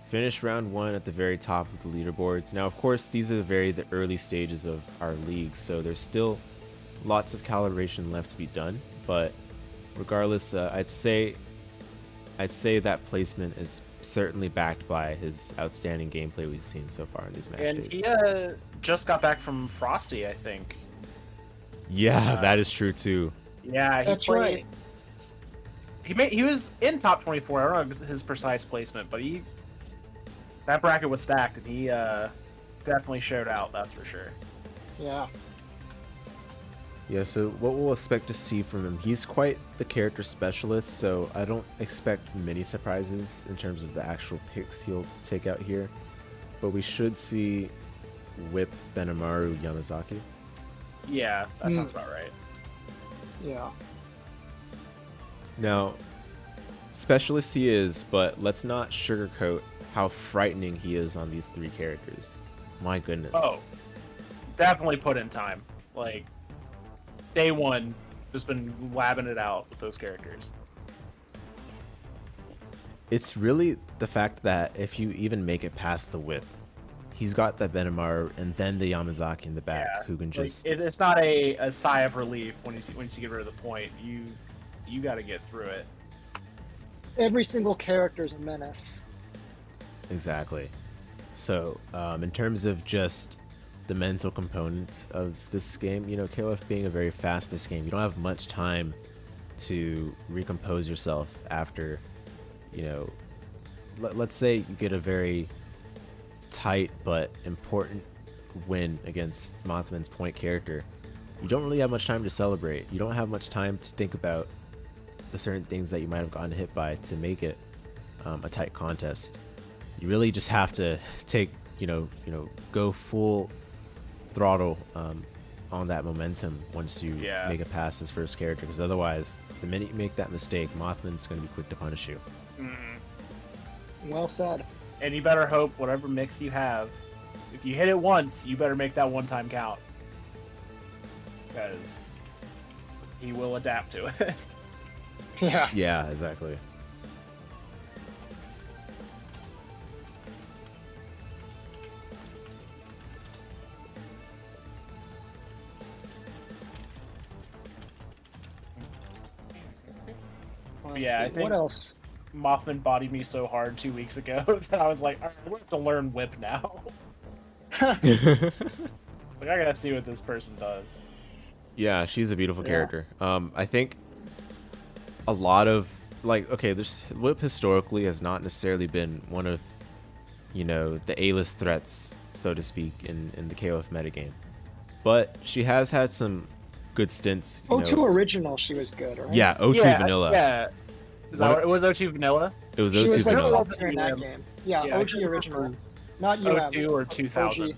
Finished round 1 at the very top of the leaderboards. Now of course these are the early stages of our league, so there's still lots of calibration left to be done, but regardless, I'd say that placement is certainly backed by his outstanding gameplay we've seen so far in these matches. And he just got back from Frosty, I think. Yeah, that is true too. Yeah, That's right. He was in top 24. I don't know his precise placement, but that bracket was stacked, and he definitely showed out. That's for sure. Yeah. Yeah, so what we'll expect to see from him, he's quite the character specialist, so I don't expect many surprises in terms of the actual picks he'll take out here. But we should see Whip, Benimaru, Yamazaki. Yeah, that sounds about right. Yeah. Now, specialist he is, but let's not sugarcoat how frightening he is on these 3 characters. My goodness. Oh, definitely put in time. Like, day 1, just been labbing it out with those characters. It's really the fact that if you even make it past the Whip, he's got that Benimaru and then the Yamazaki in the back who can just... Like, it's not a sigh of relief when you get rid of the point. You got to get through it. Every single character is a menace. Exactly. So, in terms of just the mental component of this game, you know, KOF being a very fast-paced game, you don't have much time to recompose yourself after, you know, let's say you get a very tight but important win against Mothman's point character. You don't really have much time to celebrate. You don't have much time to think about the certain things that you might have gotten hit by to make it a tight contest. You really just have to take, go full throttle on that momentum once you make it past this first character, because otherwise, the minute you make that mistake, Mothman's going to be quick to punish you. Well said. And you better hope whatever mix you have, if you hit it once, you better make that one time count. Because he will adapt to it. Yeah. Yeah, exactly. Yeah, I think what else? Mothman bodied me so hard 2 weeks ago that I was like, alright, we're going to learn Whip now. Like, I gotta see what this person does. Yeah, she's a beautiful character. I think a lot of, this Whip historically has not necessarily been one of, the A-list threats, so to speak, in the KOF metagame. but she has had some good stints. You O2 know, original, she was good, right? Yeah, O2 yeah, vanilla. Yeah. Is that what, it was O2 vanilla? It was She O2 was like vanilla. top tier in that game. Yeah, Yeah, I OG can't original. remember. Not UM. O2 or 2000. OG.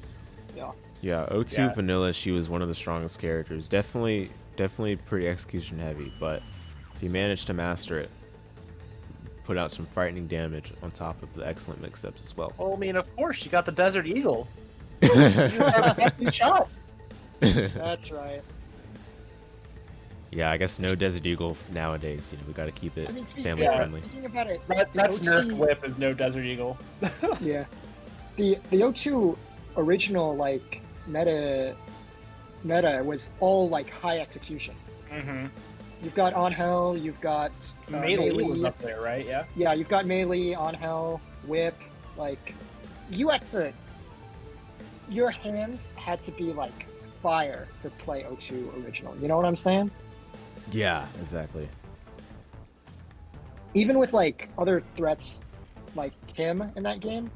Yeah. Yeah, O2 Yeah. vanilla. She was one of the strongest characters. Definitely pretty execution heavy, but he managed to master it. Put out some frightening damage on top of the excellent mix-ups as well. Well, I mean, of course, you got the Desert Eagle. You have a hefty shot. That's right. Yeah, I guess no Desert Eagle nowadays. You know, we got to keep it I mean, family yeah. friendly. Thinking about it, That's the Nerf OT Whip is no Desert Eagle. Yeah. The O2 original like meta was all like high execution. Mm-hmm. You've got Ángel, you've got Melee was Melee. up there, right? Yeah. Yeah, you've got Melee, Ángel, Whip. Like, you had to. Your hands had to be like fire to play O2 original. You know what I'm saying? Yeah, exactly. Even with like other threats, like him in that game,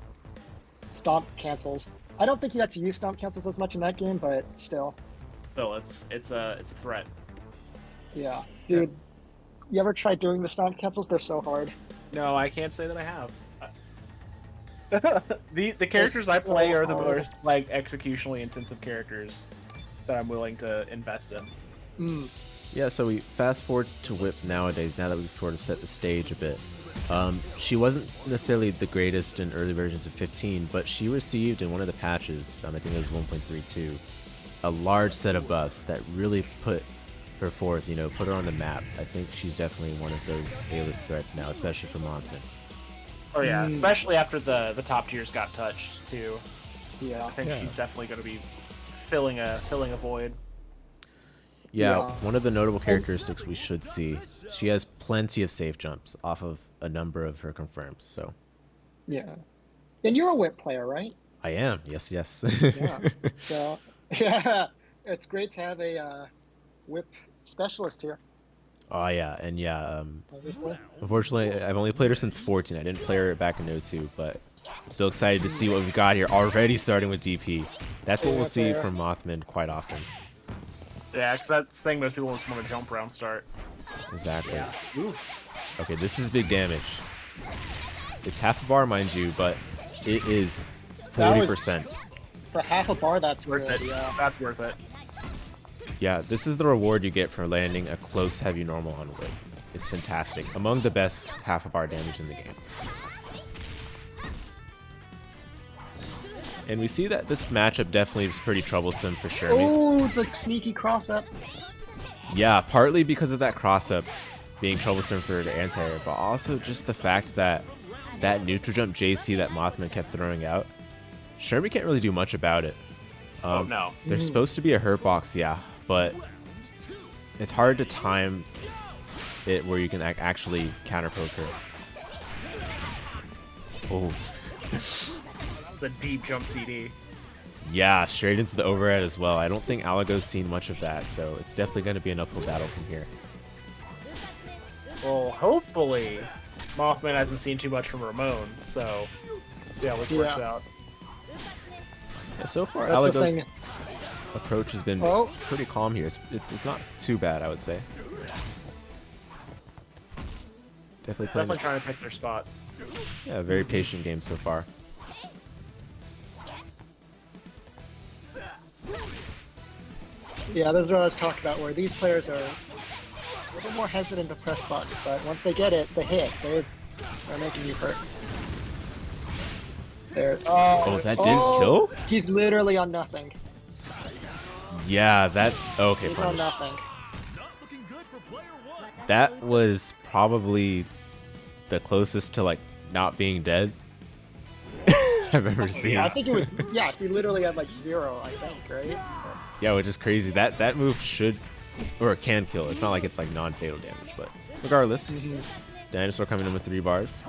stomp cancels. I don't think you had to use stomp cancels as much in that game, but still. So it's a threat. Yeah, dude. You ever tried doing the stomp cancels? They're so hard. No, I can't say that I have. The characters I play so are the hard. most like executionally intensive characters that I'm willing to invest in. Mm. Yeah, so we fast forward to Whip nowadays, now that we've sort of set the stage a bit. She wasn't necessarily the greatest in early versions of 15, but she received in one of the patches, I think it was 1.32, a large set of buffs that really put her forth, you know, put her on the map. I think she's definitely one of those A-list threats now, especially for MOTHMAN. Oh yeah, especially after the top tiers got touched too. Yeah. I think Yeah. she's definitely going to be filling a void. Yeah, Yeah. one of the notable characteristics we should see, she has plenty of safe jumps off of a number of her confirms, so. Yeah. And you're a whip player, right? I am, yes. Yeah. So, yeah, it's great to have a whip specialist here, Oh yeah, and yeah, obviously. unfortunately, I've only played her since 14. I didn't play her back in O2, but I'm still excited to see what we've got here already starting with DP. That's what Yeah, we'll see fair. from Mothman quite often. Yeah, because that's the thing most people just want to jump round start. Exactly. Yeah. Ooh. Okay, this is big damage. It's half a bar, mind you, but it is That was- 40%. For half a bar, that's Worth good. it. Yeah. That's worth it. Yeah, this is the reward you get for landing a close heavy normal on Whip. It's fantastic. Among the best half a bar damage in the game. And we see that this matchup definitely is pretty troublesome for Shermie. Oh, the sneaky cross up. Yeah, partly because of that cross-up being troublesome for the anti-air, but also just the fact that that neutral jump JC that Mothman kept throwing out, Shermie can't really do much about it. Oh no. There's supposed to be a hurt box, yeah, but it's hard to time it where you can actually counter poke her. Oh, It's a deep jump CD. yeah, straight into the overhead as well. I don't think Alego's seen much of that, so it's definitely going to be an uphill battle from here. Well, hopefully, Mothman hasn't seen too much from Ramón, so let's see how this works Yeah. out. Yeah, so far, That's the Alego's thing. approach has been Oh. pretty calm here. It's not too bad, I would say. Definitely playing Definitely trying to pick their spots. a very patient game so far. Yeah, those are what I was talking about, where these players are a little more hesitant to press buttons, but once they get it, they hit. They're making you hurt. There. Oh, that didn't kill? He's literally on nothing. Yeah, that... Okay, He's on punish. nothing. Not looking good for player one. That was probably the closest to, like, not being dead I've ever seen. Yeah, I think it was. Yeah, he literally had like 0, I think, right? Yeah, which is crazy. That move should... Or it can kill. It's not like it's, like, non-fatal damage, but... Regardless, Dinosaur coming in with 3 bars.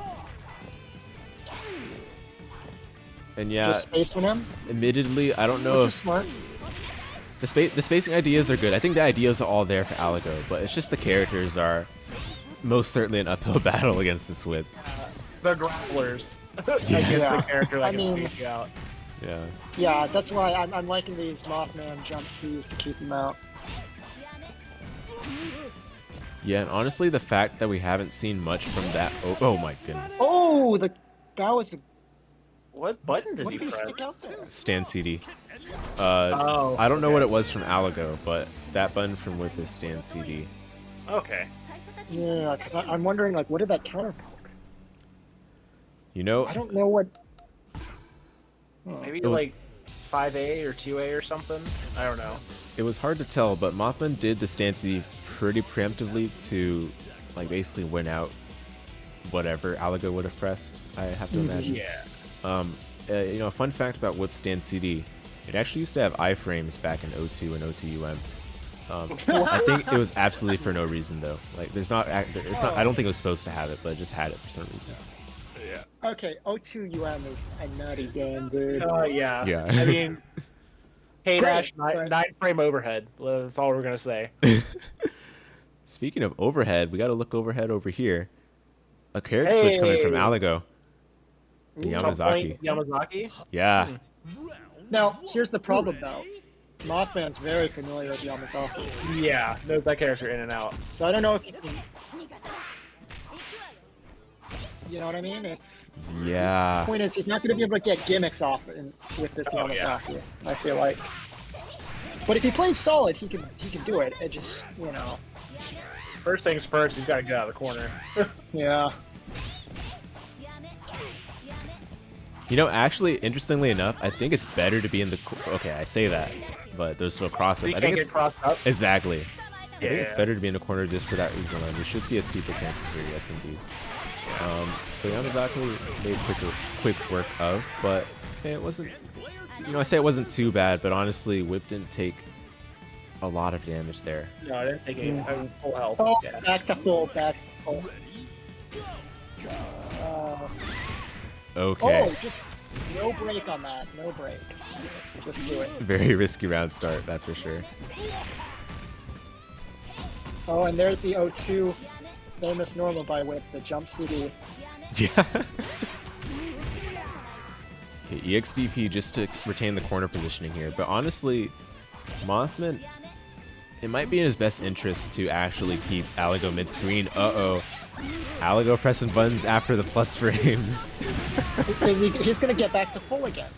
And yeah, Just spacing him, admittedly, I don't know which if... is smart. The spacing ideas are good. I think the ideas are all there for Alego, but it's just the characters are most certainly an uphill battle against this whip. The grapplers Yeah. against a character that I can mean- space you out. Yeah. Yeah, that's why I'm liking these Mothman jump Cs to keep him out. Yeah, and honestly, the fact that we haven't seen much from that. Oh my goodness. Oh, that was a, What button did what he did he press? stick out there? Stand CD. Oh, I don't know okay. what it was from Alego, but that button from Whip is stand CD. Okay. Yeah, because I'm wondering, like, what did that counter poke? You know, I don't know what. Maybe It was- like 5A or 2A or something. I don't know. it was hard to tell, but Mothman did the stand CD pretty preemptively to, like, basically win out whatever Alego would have pressed, I have to imagine. Yeah. You know, a fun fact about Whip stand CD, it actually used to have iframes back in O2 and O2UM. I think it was absolutely for no reason though. Like, it's not. I don't think it was supposed to have it, but it just had it for some reason. Yeah. Okay, O2UM is a nutty game, dude. Yeah. Yeah. I mean, K-Dash, Great. 9-frame overhead. That's all we're going to say. Speaking of overhead, we got to look overhead over here. A character switch coming from Hey. Alego. The Yamazaki. Yamazaki? Yeah. Now, here's the problem, though. Mothman's very familiar with Yamazaki, Yeah, knows that character in and out. so I don't know if you can. You know what I mean? It's Yeah. point is he's not going to be able to get gimmicks off with this Oh, yeah. Yamazaki. I feel like. But if he plays solid, he can do it. It just First things first, he's got to get out of the corner. yeah. You know, actually, interestingly enough, I think it's better to be in the. Okay, I say that, but there's no cross up. He I can't think it's get crossed up. exactly. I think it's Yeah. better to be in the corner just for that reason alone. We should see a super cancel here, yes indeed. So Yamazaki made quick work of, but it wasn't. You know, I say it wasn't too bad, but honestly, Whip didn't take a lot of damage there. No, I didn't take any full health. Oh, Yeah. back to full, back to full. Okay. Oh, just no break on that. No break. Just do it. Very risky round start, that's for sure. Oh, and there's the O2 famous normal by Whip, the jump CD. Yeah. Okay, EXDP just to retain the corner positioning here, but honestly, Mothman, it might be in his best interest to actually keep Alego mid-screen. Uh-oh. Alego pressing buttons after the plus frames. He's gonna get back to full again.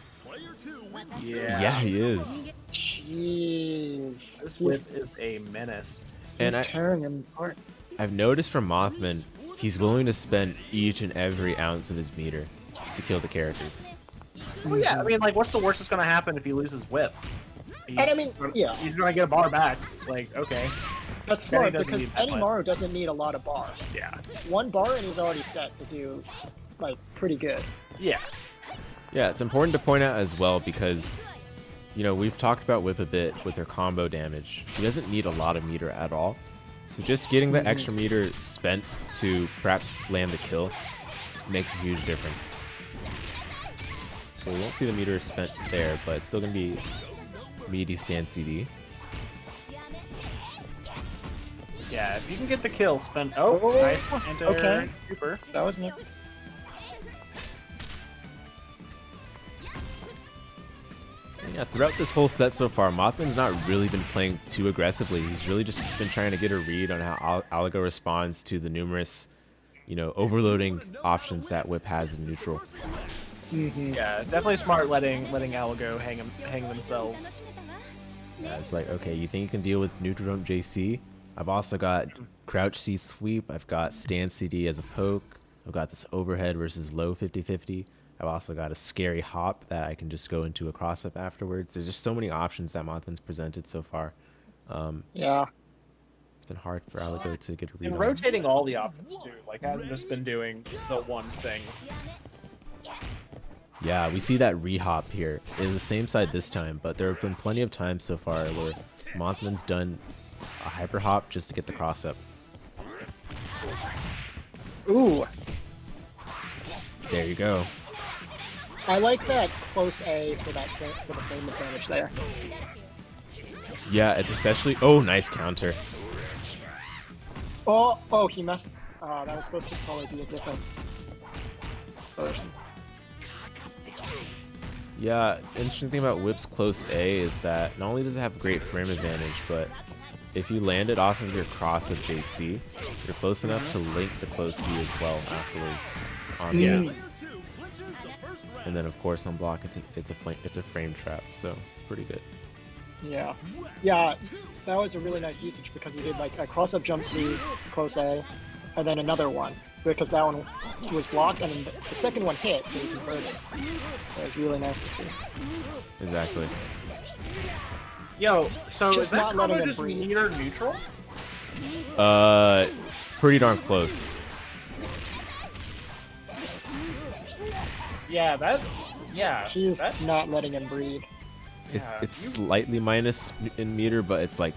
Yeah. Yeah, he is. Jeez. This Whip is a menace. And He's tearing him apart. I've noticed from Mothman, he's willing to spend each and every ounce of his meter to kill the characters. Well, yeah, I mean, like, what's the worst that's going to happen if he loses Whip? And I mean, yeah. He's going to get a bar back. Like, okay. That's Yeah, he smart doesn't because need that much. Benimaru doesn't need a lot of bar. Yeah. 1 bar and he's already set to do, like, pretty good. Yeah. Yeah, it's important to point out as well because, you know, we've talked about Whip a bit with her combo damage. She doesn't need a lot of meter at all. So just getting the extra meter spent to perhaps land the kill makes a huge difference. So we won't see the meter spent there, but it's still going to be meaty stand CD. Yeah, if you can get the kill, spend... Oh, Oh, nice. Kento okay. Super. That was neat. And yeah, throughout this whole set so far, Mothman's not really been playing too aggressively. He's really just been trying to get a read on how Alego responds to the numerous, you know, overloading options that Whip has in neutral. Yeah, definitely smart letting Alego hang themselves. Yeah, it's like, okay, you think you can deal with neutral jump JC? I've also got crouch C sweep. I've got stand CD as a poke. I've got this overhead versus low 50-50. I've also got a scary hop that I can just go into a cross-up afterwards. There's just so many options that Mothman's presented so far. Yeah. It's been hard for Alego to get a read And on. rotating all the options, too. Like, hasn't just been doing the one thing. Yeah, we see that re-hop here. It is the same side this time, but there have been plenty of times so far where Mothman's done a hyper hop just to get the cross-up. Ooh. There you go. I like that close A for the frame advantage there. Yeah, it's especially... Oh, nice counter. Oh, he messed. That was supposed to probably be a different version. Yeah, interesting thing about Whip's close A is that not only does it have great frame advantage, but if you land it off of your cross of JC, you're close enough to link the close C as well afterwards. On Yeah. the and then of course on block it's a frame trap, so it's pretty good. Yeah. Yeah, that was a really nice usage because he did like a cross-up jump C, close A, and then another one because that one was blocked and then the second one hit, so he converted. That was really nice to see. Exactly. Yo, so Just is that not letting combo him just breathe. meter neutral? Pretty darn close. Yeah, that. Yeah. She's that, not letting him breathe. yeah, It's slightly minus in meter, but it's like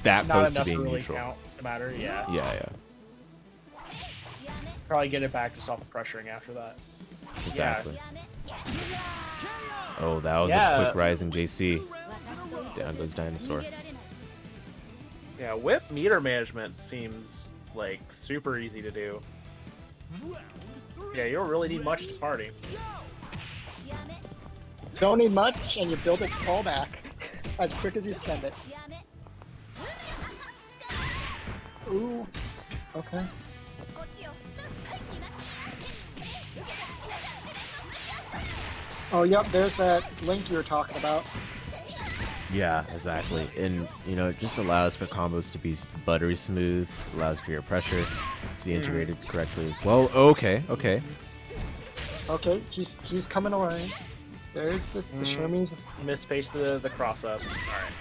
that not close to enough to being really neutral. count to matter. Yeah. Yeah. Probably get it back just off the pressuring after that. Exactly. Oh, that was Yeah. a quick rising JC. Down goes Dinosaur. Yeah, whip meter management seems like super easy to do. Yeah, you don't really need much to party. Don't need much, and you build it all back as quick as you spend it. Ooh. Okay. Oh, yep, there's that link you were talking about. Yeah, exactly. And, you know, it just allows for combos to be buttery smooth, allows for your pressure to be integrated correctly as well. Okay. Okay, he's coming away. There's the Shermie's. Misspaced the cross up. Alright.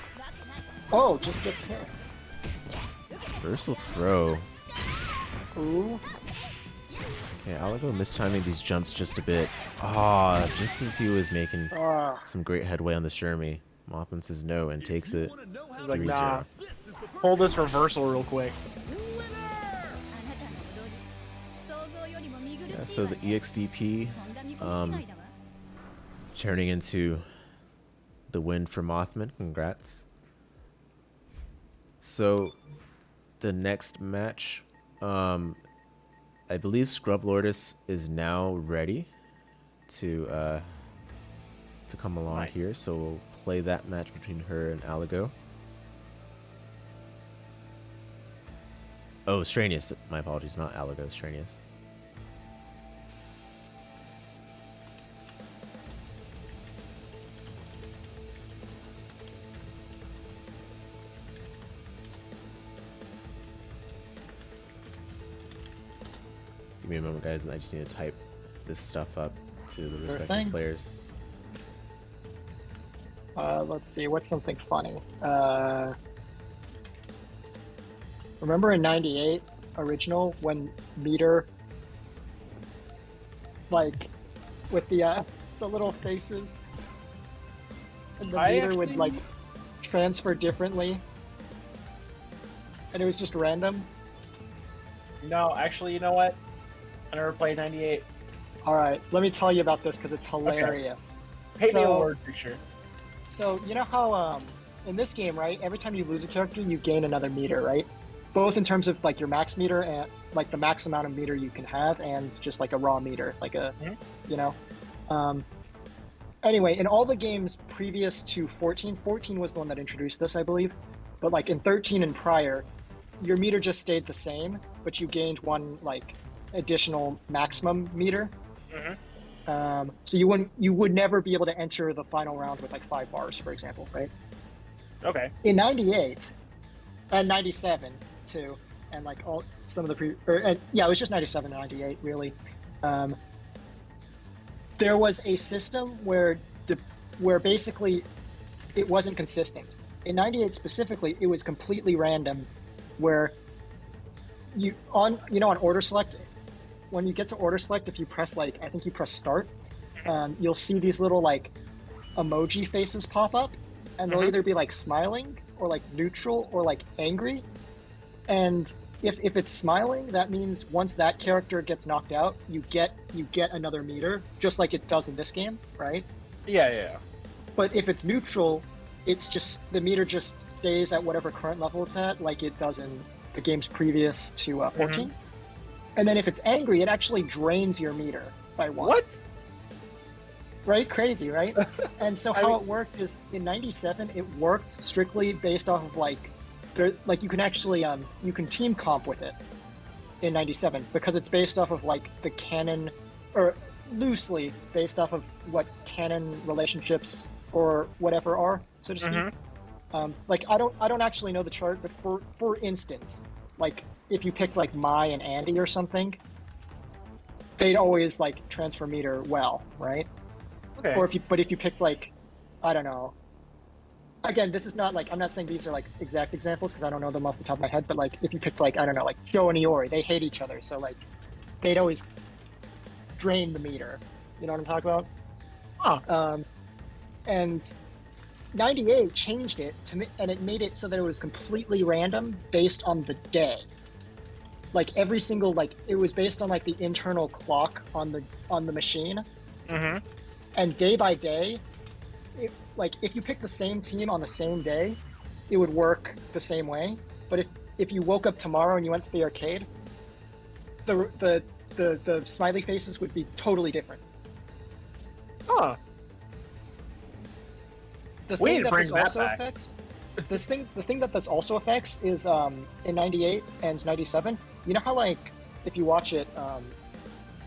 Oh, just gets hit. Reversal throw. Ooh. Okay, Alego mistiming these jumps just a bit. Ah, just as he was making Ah. some great headway on the Shermie. Mothman says no and takes it He's like, 3-0. nah, hold this reversal real quick. Yeah, so the EXDP turning into the win for Mothman. Congrats. So the next match, I believe ScrubLordess is now ready to come along Nice. here. So we'll play that match between her and Alego. Oh, Shreynius. My apologies, not Alego, Shreynius. Give me a moment, guys, and I just need to type this stuff up to the respective thing. players. Let's see, what's something funny? Remember in '98 original when meter, like, with the little faces, and the I meter would actually- like transfer differently, and it was just random. No, actually, you know what? I never played 98. All right, let me tell you about this because it's hilarious. Paint me a So- word picture. So you know how in this game, right? Every time you lose a character, you gain another meter, right? Both in terms of like your max meter and like the max amount of meter you can have, and just like a raw meter, like a, you know. Anyway, in all the games previous to 14, 14 was the one that introduced this, I believe. But like in 13 and prior, your meter just stayed the same, but you gained one like additional maximum meter. So you would never be able to enter the final round with like 5 bars, for example, right? Okay. In '98 and '97 too, and like all some of the yeah, it was just '97 and '98 really. There was a system where basically it wasn't consistent. In '98 specifically, it was completely random, where on order select. When you get to order select, if you press I think you press start, you'll see these little like emoji faces pop up, and they'll either be like smiling or like neutral or like angry. And if it's smiling, that means once that character gets knocked out, you get another meter, just like it does in this game, right? Yeah. But if it's neutral, it's just the meter just stays at whatever current level it's at, like it does in the games previous to 14. And then if it's angry, it actually drains your meter by 1. What? Right? Crazy, right? And so how it worked is in 97, it worked strictly based off of like you can actually you can team comp with it in 97 because it's based off of like the canon, or loosely based off of what canon relationships or whatever are, so to speak. Like I don't actually know the chart, but for instance, like if you picked like Mai and Andy or something, they'd always like transfer meter well, right? Okay. Or if you picked like, I don't know. Again, this is not like, I'm not saying these are like exact examples because I don't know them off the top of my head, but like if you picked like, I don't know, like Joe and Iori, they hate each other, so like they'd always drain the meter. You know what I'm talking about? Huh. And 98 changed it and it made it so that it was completely random based on the day. Like every single, like it was based on like the internal clock on the machine. And day by day, like if you pick the same team on the same day, it would work the same way. But if you woke up tomorrow and you went to the arcade, the smiley faces would be totally different. Huh. The Way thing to that bring this that also back. affects, the thing that this also affects is in 98 and 97. You know how like if you watch it,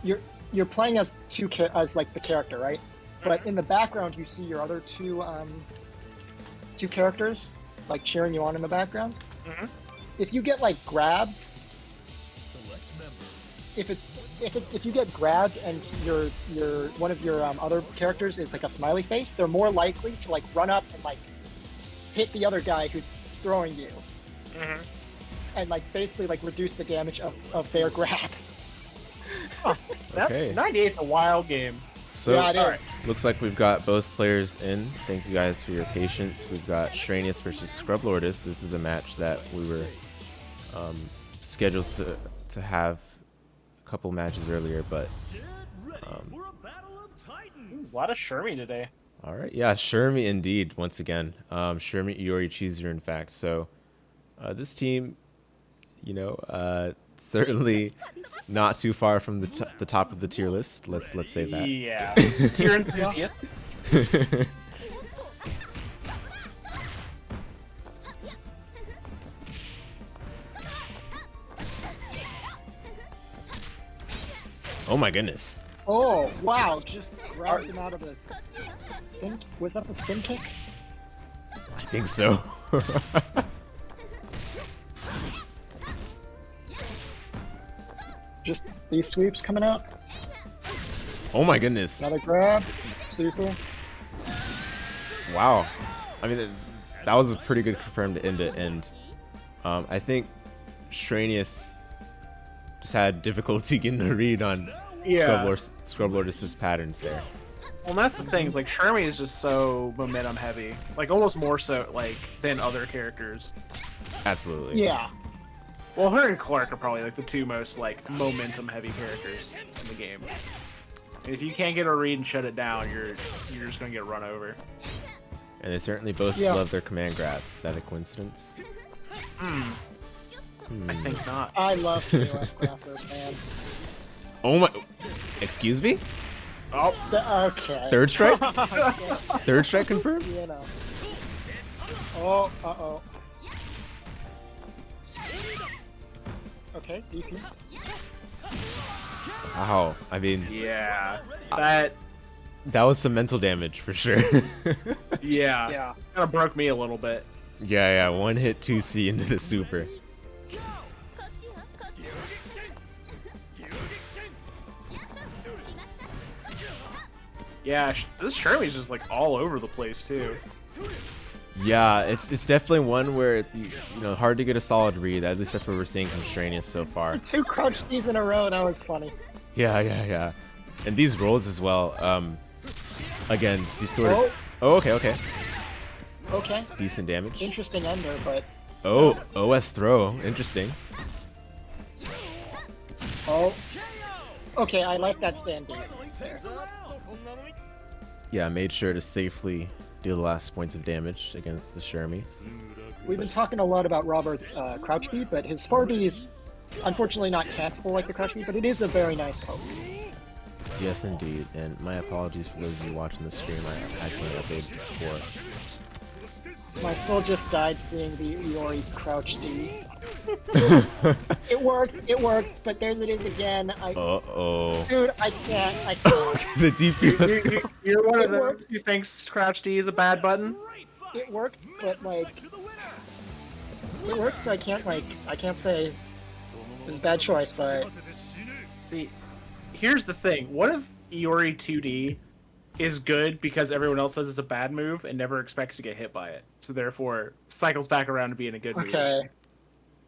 you're playing as as like the character, right? But in the background, you see your other two characters like cheering you on in the background. If you get like grabbed, if you get grabbed and your one of your other characters is like a smiley face, they're more likely to like run up and like hit the other guy who's throwing you, and like basically like reduce the damage of their grab. Okay. 98's a wild game. So Yeah, it is. looks like we've got both players in. Thank you guys for your patience. We've got Shreynius versus ScrubLordess. This is a match that we were scheduled to have a couple matches earlier, but For a battle of titans. A lot of Shermie today. all right, yeah, Shermie indeed. Once again, Shermie, Iori, Chizuru, in fact. So this team, you know, certainly not too far from the top of the tier list. Let's say that. Yeah. Tier enthusiast. Oh my goodness. Oh wow! Just grabbed him out of the spin. Was that the spin kick? I think so. Just these sweeps coming out. Oh my goodness. Another grab. Super. Wow. I mean, that was a pretty good confirmed end to end. I think Shreynius just had difficulty getting the read on ScrubLordess' patterns there. Well, that's the thing. Like Shermie is just so momentum heavy, like almost more so like than other characters. Absolutely. Yeah. Well, her and Clark are probably like the two most like momentum heavy characters in the game. And if you can't get a read and shut it down, you're just gonna get run over. And they certainly both love their command grabs. Is that a coincidence? I think not. I love KOF grappers, man. Oh my. Excuse me? Oh, Okay. Third strike? Yeah, Third strike confirms? you know. Oh, uh-oh. Okay, DP. Wow. I mean, yeah. that was some mental damage for sure. Yeah. Yeah. Kind of broke me a little bit. Yeah. One hit 2C into the super. Yeah, this Shermie's just like all over the place too. Yeah, it's definitely one where you know, hard to get a solid read. At least that's what we're seeing from Shreynius so far. 2 crouch Ds in a row, that was funny. Yeah. And these rolls as well. Again, these sort of. Oh, okay. Okay. Decent damage. Interesting ender, but... Oh, OS throw. Interesting. Oh. Okay, I like that stand beat. Yeah, made sure to safely deal the last points of damage against the Shermie. We've been talking a lot about Robert's crouch beat, but his 4B is unfortunately not cancelable like the crouch beat, but it is a very nice poke. Yes, indeed. And my apologies for those of you watching the stream. I accidentally updated the score. My soul just died seeing the Iori crouch D. It worked, but there it is again. Uh-oh. Dude, I can't. The DP, let's go. You're one of It those worked. who thinks Crouch D is a bad button? It worked, but like, it worked, so I can't say it was a bad choice, but See, here's the thing. What if Iori 2D is good because everyone else says it's a bad move and never expects to get hit by it? So therefore, cycles back around to being a good move. okay.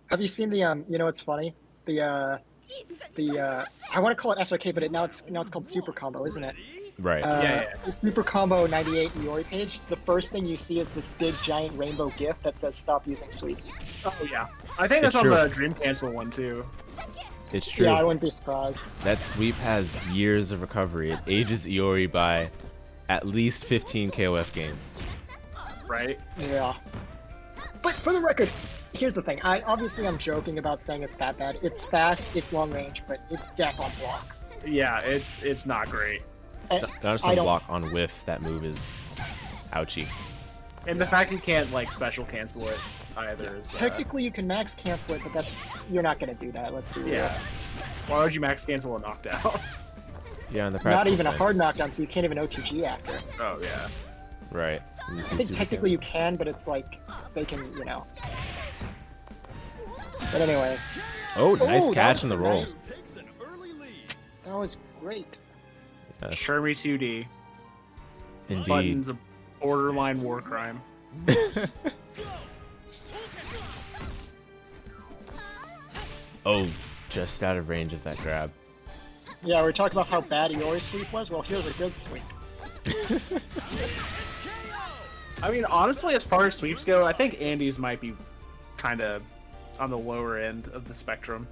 Have you seen the you know what's funny? The I want to call it SOK, but now it's called Super Combo, isn't it? Right. Yeah. The Super Combo 98 Iori page, the first thing you see is this big giant rainbow GIF that says "Stop using sweep." Oh yeah. I think that's It's on true. the Dream Cancel one too. It's true. Yeah, I wouldn't be surprised. That sweep has years of recovery. It ages Iori by at least 15 KOF games. Right? Yeah. But for the record, here's the thing. I'm joking about saying it's that bad. It's fast, it's long range, but it's death on block. Yeah, it's not great. Notice I on don't- block on whiff, that move is ouchie. And the fact you can't like special cancel it either. Is, Technically, you can max cancel it, but you're not gonna do that. Let's be real. yeah. Why would you max cancel a knockdown? Yeah, in the Not practical even a hard sense. knockdown, so you can't even OTG after. Oh yeah. Right. I think technically you can, but it's like they can, you know. But anyway, Oh, nice that catch was in the roll. nice. That was great. Yes, Shermie 2D. indeed. Button's a borderline war crime. Oh, just out of range of that grab. Yeah, we're talking about how bad Iori's sweep was. Well, here's a good sweep. I mean, honestly, as far as sweeps go, I think Andy's might be kind of on the lower end of the spectrum.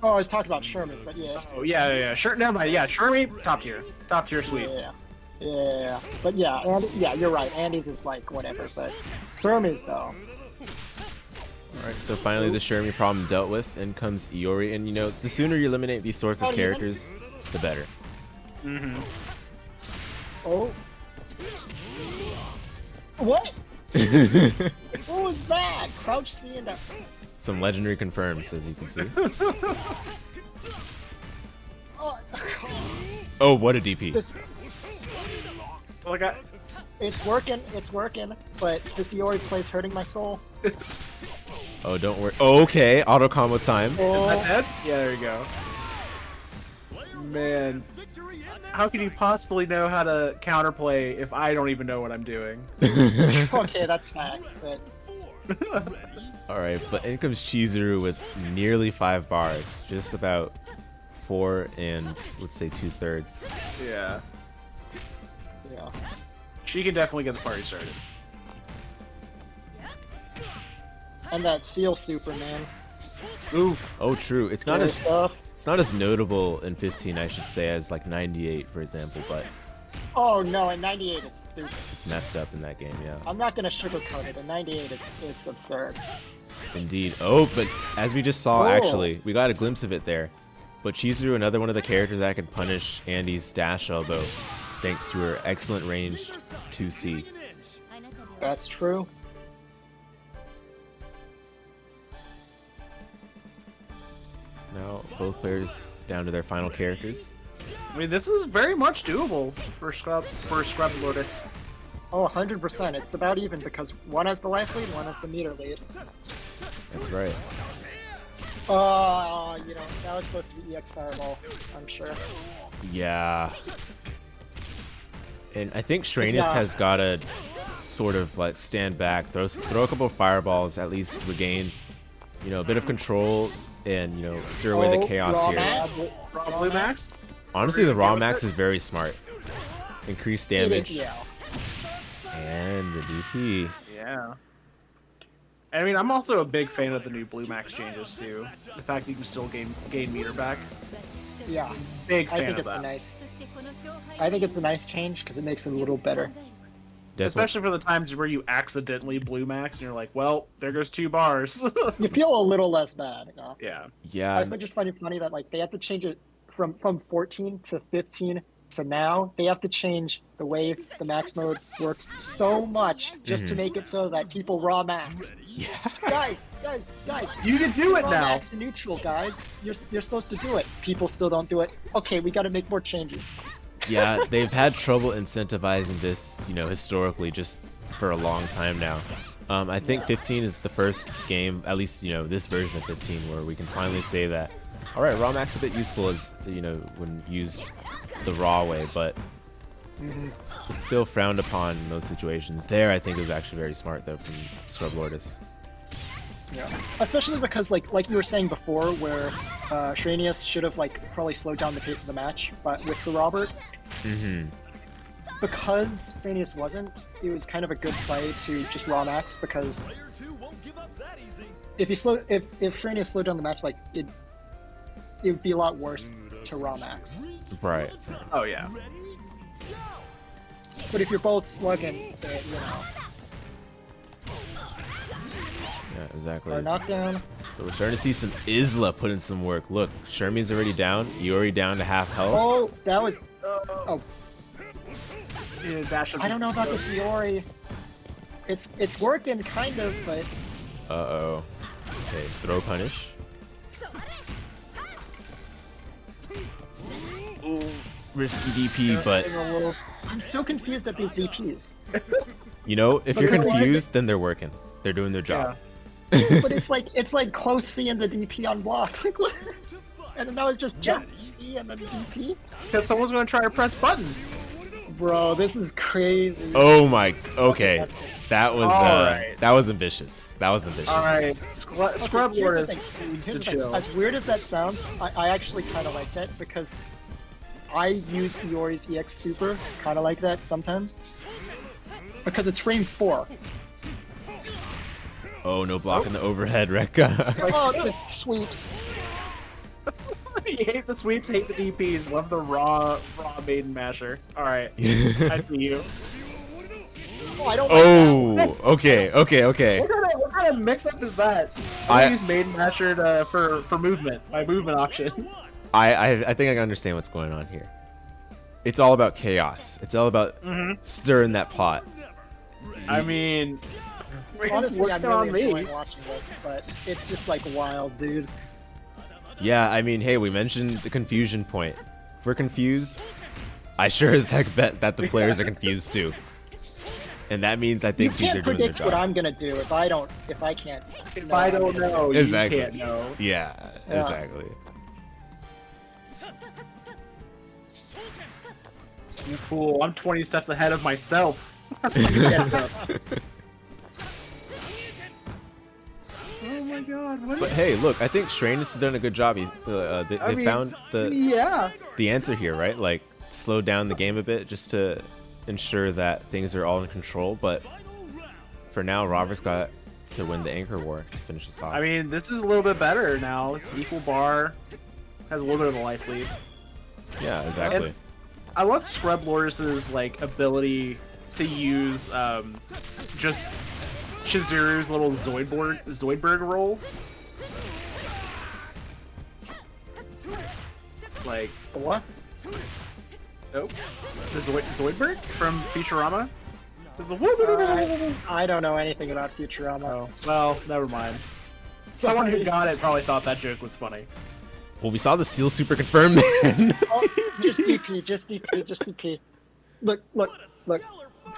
Oh, I was talking about Shermie's, but yeah. Oh yeah. Sure, never mind. Yeah, Shermie, top tier sweep. Yeah. But yeah, yeah, you're right. Andy's is like whatever, but Shermie's though. Alright, so finally the Shermie problem dealt with, and comes Iori, and you know, the sooner you eliminate these sorts of Not even. characters, the better. Mm-hmm. Oh. What? What was that? Crouch C and a... Some legendary confirms, as you can see. Oh, Oh, what a DP. this, Like it's working, but this Iori play's hurting my soul. Oh, don't worry. Oh, okay, auto combo time. Is Oh, that dead? Yeah, there you go. Man, how can you possibly know how to counterplay if I don't even know what I'm doing? okay, that's facts, but... Alright, but in comes Chizuru with nearly 5 bars. Just about 4 and, let's say, 2/3. Yeah. Yeah. She can definitely get the party started. And that Seal Superman. Oof. Oh, true. It's not Other as stuff. it's not as notable in 15, I should say, as like 98, for example, but Oh no, in 98 it's stupid. it's messed up in that game, yeah. I'm not gonna sugarcoat it. In 98 it's absurd. Indeed. Oh, but as we just saw, Oh. actually, we got a glimpse of it there. But Chizuru, another one of the characters that can punish Andy's dash elbow, thanks to her excellent ranged 2C. That's true. Now both players down to their final characters. I mean, this is very much doable for ScrubLordess. Oh, 100%. It's about even because one has the life lead, one has the meter lead. That's right. Oh, you know, that was supposed to be EX Fireball, I'm sure. Yeah. And I think Shreynius Yeah. has got to sort of like stand back, throw a couple of fireballs, at least regain, you know, a bit of control and, you know, stir away the chaos raw here. max. Raw Blue Max? Honestly, the raw with max it? is very smart. Increased It is, damage. yeah. And the DP. Yeah. I mean, I'm also a big fan of the new Blue Max changes too. The fact that you can still gain meter back. Yeah, Big fan I think of it's that. I think it's a nice change because it makes it a little better. Definitely. Especially for the times where you accidentally Blue Max and you're like, well, there goes 2 bars. You feel a little less bad. You know? Yeah. Yeah. I just find it funny that like they have to change it from 14 to 15 to now, they have to change the way the max mode works so much just to make it so that people raw max. Yeah. Guys, You can do it raw now. max and neutral, guys. You're supposed to do it. People still don't do it. Okay, we got to make more changes. Yeah, they've had trouble incentivizing this, you know, historically, just for a long time now. I think 15 is the first game, at least, you know, this version of 15, where we can finally say that, all right, raw max is a bit useful as, you know, when used the raw way, but it's still frowned upon in those situations. There, I think it was actually very smart, though, from ScrubLordess. Yeah. Especially because, like you were saying before, where Shreynius should have probably slowed down the pace of the match, but with the Robert, because Shreynius wasn't, it was kind of a good play to just raw max, because if Shreynius slowed down the match, it would be a lot worse to raw max. Right. Oh yeah. But if you're both slugging, you know. Yeah, exactly. Our knockdown. So we're starting to see some Isla put in some work. Look, Shermie's already down. Iori down to half health. Oh, that was. Oh, Yeah, dash I don't know about this Iori. It's working kind of, but. Uh-oh. Okay, throw punish. Ooh, risky DP, but I'm so confused at these DPs. you know, if you're Because, like- confused, then they're working. They're doing their job. But it's like close C and the DP on block. Like what? And then that was just jump C and then DP. Because someone's gonna try to press buttons. Bro, this is crazy. Oh my. Okay, that was Alright. that was ambitious. That was ambitious. All right, Scrub Here's Lord the is thing. needs Here's to the thing. chill. As weird as that sounds, I actually kind of like that because I use Iori's EX Super kind of like that sometimes. Because it's frame 4. Oh, no blocking the overhead, Rekka. Oh, the sweeps. You hate the sweeps, hate the DPs, love the raw maiden masher. All right, I see you. Oh, I don't like that. Oh, okay. What kind of mix-up is that? I use maiden masher for movement. My movement option. I think I understand what's going on here. It's all about chaos. It's all about stirring that pot. I mean, it's Honestly, I'm working on really me. enjoying watching this, but it's just like wild, dude. Yeah, I mean, hey, we mentioned the confusion point. If we're confused, I sure as heck bet that the players are confused too. And that means I You think these are can't doing their predict what job. I'm gonna do if I can't. If I don't know, Exactly. you can't know. Yeah, Yeah. exactly. You cool. I'm 20 steps ahead of myself. Oh my god, what But hey, look, I think Shreynius has done a good job. He's they found the answer here, right? Like slow down the game a bit just to ensure that things are all in control. But for now, Robert's got to win the anchor war to finish this off. I mean, this is a little bit better now. Equal bar has a little bit of a life lead. yeah, exactly. And I love ScrubLordess's ability to use just Chizuru's little Zoidberg roll. Like What? nope. The Zoidberg from Futurama? Is the I don't know anything about Futurama. Oh, well, never mind. Someone who got it probably thought that joke was funny. Well, we saw the Seal Super confirmed then. Oh, just DP, just DP, just DP. Look,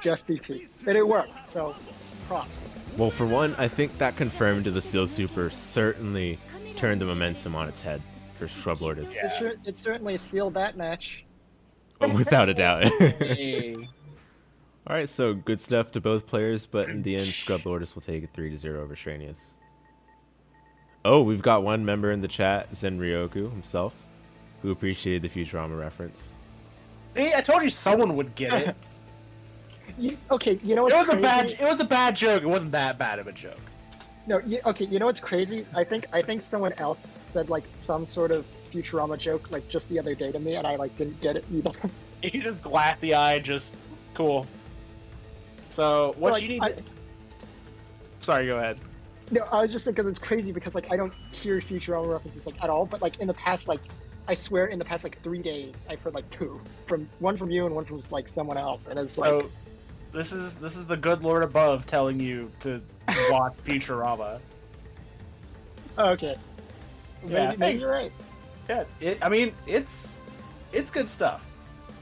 just DP. And it worked, so props. Well, for one, I think that confirmed to the Seal Super certainly turned the momentum on its head for ScrubLordess. It certainly sealed that match. Without a doubt. Hey. Alright, so good stuff to both players, but in the end, ScrubLordess will take it 3-0 over Shreynius. Oh, we've got one member in the chat, Zenryoku himself, who appreciated the Futurama reference. See, I told you someone would get it. Okay, you know what's It crazy? was a bad joke. It wasn't that bad of a joke. No, okay, you know what's crazy? I think someone else said some sort of Futurama joke just the other day to me, and I didn't get it either. You just glassy eyed, just cool. So what you need? Sorry, go ahead. No, I was just saying because it's crazy because I don't hear Futurama references at all, but in the past I swear, in the past like 3 days, I've heard like two one from you and one from like someone else, and it's So like, this is the good Lord above telling you to watch Futurama. okay, Yeah, maybe thanks. you're right. Yeah, I mean it's good stuff.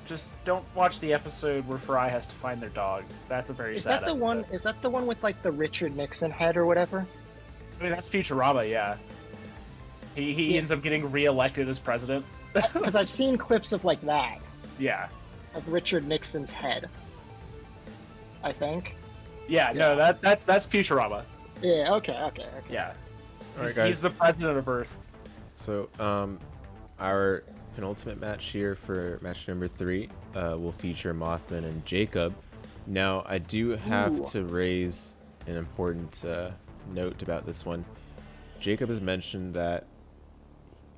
Just don't watch the episode where Fry has to find their dog. That's a very Is sad that the one? episode. Is that the one with like the Richard Nixon head or whatever? I mean, that's Futurama, yeah. He Yeah. ends up getting reelected as president. Because I've seen clips of like that, Yeah. of Richard Nixon's head. I think. Yeah, no, that's Futurama. Yeah. Okay. Yeah. All right, He's guys. the president of Earth. So, our penultimate match here for match number 3 will feature Mothman and Jacob. Now, I do have Ooh. to raise an important note about this one. Jacob has mentioned that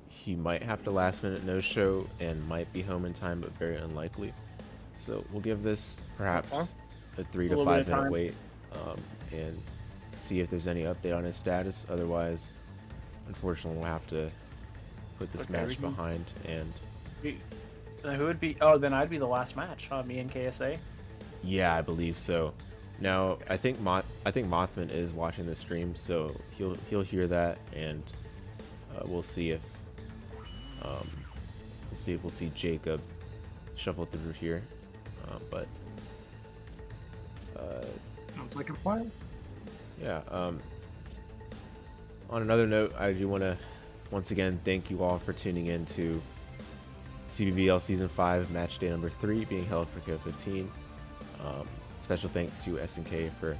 he might have to last-minute no-show and might be home in time, but very unlikely. So we'll give this perhaps a 3 to little bit 5 of minute time. wait and see if there's any update on his status. Otherwise, unfortunately, we'll have to put this Okay, match we can- behind. And Then who would be? Oh, then I'd be the last match, huh? Me and KSA. yeah, I believe so. Now, I think Mothman is watching the stream, so he'll hear that, and we'll see if we'll see Jacob shuffle through here. But Sounds like a plan. yeah. On another note, I do want to once again thank you all for tuning in to CBBL Season 5 Match Day number 3 being held for KOF 15. Special thanks to SNK for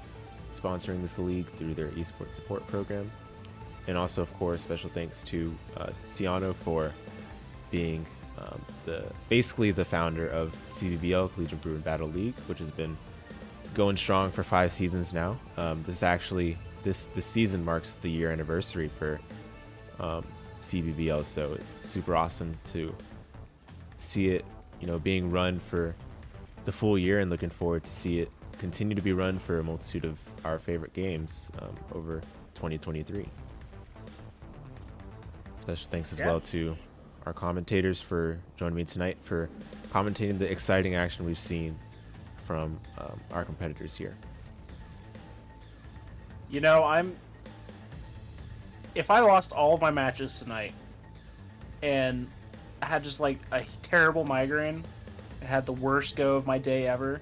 sponsoring this league through their esports support program. And also, of course, special thanks to Ciano for being basically the founder of CBBL, Collegiate Brew and Battle League, which has been going strong for 5 seasons now. This season marks the year anniversary for CBBL, so it's super awesome to see it, being run for the full year, and looking forward to see it continue to be run for a multitude of our favorite games over 2023. Special thanks as well to our commentators for joining me tonight for commentating the exciting action we've seen from our competitors here. If I lost all of my matches tonight and I had just like a terrible migraine and had the worst go of my day ever,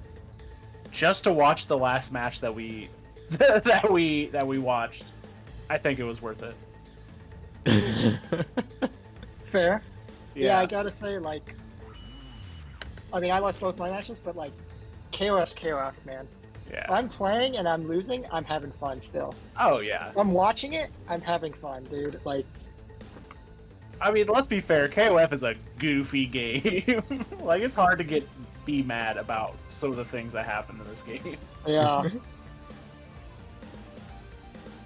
just to watch the last match that we that we watched, I think it was worth it. Fair. Yeah, I gotta say, like, I mean, I lost both my matches, but like, KOF's KOF, man. Yeah. If I'm playing and I'm losing, I'm having fun still. Oh yeah. If I'm watching it, I'm having fun, dude. Like, I mean, let's be fair. KOF is a goofy game. Like, it's hard to be mad about some of the things that happen in this game. yeah.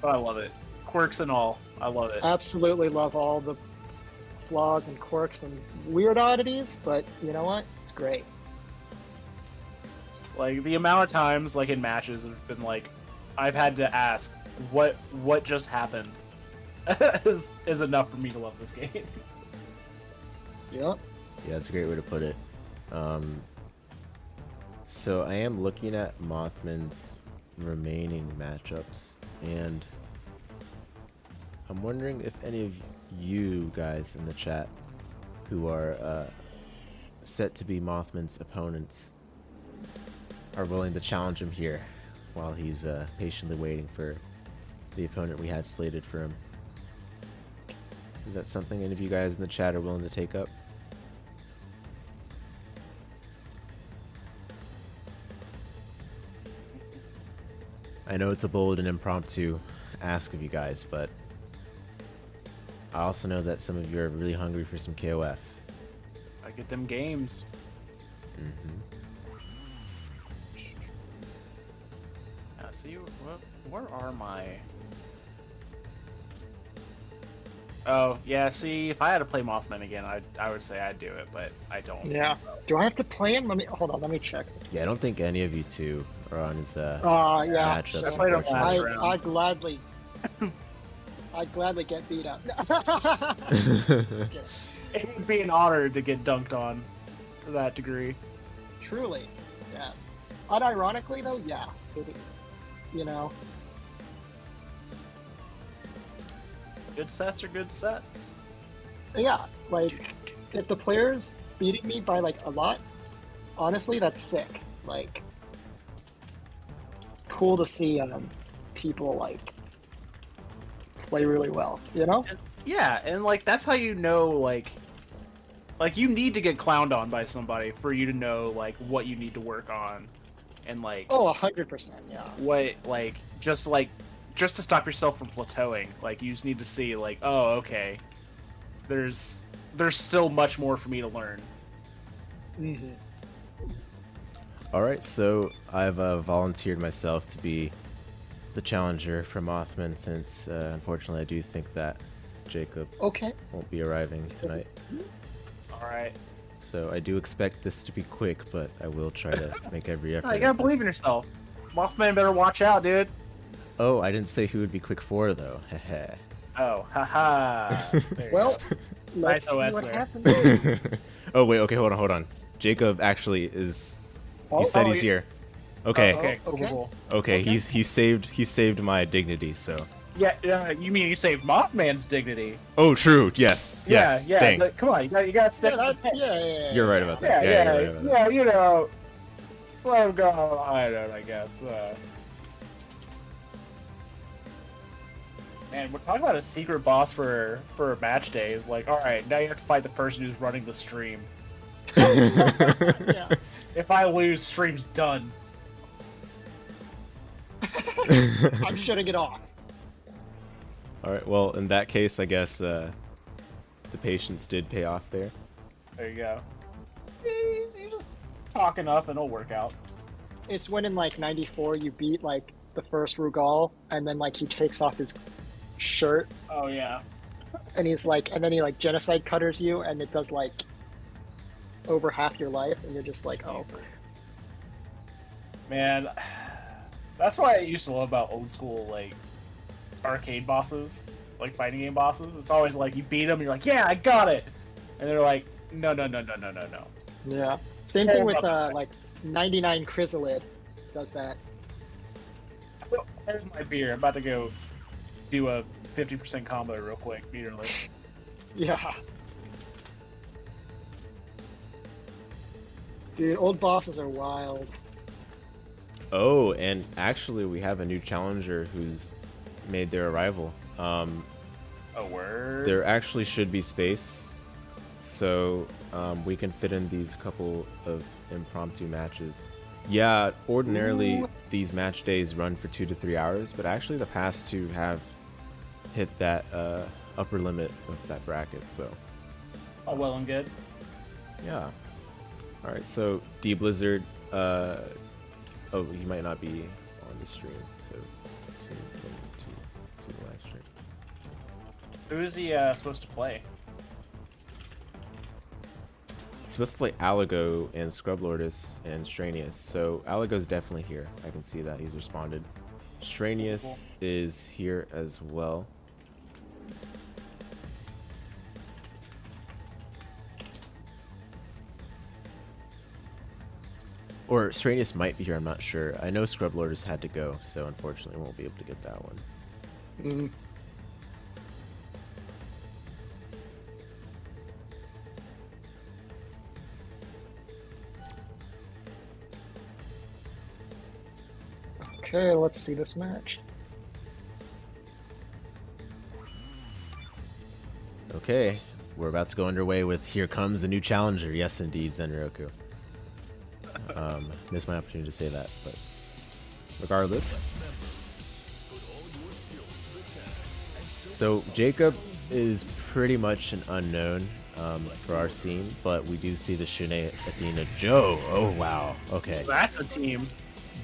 But I love it. Quirks and all. I love it. Absolutely love all the flaws and quirks and weird oddities, but you know what? It's great. Like, the amount of times, like, in matches have been like, I've had to ask, what just happened? is enough for me to love this game. Yep. Yeah, that's a great way to put it. So I am looking at Mothman's remaining matchups, and I'm wondering if any of you guys in the chat who are set to be Mothman's opponents are willing to challenge him here while he's patiently waiting for the opponent we had slated for him. Is that something any of you guys in the chat are willing to take up? I know it's a bold and impromptu ask of you guys, but I also know that some of you are really hungry for some KOF. I get them games. See, where are my... Oh, yeah, see, if I had to play Mothman again, I would say I'd do it, but I don't. Yeah. So. Do I have to play him? Hold on. Let me check. Yeah, I don't think any of you two are on his Yeah. matchups. I played him last unfortunately. round. I'd gladly get beat up. Okay. it would be an honor to get dunked on to that degree. Truly, yes. Unironically, though, yeah. You know, Good sets are good sets. yeah. Like, if the player's beating me by like a lot, honestly, that's sick. Like, cool to see people like play really well. You know? Yeah, and like that's how you know like you need to get clowned on by somebody for you to know like what you need to work on, and like Oh, 100%. Yeah. what just to stop yourself from plateauing. Like you just need to see like, oh, okay, there's still much more for me to learn. Mm-hmm. All right, so I've volunteered myself to be the challenger for MOTHMAN since, unfortunately, I do think that Jacob Okay. won't be arriving tonight. All right, So I do expect this to be quick, but I will try to make every effort. you gotta at believe in this. yourself. Mothman better watch out, dude. Oh, I didn't say who would be quick for though. Heh Oh, haha. There you Well, go. let's Nice see OS what there. happens. heh. Oh wait, okay, hold on. Jacob actually is. He said he's here. Okay, Okay, cool, Okay. cool. okay, he saved my dignity. So. Yeah, you mean you saved Mothman's dignity? Oh, true. Yes. Yes. Yeah. Dang. Come on, you gotta stick. Yeah, yeah. You're right about that. Yeah, you're right about that. you know. Let him go. I don't. I guess. Man, we're talking about a secret boss for a match day. Is like, all right, now you have to fight the person who's running the stream. Yeah. If I lose, stream's done. I'm shutting it off. All right. Well, in that case, I guess the patience did pay off there. There you go. You just talk enough and it'll work out. It's when in like '94 you beat like the first Rugal, and then like he takes off his shirt, Oh yeah. and he's like, and then he like genocide cutters you, and it does like over half your life, and you're just like, oh. Man, that's why I used to love about old school like arcade bosses, like fighting game bosses. It's always like you beat them, you're like, yeah, I got it, and they're like, no. Yeah. Same thing with like 99 Chrysalid does that. Here's my beer. I'm about to go do a 50% combo real quick, literally. Yeah. Dude, old bosses are wild. Oh, and actually, we have a new challenger who's made their arrival. A word. There actually should be space, so we can fit in these couple of impromptu matches. Yeah, ordinarily these match days run for 2 to 3 hours, but actually the past two have hit that upper limit of that bracket, so All well and good. yeah. All right, so dBLIZZARD, oh, he might not be on the stream, so to the live stream. Who is he supposed to play? He's supposed to play Alego and ScrubLordess and Shreynius. So Alego's definitely here. I can see that. He's responded. Shreynius is here as well. Or Shreynius might be here, I'm not sure. I know ScrubLordess had to go, so unfortunately won't be able to get that one. Mm. Okay, let's see this match. Okay, we're about to go underway with Here Comes a New Challenger. Yes, indeed, Zenroku. Missed my opportunity to say that, but regardless. So Jacob is pretty much an unknown for our scene, but we do see the Shun'ei Athena Joe. Oh wow, okay. That's a team.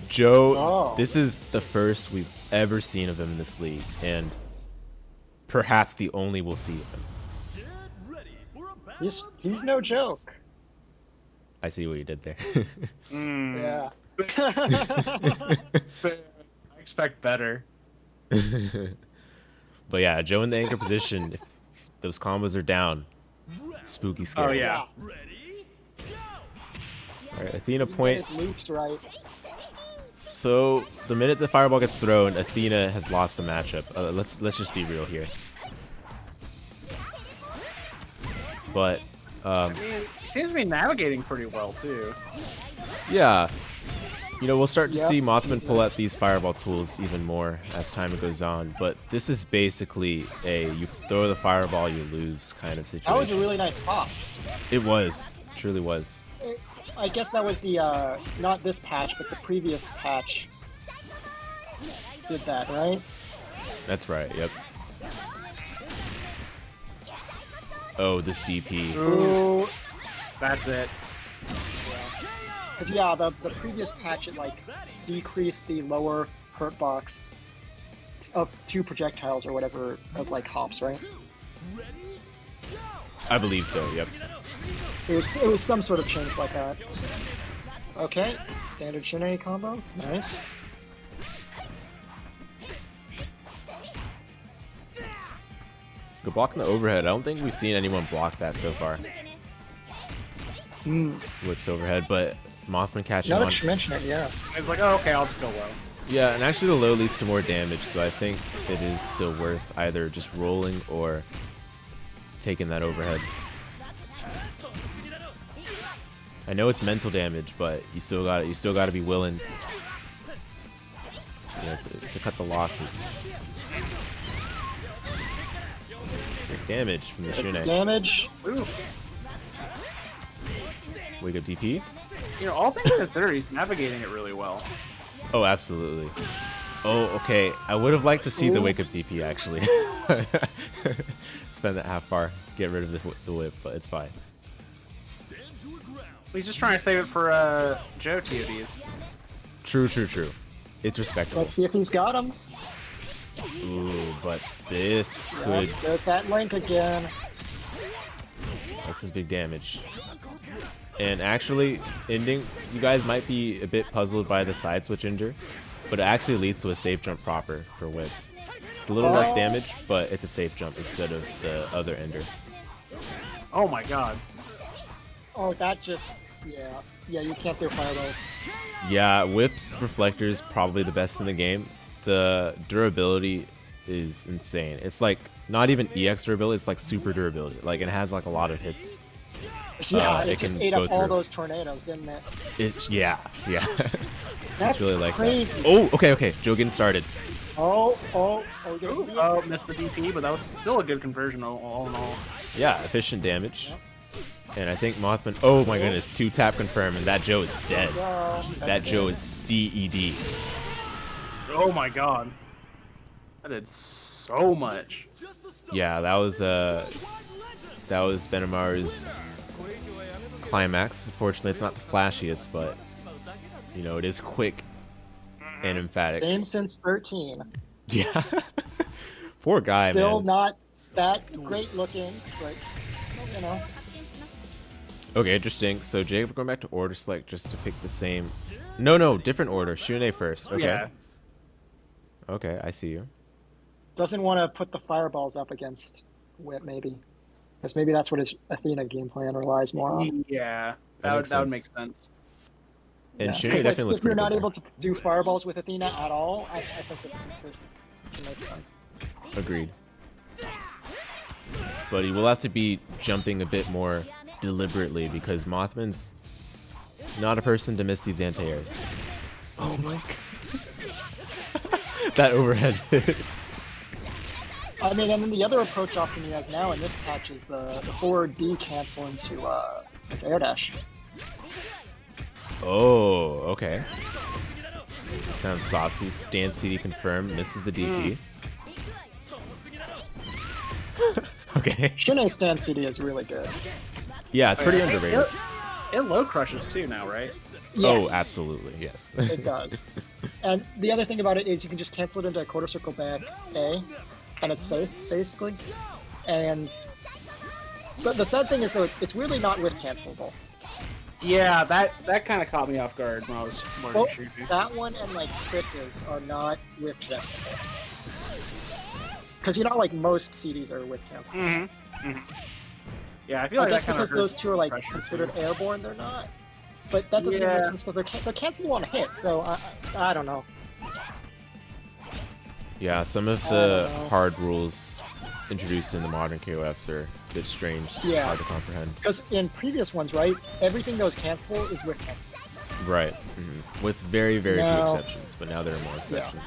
Joe, Oh. this is the first we've ever seen of him in this league, and perhaps the only we'll see of him. Get ready for a battle He's no joke. I see what you did there. Yeah. I expect better. But yeah, Joe in the anchor position, if those combos are down, Spooky scary. Oh yeah. All right, Athena Get point. his loops right. So the minute the fireball gets thrown, Athena has lost the matchup. Let's just be real here. But I mean, he seems to be navigating pretty well too. yeah, you know, we'll start to Yep, see Mothman he's pull out these fireball tools even more as time goes on. But this is basically a you throw the fireball, you lose kind of situation. That was a really nice pop. It was, truly was. I guess that was the not this patch, but the previous patch did that, right? That's right. Yep. Oh, this DP. Ooh. That's it. Because yeah, the previous patch it like decreased the lower hurt box of 2 projectiles or whatever of like hops, right? I believe so. Yep. It was some sort of change like that. Okay, standard Shun'ei combo, nice. Good block in the overhead. I don't think we've seen anyone block that so far. Whips overhead, but Mothman catching Now on. that you mention it, yeah. He's like, oh, okay, I'll just go low. Yeah, and actually the low leads to more damage, so I think it is still worth either just rolling or taking that overhead. I know it's mental damage, but you still got to be willing, you know, to cut the losses. Big damage from the Shun'ei. Damage. Ooh. Wake up DP. You know, all things considered, he's navigating it really well. Oh, absolutely. Oh, okay. I would have liked to see the Ooh. wake up DP actually. Spend that half bar, get rid of the whip, but it's fine. He's just trying to save it for Joe TODs. True. It's respectable. Let's see if he's got him. Ooh, but this could. Yep, there's that link again. This is big damage. And actually, ending, you guys might be a bit puzzled by the side switch ender, but it actually leads to a safe jump proper for whip. It's a little less damage, but it's a safe jump instead of the other ender. Oh my god. Oh, that just, yeah, you can't do fireballs. Yeah, whips, reflectors, probably the best in the game. The durability is insane. It's like not even EX durability, it's like super durability. Like it has like a lot of hits. Yeah, it it just can ate go up all through. those tornadoes, didn't it? Yeah. That's It's really like crazy. that. Oh, okay. Joe getting started. Oh, we're gonna see it. Oh, missed the DP, but that was still a good conversion all in all. Yeah, efficient damage. And I think Mothman. Oh my goodness, 2-tap confirm, and that Joe is dead. That Joe is DED. Oh my god. That did so much. Yeah, that was Benimaru's climax. Unfortunately, it's not the flashiest, but you know, it is quick and emphatic. Same since 13. Yeah. Poor guy, Still man. not that great looking, but you know. Okay, interesting. So Jacob going back to order select just to pick the same. No, different order. Shun'ei first. Okay. Yeah. Okay, I see you. Doesn't want to put the fireballs up against Whip, maybe. Because maybe that's what his Athena game plan relies more on. Yeah. That That makes would sense. make sense. And Yeah. Shun'ei 'Cause, definitely looks if you're pretty not good able to do fireballs with Athena at all, I think this can make sense. there. Agreed. But he will have to be jumping a bit more deliberately because Mothman's not a person to miss these anti-airs. Oh my god. That overhead hit. I mean, and then the other approach option he has now in this patch is the forward B cancel into air dash. Oh, okay. Sounds saucy. Stand CD confirmed. Misses the DP. Okay. Shun'ei stand CD is really good. Yeah, it's pretty Yeah. underrated. It low crushes too now, right? Yes, Oh, absolutely. Yes. it does. And the other thing about it is you can just cancel it into a quarter circle back A, and it's safe, basically. And the sad thing is, though, it's really not whip cancelable. Yeah, that kind of caught me off guard when I was learning Well, shooting. that one and, like, Chris's are not whip cancelable. Because, you know, like, most CDs are whip cancelable. Yeah, Yeah, I feel I like guess that kind because of those two are like pressure. considered airborne, they're not. But that doesn't even Yeah. make sense because they're canceling on a hit. So I don't know. Yeah, some of I the don't know. hard rules introduced in the modern KOFs are a bit strange, Yeah. hard to comprehend. Because in previous ones, right, everything that was cancelable is with cancel. Right. With very, very few No. exceptions, but now there are more exceptions.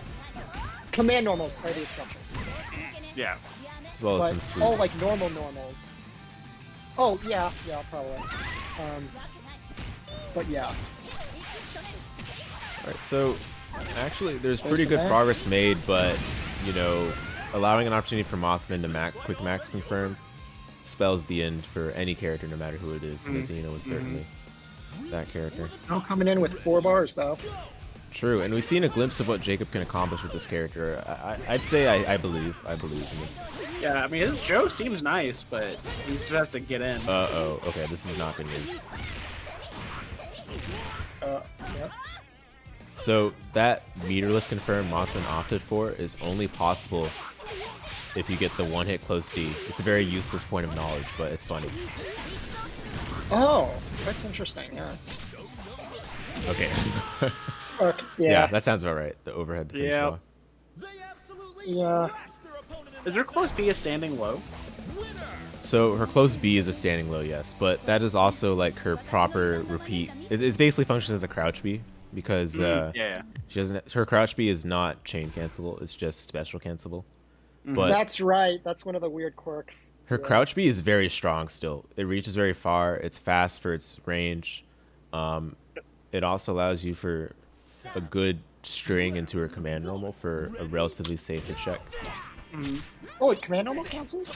Command normals are the exception. Yeah. As well as some But sweeps. all like normal normals. Oh yeah, probably. But yeah. Right, so actually there's There's pretty the good max. progress made, but you know, allowing an opportunity for Mothman to quick max confirm spells the end for any character, no matter who it is. And Athena was certainly that character. Now coming in with 4 bars though. True, and we've seen a glimpse of what Jacob can accomplish with this character. I'd say I believe in this. Yeah, I mean, his Joe seems nice, but he just has to get in. Uh-oh, okay, this is not good news. Yep. So that meterless confirm Mothman opted for is only possible if you get the one-hit close D. It's a very useless point of knowledge, but it's funny. Oh, that's interesting. Yeah. Okay. Okay, Yeah, yeah. that sounds about right. The overhead to finish Yeah. off. Yeah. Is their close B a standing low? So her close B is a standing low, yes, but that is also like her proper repeat. It's basically functions as a crouch B because Yeah. she doesn't. Her crouch B is not chain cancelable. It's just special cancelable. But That's right. That's one of the weird quirks. her Yeah. crouch B is very strong still. It reaches very far. It's fast for its range. It also allows you for a good string into her command normal for a relatively safe hit check. Oh, wait, command normal cancels?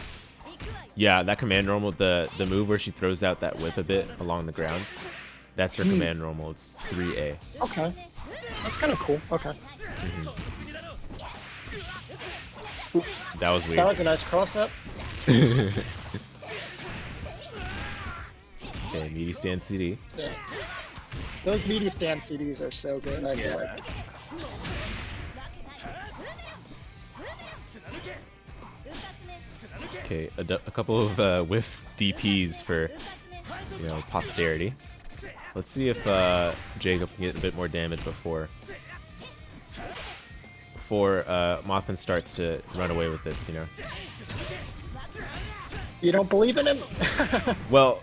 Yeah, that command normal, the move where she throws out that whip a bit along the ground, that's her command normal. It's 3A. Okay. That's kind of cool. Okay. That was weird. That was a nice cross up. Okay, meaty stand CD. Yeah. Those meaty stand CDs are so good. I feel like. Okay, a couple of whiff DPs for, you know, posterity. Let's see if Jacob can get a bit more damage before Mothman starts to run away with this, you know. You don't believe in him? Well,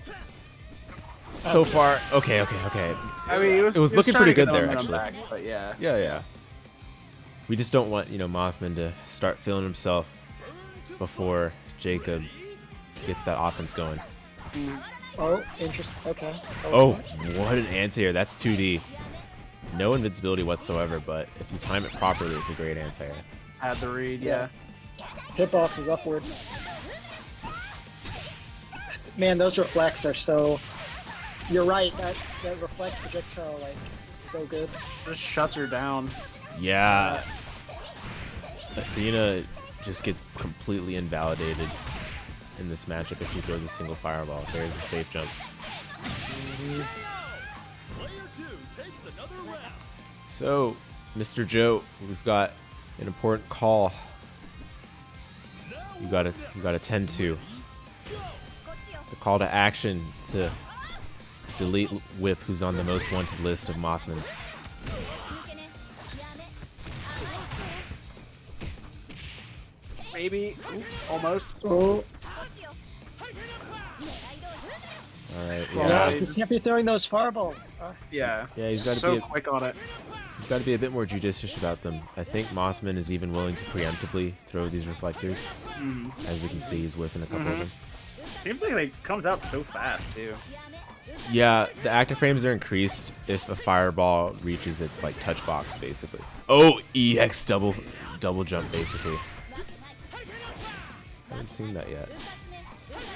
so far, okay. I mean, It was looking pretty good there, actually. actually. But yeah. Yeah. We just don't want, you know, Mothman to start feeling himself before Jacob gets that offense going. Oh, interesting. Okay. Oh, what an anti-air. That's 2D. No invincibility whatsoever, but if you time it properly, it's a great anti-air. Had the read, yeah. Hitbox is upward. Man, those reflects are so. You're right. That reflect projectile, like, it's so good. Just shuts her down. Yeah. Athena just gets completely invalidated in this matchup if she throws a single fireball. There's a safe jump. So, Mr. Joe, we've got an important call. You gotta tend to. The call to action to delete Whip, who's on the most wanted list of Mothmans. Maybe. Ooh, almost. Oh, Alright, yeah. yeah. You can't be throwing those fireballs. Yeah. Yeah, he's gotta so be quick on it. He's got to be a bit more judicious about them. I think Mothman is even willing to preemptively throw these reflectors. As we can see, he's whiffing a couple of them. Seems like it comes out so fast too. Yeah, the active frames are increased if a fireball reaches its like touch box, basically. Oh, EX double jump, basically. Haven't seen that yet.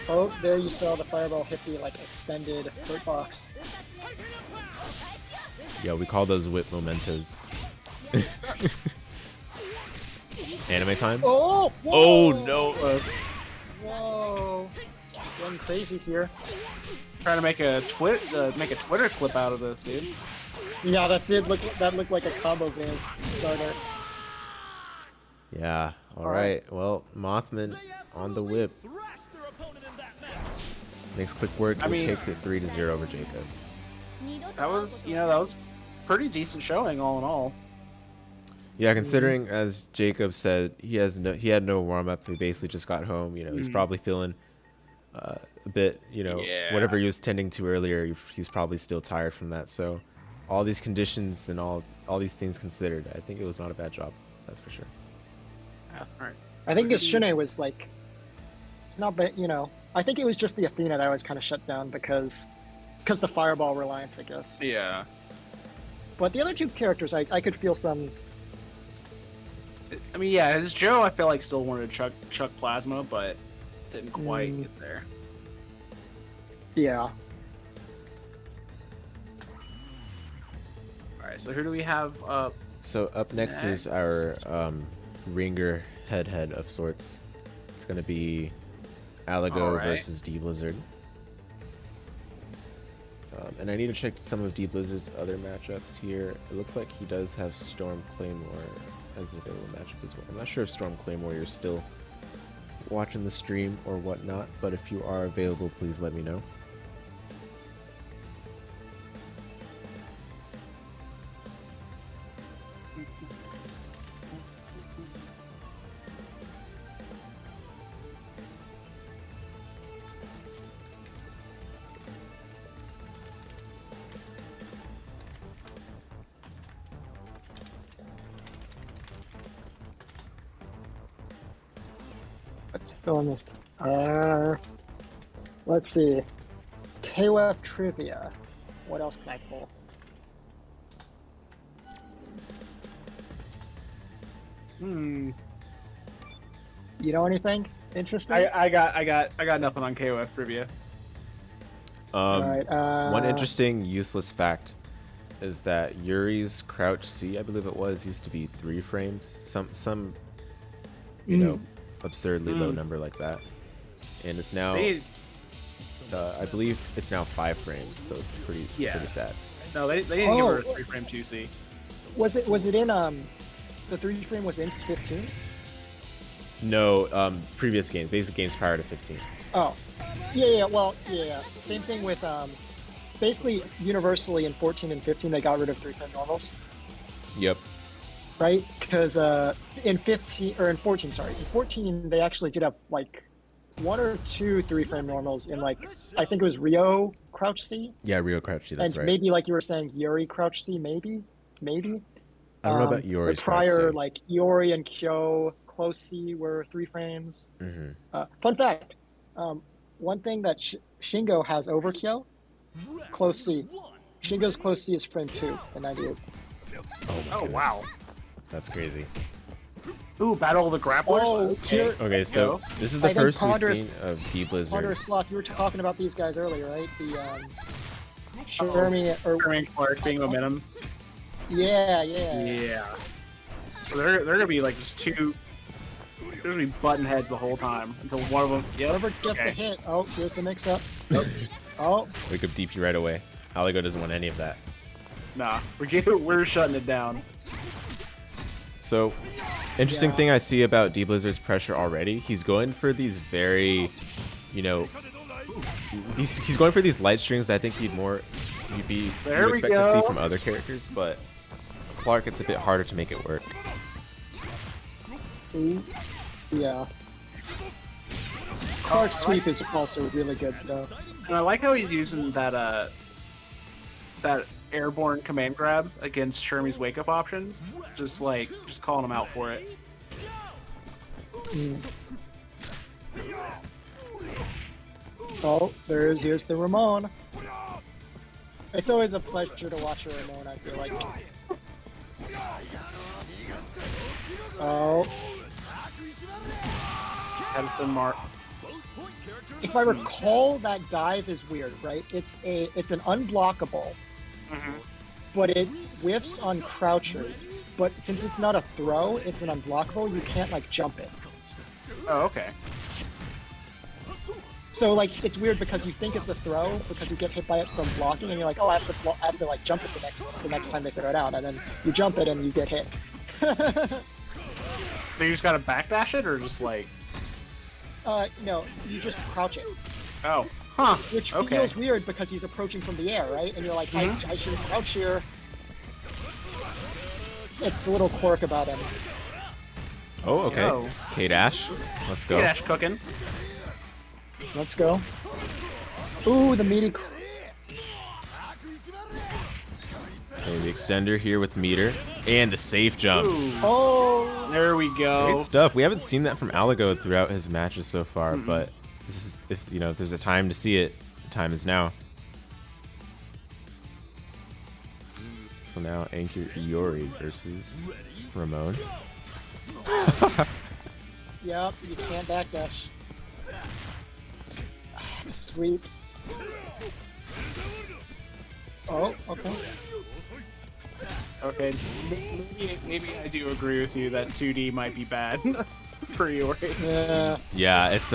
Oh, there you saw the fireball hit the like extended hurt box. Yeah, we call those whip mementos. Anime time? Oh! Oh Whoa! no! Whoa! Going crazy here. Trying to make a Twitter clip out of this, dude. Yeah, that looked like a combo game starter. Yeah. All right. Well, Mothman on the whip. Makes quick work. I It mean- takes it 3-0 over Jacob. That was pretty decent showing all in all. Yeah, considering as Jacob said, he had no warm up. He basically just got home. He's probably feeling a bit, Yeah. whatever he was tending to earlier. He's probably still tired from that. So, all these conditions and all these things considered, I think it was not a bad job. That's for sure. Yeah, all right. I think his Shun'ei was like, it's not bad, I think it was just the Athena that was kind of shut down because the fireball reliance, I guess. Yeah. But the other two characters, I could feel some. I mean, yeah, his Joe, I feel like still wanted to chuck plasma, but didn't quite get there. Yeah. All right, so who do we have up? So up next is our ringer head of sorts. It's gonna be Alego Alright. versus dBLIZZARD. And I need to check some of dBLIZZARD's other matchups here. It looks like he does have StormClaymore as an available matchup as well. I'm not sure if StormClaymore you're still watching the stream or whatnot, but if you are available, please let me know. Let's fill in this. Let's see. KOF trivia. What else can I pull? You know anything interesting? I got nothing on KOF trivia. Alright, One interesting useless fact is that Yuri's crouch C, I believe it was, used to be 3 frames. Some absurdly low number like that, and it's now I believe it's now 5 frames, so it's pretty sad. No, they didn't give her a 3-frame 2C. Was it in the 3 frame was in 15? No, previous games, basic games prior to 15. Oh, yeah. Well, yeah. Same thing with basically universally in 14 and 15 they got rid of 3 frame normals, Yep. right? Because in 14 they actually did have like 1 or 2 3 frame normals in like I think it was Rio crouch C. Yeah, Rio crouch C, that's and right. maybe like you were saying Yuri crouch C, maybe. I don't know about Yuri's but crouch prior C. like Iori and Kyo close C were 3 frames. Fun fact, one thing that Shingo has over Kyo, close C. Shingo's close C is frame 2 in 98. Oh, my goodness. Wow. That's crazy. Ooh, Battle of the Grapplers. Oh, here, Okay, so this is the I think first we've Ponderous- seen of dBLIZZARD. PonderousSloth, you were talking about these guys earlier, right? The Shermie or Shermie Clark being momentum. yeah. Yeah. So they're gonna be like just two. There's gonna be button heads the whole time until one of them. Yeah. Whoever gets the hit. Oh, here's the mix-up. Oh, Wake up DP right away. Alego doesn't want any of that. Nah, we're shutting it down. So, interesting Yeah. thing I see about dBLIZZARD's pressure already, he's going for these very, he's going for these light strings that I think you'd There we expect to see go. from other characters, but Clark, it's a bit harder to make it work. ooh, yeah. Clark's sweep is also really good though. And I like how he's using that airborne command grab against Shermie's wake up options. Just calling him out for it. Oh, here's the Ramón. It's always a pleasure to watch a Ramón, I feel like. Oh, That's the mark. if I recall, that dive is weird, right? It's an unblockable, but it whiffs on crouchers. But since it's not a throw, it's an unblockable. You can't like jump it. Oh, okay. So like it's weird because you think it's a throw because you get hit by it from blocking, and you're like, oh, I have to like jump it the next time they throw it out, and then you jump it and you get hit. So you just gotta backdash it, or just like? No, you just crouch it. Oh, Huh. which Okay. feels weird because he's approaching from the air, right? And you're like, I should crouch here. It's a little quirk about him. Oh, okay. Yo. K-Dash. Let's go. Dash cooking. Let's go. Ooh, the meaty. Okay, the extender here with meter. And the safe jump. Ooh. Oh, There we go. Great stuff. We haven't seen that from Alego throughout his matches so far, but this is, if you know, if there's a time to see it, the time is now. So now Anchor Iori versus Ramón. yep, you can't backdash. Sweep. Oh, okay. Okay, maybe I do agree with you that 2D might be bad for Iori. Yeah. Yeah, it's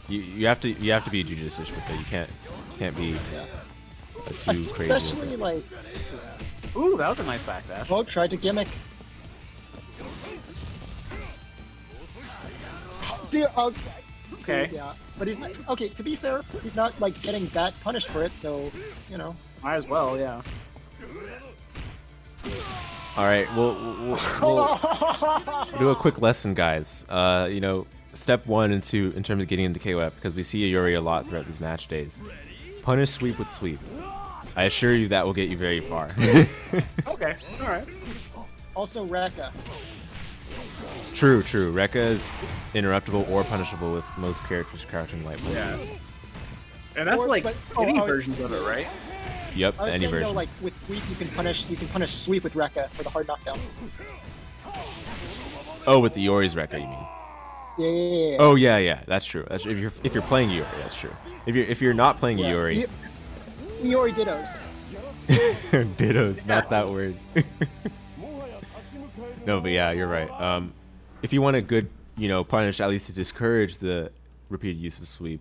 you have to be judicious with it. You can't be too crazy. Especially With it. like, Ooh, that was a nice backdash. oh, tried to gimmick. Dude, Okay. Yeah, but he's not. Okay, to be fair, he's not like getting that punished for it. So, you know. Might as well, yeah. All right, we'll do a quick lesson, guys. You know, step one in terms of getting into KOF, because we see Iori a lot throughout these match days. Punish sweep with sweep. I assure you that will get you very far. Okay, alright. Also, Raka. True. Rekka is interruptible or punishable with most characters crouching light punches. Yeah. And that's Or- like but- any I was- versions of it, right? Yep, I was any saying version. though, like with sweep, you can punish sweep with Rekka for the hard knockdown. Oh, with the Iori's Rekka, you mean? Yeah. Oh yeah, that's true. That's if you're playing Iori, that's true. If you're not playing Iori, Iori dittos. ditto's not that word. No, but yeah, you're right. If you want a good, you know, punish, at least to discourage the repeated use of sweep,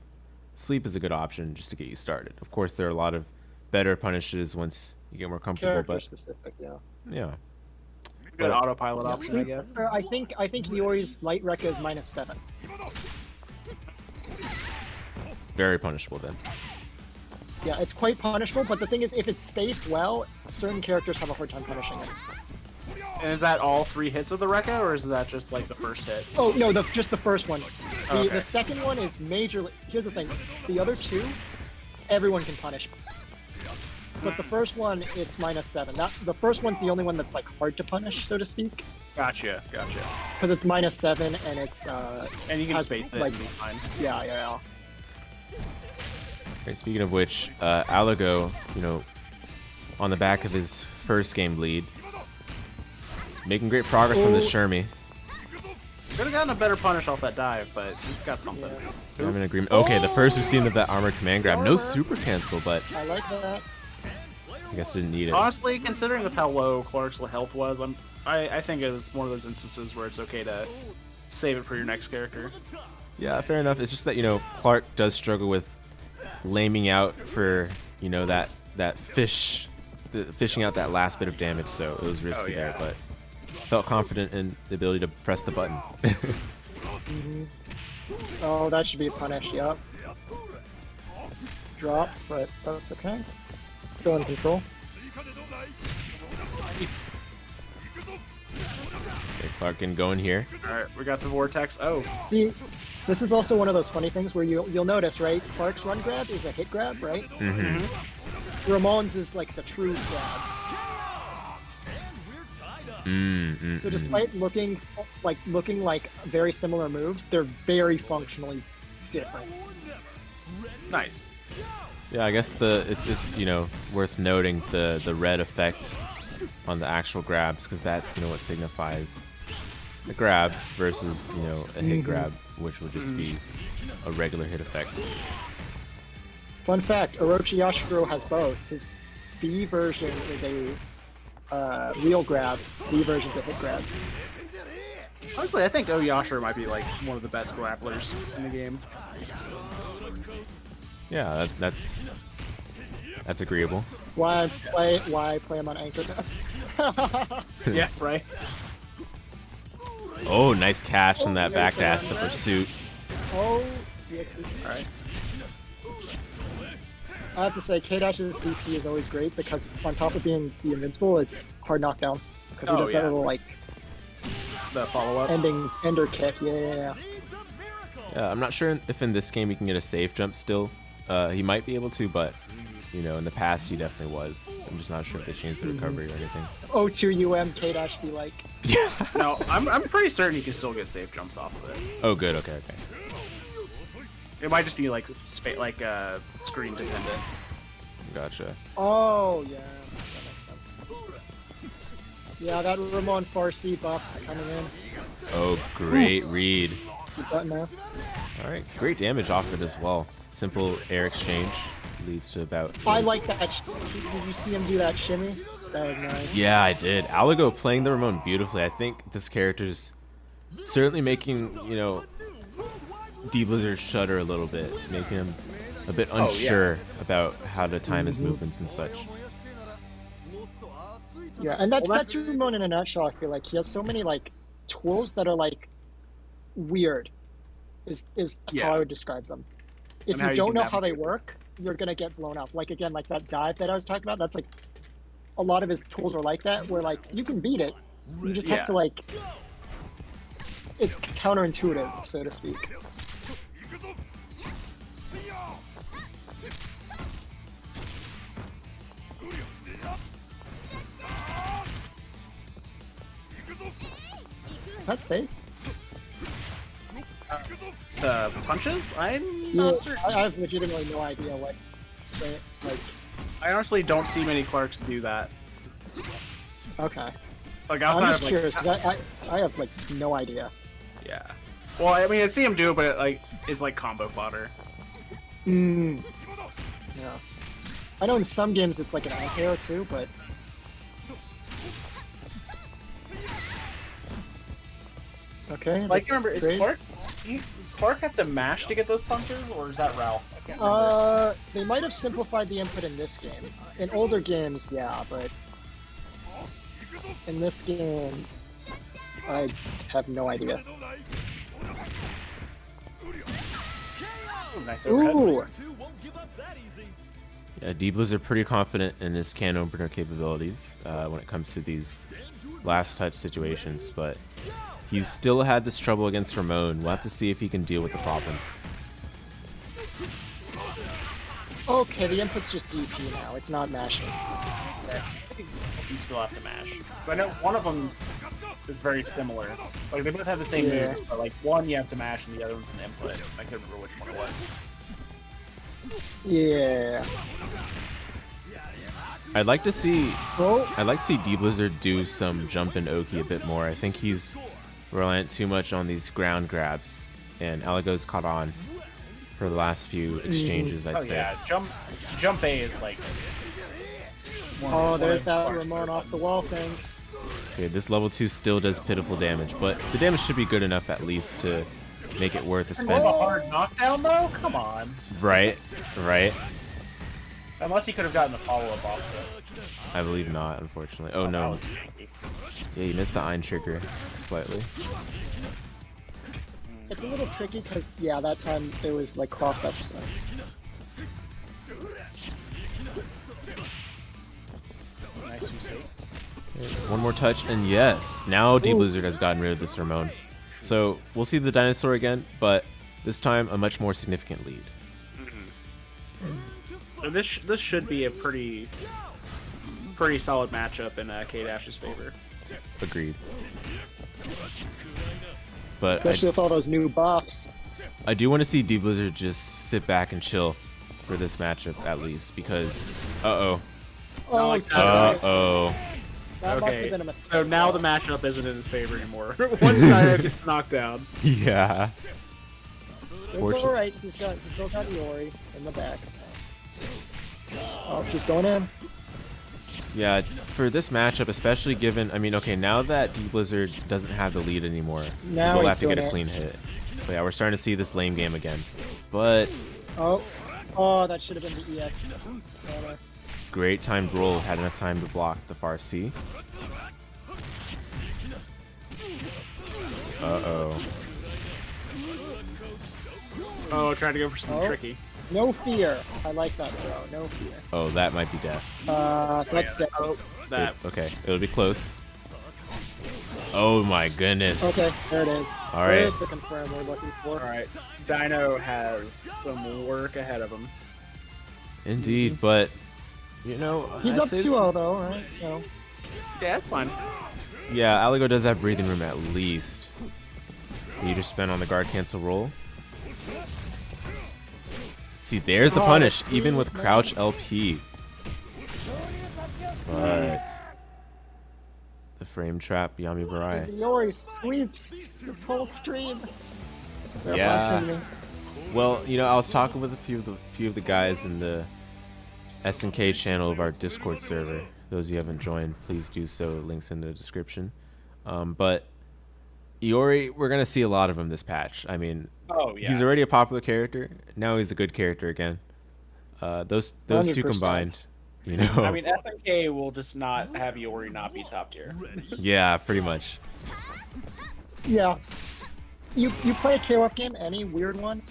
sweep is a good option just to get you started. Of course, there are a lot of better punishes once you get more comfortable, Character but specific, yeah. yeah. Good autopilot option, I guess. I think Iori's light Rekka is -7. Very punishable then. Yeah, it's quite punishable, but the thing is, if it's spaced well, certain characters have a hard time punishing it. And is that all 3 hits of the Rekka, or is that just like the first hit? Oh no, just the first one. Okay. The second one is majorly. Here's the thing: the other 2, everyone can punish. But the first one, it's -7. The first one's the only one that's like hard to punish, so to speak, Gotcha. because it's -7 and it's And you can has, space it like- and be fine. yeah. Right, speaking of which, Alego, you know, on the back of his first game lead, making great progress on this Shermie. Could have gotten a better punish off that dive, but he's got something. I'm in agreement. Okay, the first we've seen of that armored command grab. No super cancel, but I like that. I guess didn't need it. Honestly, considering with how low Clark's health was, I think it was one of those instances where it's okay to save it for your next character. Yeah, fair enough. It's just that, you know, Clark does struggle with laming out for, you know, that fishing out that last bit of damage, so it was risky there, but felt confident in the ability to press the button. Oh, that should be a punish. Yep. Dropped, but that's okay. Still in control. Nice. Okay, Clark can go in here. Alright, we got the vortex. Oh, See, this is also one of those funny things where you'll notice, right? Clark's run grab is a hit grab, right? Ramon's is like the true grab. So despite looking like very similar moves, they're very functionally different. nice. Yeah, I guess it's you know, worth noting the red effect on the actual grabs, because that's, you know, what signifies a grab versus, you know, a hit grab, which would just be a regular hit effect. Fun fact: Orochi Yashiro has both. His B version is a real grab. D version's a hit grab. Honestly, I think Yashiro might be like one of the best grapplers in the game. Yeah, that's agreeable. Why play him on anchor best? Yeah, right. Oh, nice catch on that backdash, the pursuit. Oh, DXP. Alright. I have to say, K-Dash's DP is always great because on top of being the invincible, it's hard knockdown. Because he does that little, like, The follow-up. ender kick. Yeah. I'm not sure if in this game he can get a safe jump still. He might be able to, but you know, in the past he definitely was. I'm just not sure if they changed the recovery or anything. O2 UM K-Dash be like. No, I'm pretty certain he can still get safe jumps off of it. Oh, good. Okay. It might just be like screen dependent. Gotcha. Oh, yeah. That makes sense. Yeah, that Ramón Farsi buff's coming in. Oh, great read. Keep that now. All right, great damage offered as well. Simple air exchange leads to about. I like that. Did you see him do that shimmy? That was nice. Yeah, I did. Alego playing the Ramón beautifully. I think this character's certainly making, you know, dBLIZZARD shudder a little bit, making him a bit unsure about how to time his movements and such. Yeah, and that's Ramón in a nutshell. I feel like he has so many like tools that are like weird. Is how I would describe them. If you don't know how they work, you're gonna get blown up. Like again, like that dive that I was talking about. That's like a lot of his tools are like that, where like you can beat it. You just have to like. It's counterintuitive, so to speak. Is that safe? The punches? I'm not certain. I have legitimately no idea what. Like. I honestly don't see many Clarks do that. Okay. Like outside I'm just of, like, curious because I have like no idea. Yeah. Well, I mean, I see him do it, but it's like combo fodder. Yeah. I know in some games it's like an anti-air too, but. Okay. Like, remember, is Clark have to mash to get those punches, or is that Ralph? I can't remember. They might have simplified the input in this game. In older games, yeah, but in this game, I have no idea. Nice overhead. Ooh! Yeah, dBLIZZARD pretty confident in his can opener capabilities when it comes to these last touch situations, but he's still had this trouble against Ramón. We'll have to see if he can deal with the problem. Okay, the input's just DP now. It's not mashing. You still have to mash. 'Cause I know one of them is very similar. Like, they both have the same moves, but like one you have to mash and the other one's an input. I couldn't remember which one it was. Yeah. I'd like to see dBLIZZARD do some jump and Oki a bit more. I think he's reliant too much on these ground grabs, and Alego's caught on for the last few exchanges, I'd say. Yeah, jump A is like. Oh, there's that Ramón off the wall thing. Okay, this level 2 still does pitiful damage, but the damage should be good enough at least to make it worth the spend. A hard knockdown though? Come on. Right. Unless he could have gotten the follow-up off it. I believe not, unfortunately. Oh no. Yeah, you missed the Ein trigger slightly. It's a little tricky because, yeah, that time it was like crossed up, so. Nice Shuusai. One more touch, and yes, now dBLIZZARD has gotten rid of this Ramón. So we'll see the Dinosaur again, but this time a much more significant lead. So this should be a pretty solid matchup in K-Dash's favor. Agreed. But Especially with all those new buffs. I do want to see dBLIZZARD just sit back and chill for this matchup at least, because Oh, that must have been a mistake. So now the matchup isn't in his favor anymore. Once Dino gets knocked down. Yeah. It's alright, he's still got Iori in the back, so. Oh, he's going in. Yeah, for this matchup, especially given, I mean, okay, now that dBLIZZARD doesn't have the lead anymore, now we'll he's have to get a doing clean hit. But yeah, we're starting to see this lame game again. But Oh, that should have been the EX. great timed roll, had enough time to block the far C. Oh, tried to go for something tricky. No fear. I like that throw. No fear. Oh, that might be death. That's dead. Oh, that. Okay, it'll be close. Oh my goodness. Okay, there it is. All right. There's the confirm we're looking for. All right. Dino has some work ahead of him. Indeed, but you know, He's I'd up say this 2-0 is- though, right? So Yeah, that's fine. Yeah, Alego does have breathing room at least. Meter spin on the guard cancel roll. See, there's the punish, even with crouch LP. But the frame trap, Yami Barai. Iori sweeps this whole stream. They're Yeah. punching me. Well, you know, I was talking with a few of the guys in the SNK channel of our Discord server. Those you haven't joined, please do so. Links in the description. But Iori, we're gonna see a lot of him this patch. I mean, Oh yeah. he's already a popular character. Now he's a good character again. Those two 100%. combined, you know. I mean, SNK will just not have Yuri not be top tier. Yeah, pretty much. Yeah. You play a KOF game, any weird one,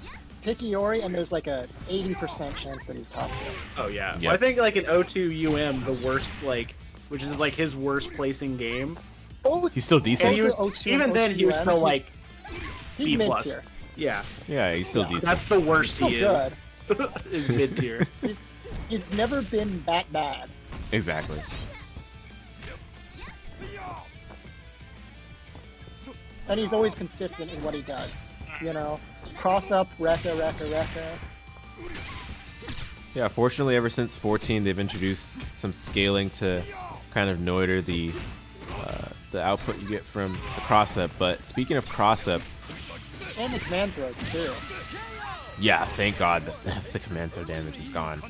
pick Iori, and there's like a 80% chance that he's top tier. Oh yeah. Yep. Well, I think like an O2 UM, the worst which is like his worst placing game. Oh, He's still And decent. he was, O2 even then, he was O2 still he's- like he's B mid plus. tier. Yeah, Yeah, he's still Yeah. decent. that's the worst Still he good. is. Is mid tier. He's never been that bad. Exactly. And he's always consistent in what he does. You know, cross up, Rekka. Yeah, fortunately, ever since 14, they've introduced some scaling to kind of neuter the output you get from the cross-up. But speaking of cross-up, And the command throw, too. yeah, thank God the command throw damage is gone.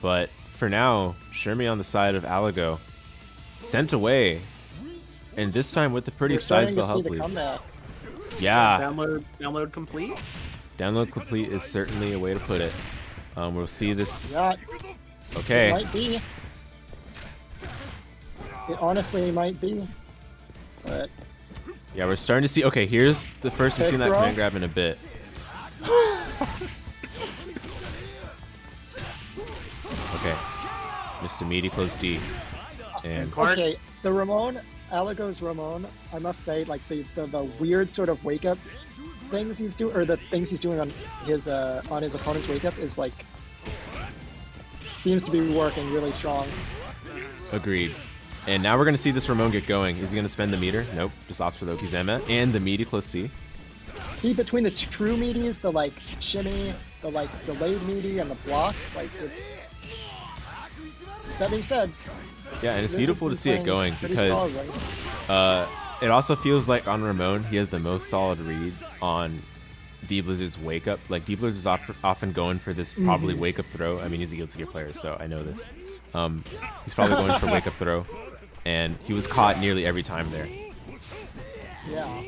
But for now, Shermie on the side of Alego, sent away, and this time with a pretty We're starting sizable to see health the lead. comeback. Yeah, Download complete. download complete is certainly a way to put it. We'll see this. Yeah, it Okay, might be. It honestly might be. But yeah, we're starting to see. Okay, here's the first we've Pick seen that throw. command grab in a bit. Okay, Mr. Meaty close D, and Clark? okay, the Ramón, Alego's Ramón, I must say, like the weird sort of wake up things he's doing, or the things he's doing on his opponent's wake up is like seems to be working really strong. agreed. And now we're gonna see this Ramón get going. Is he gonna spend the meter? Nope, just opts for Loki's Emma and the Meaty close C. See, between the true meaties, the like shimmy, the like delayed meaty, and the blocks, like it's. That being said, Yeah, and it's Blizzard's beautiful to been see it playing going pretty because solid, right? it also feels like on Ramón he has the most solid read on dBLIZZARD's wake up. Like dBLIZZARD is often going for this probably wake up throw. I mean, he's a Guilty Gear player, so I know this. He's probably going for wake up throw, and he was caught nearly every time there. Yeah.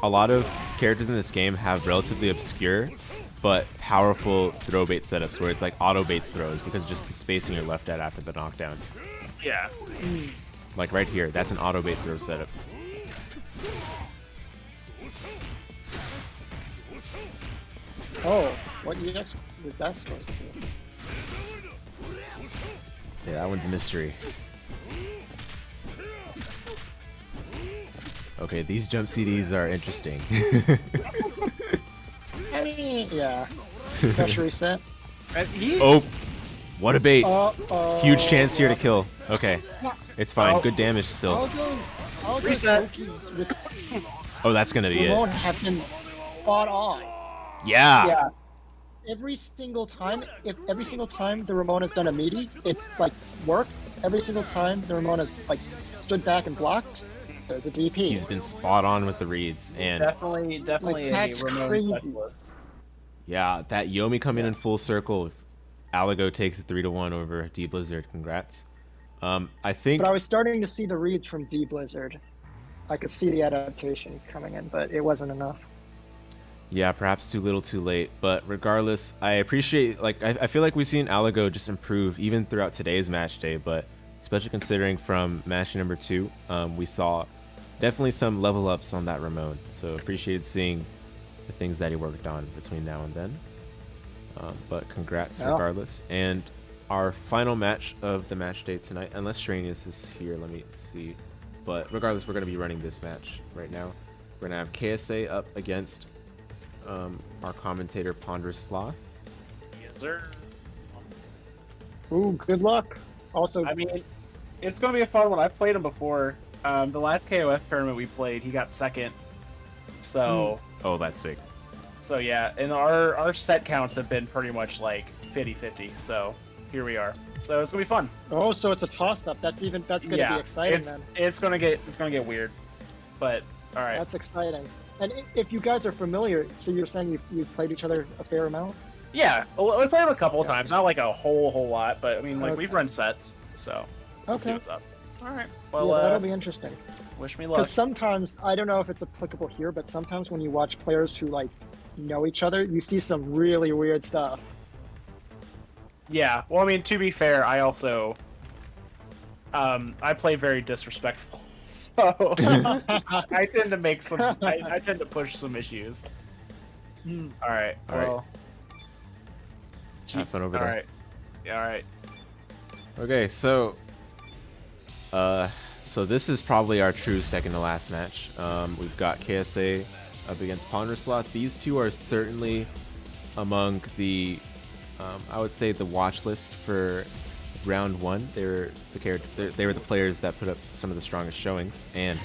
A lot of characters in this game have relatively obscure but powerful throw bait setups where it's like auto baits throws because of just the spacing you're left at after the knockdown. Yeah. Like right here, that's an auto bait throw setup. Oh, what EX was that supposed to be? Yeah, that one's a mystery. Okay, these jump CDs are interesting. I mean, yeah. Pressure reset. And he, Oh, what a bait. Uh-oh. Huge chance here to kill. Okay, it's fine. Oh. Good damage still. Algo's Reset. Loki's with Oh, that's gonna be Ramón it. have been spot on. Yeah. yeah. Every single time, if every single time the Ramón has done a meaty, it's like worked. Every single time the Ramón has like stood back and blocked, there's a DP. He's been spot on with the reads, and Definitely Like, a that's Ramón crazy. specialist. yeah, that Yomi coming in full circle. Alego takes it 3-1 over dBLIZZARD. Congrats. I think But I was starting to see the reads from dBLIZZARD. I could see the adaptation coming in, but it wasn't enough. yeah, perhaps too little, too late. But regardless, I appreciate I feel like we've seen Alego just improve even throughout today's match day. But especially considering from match number 2, we saw definitely some level ups on that Ramón. So appreciated seeing the things that he worked on between now and then. But congrats Yeah. regardless. And our final match of the match day tonight, unless Shreynius is here, let me see. But regardless, we're going to be running this match right now. We're going to have KSA up against our commentator PonderousSloth. Yes, sir. Ooh, good luck. Also, I mean, it's going to be a fun one. I've played him before. The last KOF tournament we played, he got second. So, Oh, that's sick. so yeah, and our set counts have been pretty much like 50-50. So here we are. So it's gonna be fun. oh, so it's a toss-up. That's gonna be exciting then. It's gonna get weird, but all right. That's exciting. And if you guys are familiar, so you're saying you've played each other a fair amount? Yeah, we played him a couple of times, not like a whole lot, but I mean, like Okay. we've run sets, so we'll see Okay. what's up. All right. Yeah, Well, that'll be interesting. wish me luck. Because sometimes, I don't know if it's applicable here, but sometimes when you watch players who like know each other, you see some really weird stuff. Yeah. Well, I mean, to be fair, I also I play very disrespectful, so I tend to make some. I tend to push some issues. All right. All right. Well. Have fun over All there. right. Yeah. All right. Okay, so so this is probably our true second to last match. We've got KSA up against PonderousSloth. These two are certainly among the I would say the watch list for round one. They were the players that put up some of the strongest showings. And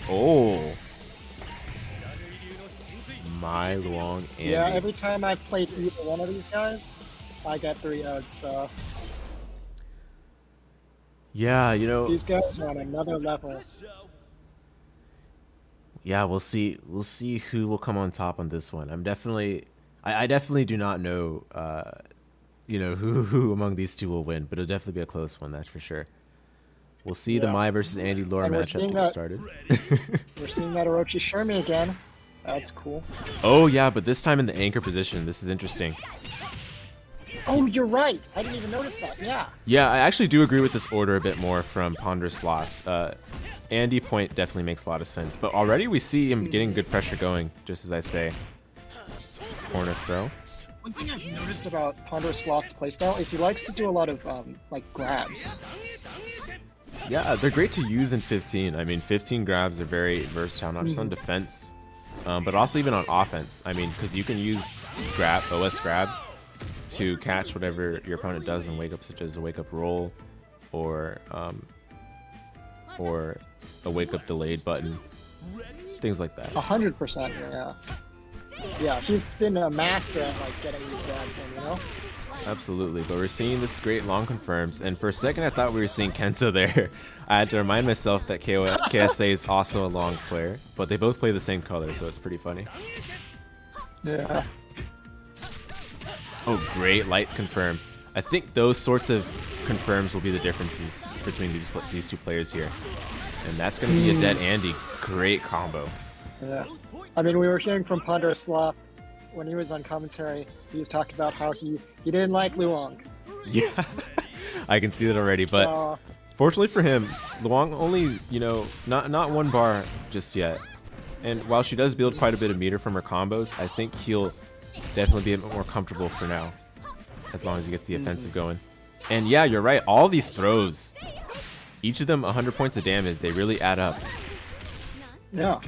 my Luong and Yeah, every time I've played either one of these guys, I get 3 outs. So yeah, you know, these guys are on another level. yeah, we'll see who will come on top on this one. I definitely do not know you know who among these two will win, but it'll definitely be a close one, that's for sure. We'll see the Yeah. Mai versus Andy lore And we're matchup seeing get that- started. We're seeing that Orochi Shermie again. That's cool. Oh yeah, but this time in the anchor position. This is interesting. Oh, you're right. I didn't even notice that. Yeah. Yeah, I actually do agree with this order a bit more from PonderousSloth. Andy point definitely makes a lot of sense, but already we see him getting good pressure going, just as I say. Corner throw. One thing I've noticed about PonderousSloth's playstyle is he likes to do a lot of like grabs. Yeah, they're great to use in 15. I mean, 15 grabs are very versatile, not just on defense, but also even on offense. I mean, because you can use OS grabs to catch whatever your opponent does in wake up, such as a wake up roll or a wake up delayed button, things like that. 100%. Yeah. Yeah, he's been a master at like getting these grabs in, you know. Absolutely, but we're seeing this great long confirms, and for a second I thought we were seeing Kento there. I had to remind myself that KSA is also a long player, but they both play the same color, so it's pretty funny. Yeah. Oh, great light confirm. I think those sorts of confirms will be the differences between these two players here. And that's going to be a dead Andy. Great combo. Yeah. I mean, we were hearing from PonderousSloth when he was on commentary. He was talking about how he didn't like Luong. Yeah, I can see that already. But So, fortunately for him, Luong only, you know, not one bar just yet. And while she does build quite a bit of meter from her combos, I think he'll definitely be a bit more comfortable for now, as long as he gets the offensive going. And yeah, you're right. All these throws, each of them 100 points of damage. They really add up. yeah.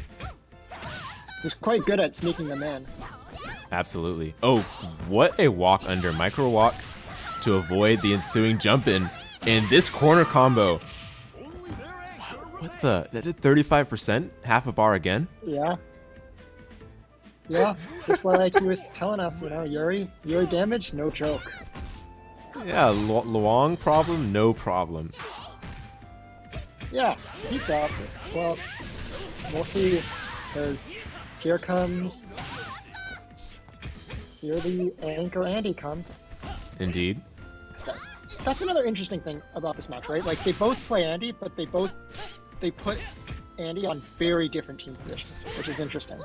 He's quite good at sneaking them in. Absolutely. Oh, what a walk under. Micro walk to avoid the ensuing jump in. And this corner combo. What the? That did 35%? Half a bar again? Yeah. Yeah, just like he was telling us, you know, Yuri damage, no joke. Yeah, Luong problem, no problem. Yeah, he's got it. Well, we'll see, because here the anchor Andy comes. Indeed. That's another interesting thing about this match, right? Like, they both play Andy, but they put Andy on very different team positions, which is interesting.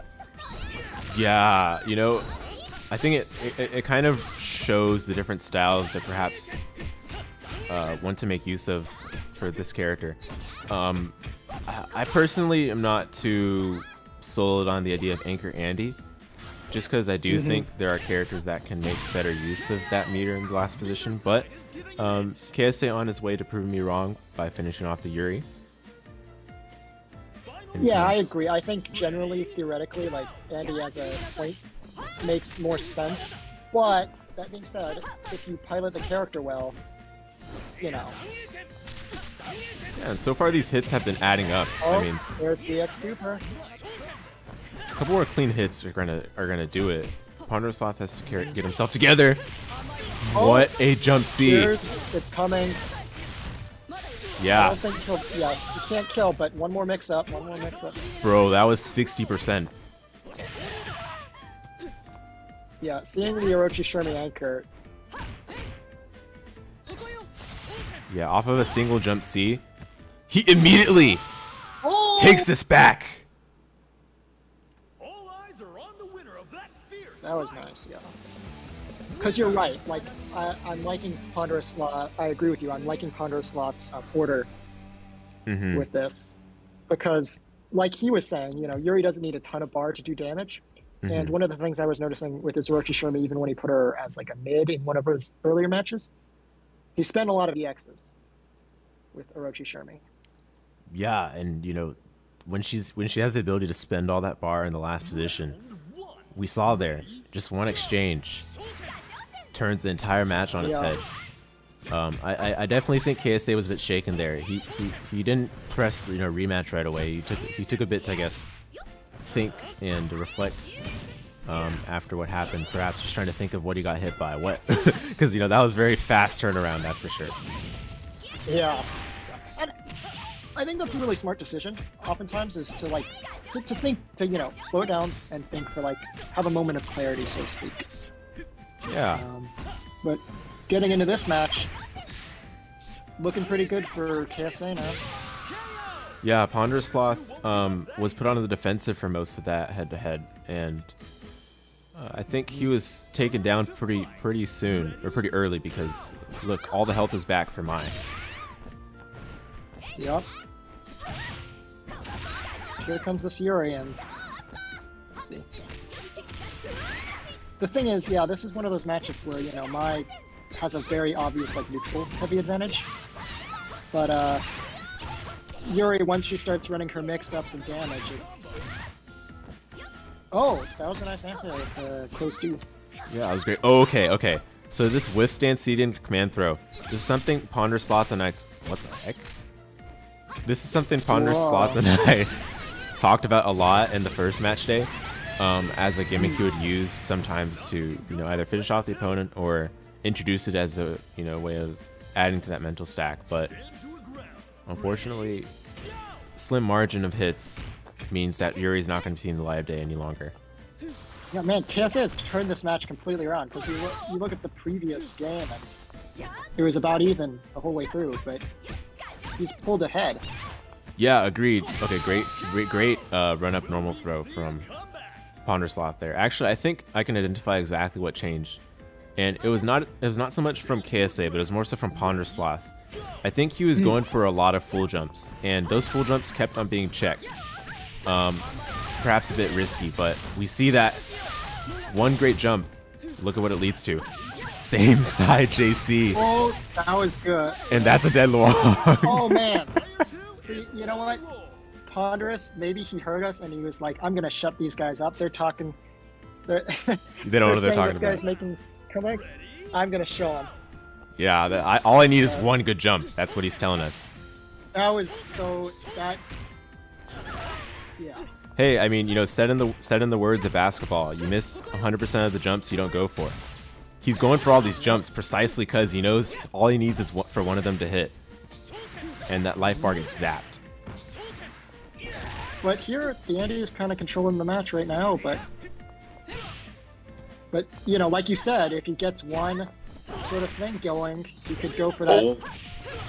Yeah, you know, I think it kind of shows the different styles that perhaps want to make use of for this character. I personally am not too sold on the idea of Anchor Andy, just because I do think there are characters that can make better use of that meter in the last position. But KSA on his way to proving me wrong by finishing off the Yuri. Yeah, I agree. I think generally, theoretically, like Andy as a point makes more sense. But that being said, if you pilot the character well, you know. Yeah, and so far these hits have been adding up. Oh, I mean, there's DX Super. a couple more clean hits are gonna do it. PonderousSloth has to get himself together. Oh, what a jump C! It's coming. I Yeah, don't think you can't kill, but one more mix-up, bro, that was 60%. Yeah, seeing the Orochi Shermie anchor. Yeah, off of a single jump C, he immediately takes this back. All eyes are on the winner of that fierce. That was nice, yeah. Because you're right, like, I'm liking PonderousSloth. I agree with you. I'm liking PonderousSloth's order with this. Because, like he was saying, you know, Yuri doesn't need a ton of bar to do damage. And one of the things I was noticing with his Orochi Shermie, even when he put her as like a mid in one of his earlier matches, he spent a lot of EXs with Orochi Shermie. Yeah, and you know, when she has the ability to spend all that bar in the last position, we saw there just one exchange turns the entire match on its head. I definitely think KSA was a bit shaken there. He didn't press, you know, rematch right away. He took a bit to, I guess, think and reflect after what happened. Perhaps just trying to think of what he got hit by. What? Because, you know, that was very fast turnaround, that's for sure. Yeah. And I think that's a really smart decision. Oftentimes is to like to think, to, you know, slow it down and think, for like have a moment of clarity, so to speak. Yeah. But getting into this match, looking pretty good for KSA now. Yeah, PonderousSloth was put on the defensive for most of that head-to-head, and I think he was taken down pretty soon, or pretty early, because look, all the health is back for Mai. Yep. Here comes this Yuri, and let's see. The thing is, yeah, this is one of those matchups where, you know, Mai has a very obvious like neutral heavy advantage, but Yuri, once she starts running her mix-ups and damage, it's... Oh, that was a nice answer with close to. Yeah, that was great. Oh, okay. So this whiff stance seed in command throw. This is something PonderousSloth and I... What the heck? This is something PonderousSloth and I talked about a lot in the first match day, as a gimmick you would use sometimes to, you know, either finish off the opponent or introduce it as a, you know, way of adding to that mental stack. But unfortunately, slim margin of hits means that Yuri's not going to be seen the live day any longer. Yeah, man, KSA has turned this match completely around, because you look at the previous game, and it was about even the whole way through, but he's pulled ahead. Yeah, agreed. Okay, great run-up normal throw from PonderousSloth there. Actually, I think I can identify exactly what changed. And it was not so much from KSA, but it was more so from PonderousSloth. I think he was going for a lot of full jumps, and those full jumps kept on being checked. Perhaps a bit risky, but we see that one great jump. Look at what it leads to. Same side JC. Oh, that was good. And that's a dead Luong. Oh, man. See, you know what? Ponderous, maybe he heard us and he was like, I'm going to shut these guys up. They're talking. They don't know what they're talking this about. guy's making comebacks. I'm going to show him. Yeah, all I need is one good jump. That's what he's telling us. That was so... Yeah. Hey, I mean, you know, said in the words of basketball, you miss 100% of the jumps you don't go for. He's going for all these jumps precisely because he knows all he needs is for one of them to hit. And that life bar gets zapped. But here, the Andy is kind of controlling the match right now, but you know, like you said, if he gets one sort of thing going, he could go for that.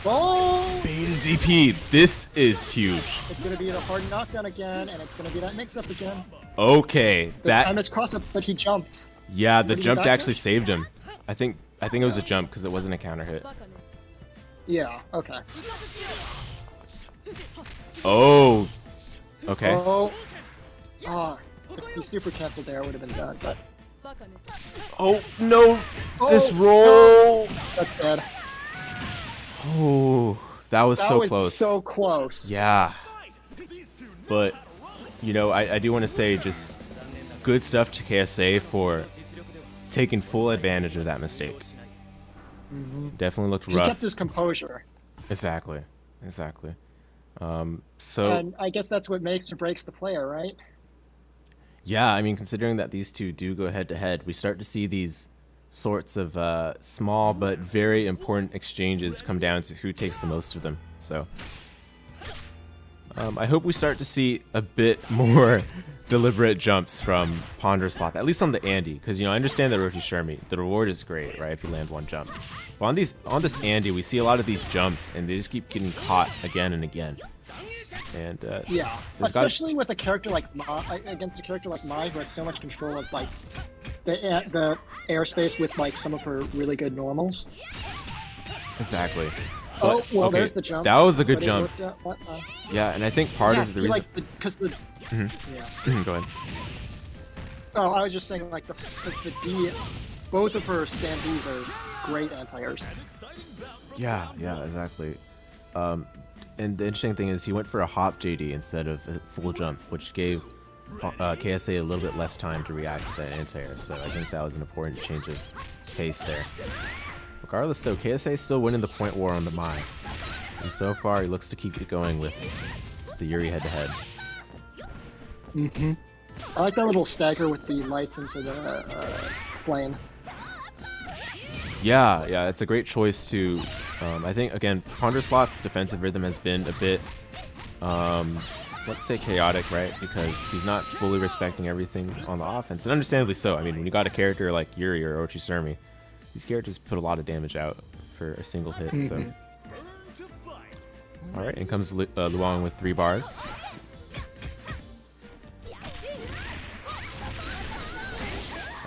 Oh! Bait and DP, this is huge. It's going to be the hard knockdown again, and it's going to be that mix-up again. Okay, This time it's cross-up, but he jumped. Yeah, the Did he jump back actually it? saved him. I think it was a jump because it wasn't a counter hit. Yeah, okay. Oh. Okay. Oh. Ah, if he super canceled there, it would have been done. But Oh no! This Oh, roll. that's dead. Oh, that was That so was close. so close. Yeah. But you know, I do want to say just good stuff to KSA for taking full advantage of that mistake. Definitely looked He rough. kept his composure. Exactly. So And I guess that's what makes or breaks the player, right? yeah, I mean, considering that these two do go head to head, we start to see these sorts of small but very important exchanges come down to who takes the most of them. So I hope we start to see a bit more deliberate jumps from PonderousSloth, at least on the Andy, because you know I understand that Orochi Shermie, the reward is great, right? If you land one jump. But on this Andy, we see a lot of these jumps, and they just keep getting caught again and again. And Yeah, there's gotta- especially with a character like against a character like Mai, who has so much control of like the airspace with like some of her really good normals. Exactly. Oh, But, well, okay, there's the jump. that was a good but it jump. worked out. Yeah, and I think part Yeah, of the see, reason. like, because the yeah. Go ahead. Oh, I was just saying like because the D, both of her stampedes are great anti-airs. Yeah, exactly. And the interesting thing is he went for a hop JD instead of a full jump, which gave KSA a little bit less time to react to that anti-air. So I think that was an important change of pace there. Regardless, though, KSA is still winning the point war on the Mai. And so far, he looks to keep it going with the Yuri head-to-head. I like that little stagger with the lights into the flame. Yeah, it's a great choice to. I think again, PonderousSloth's defensive rhythm has been a bit, let's say chaotic, right? Because he's not fully respecting everything on the offense, and understandably so. I mean, when you got a character like Yuri or Orochi Shermie, these characters put a lot of damage out for a single hit. So, all right, in comes Luong with 3 bars.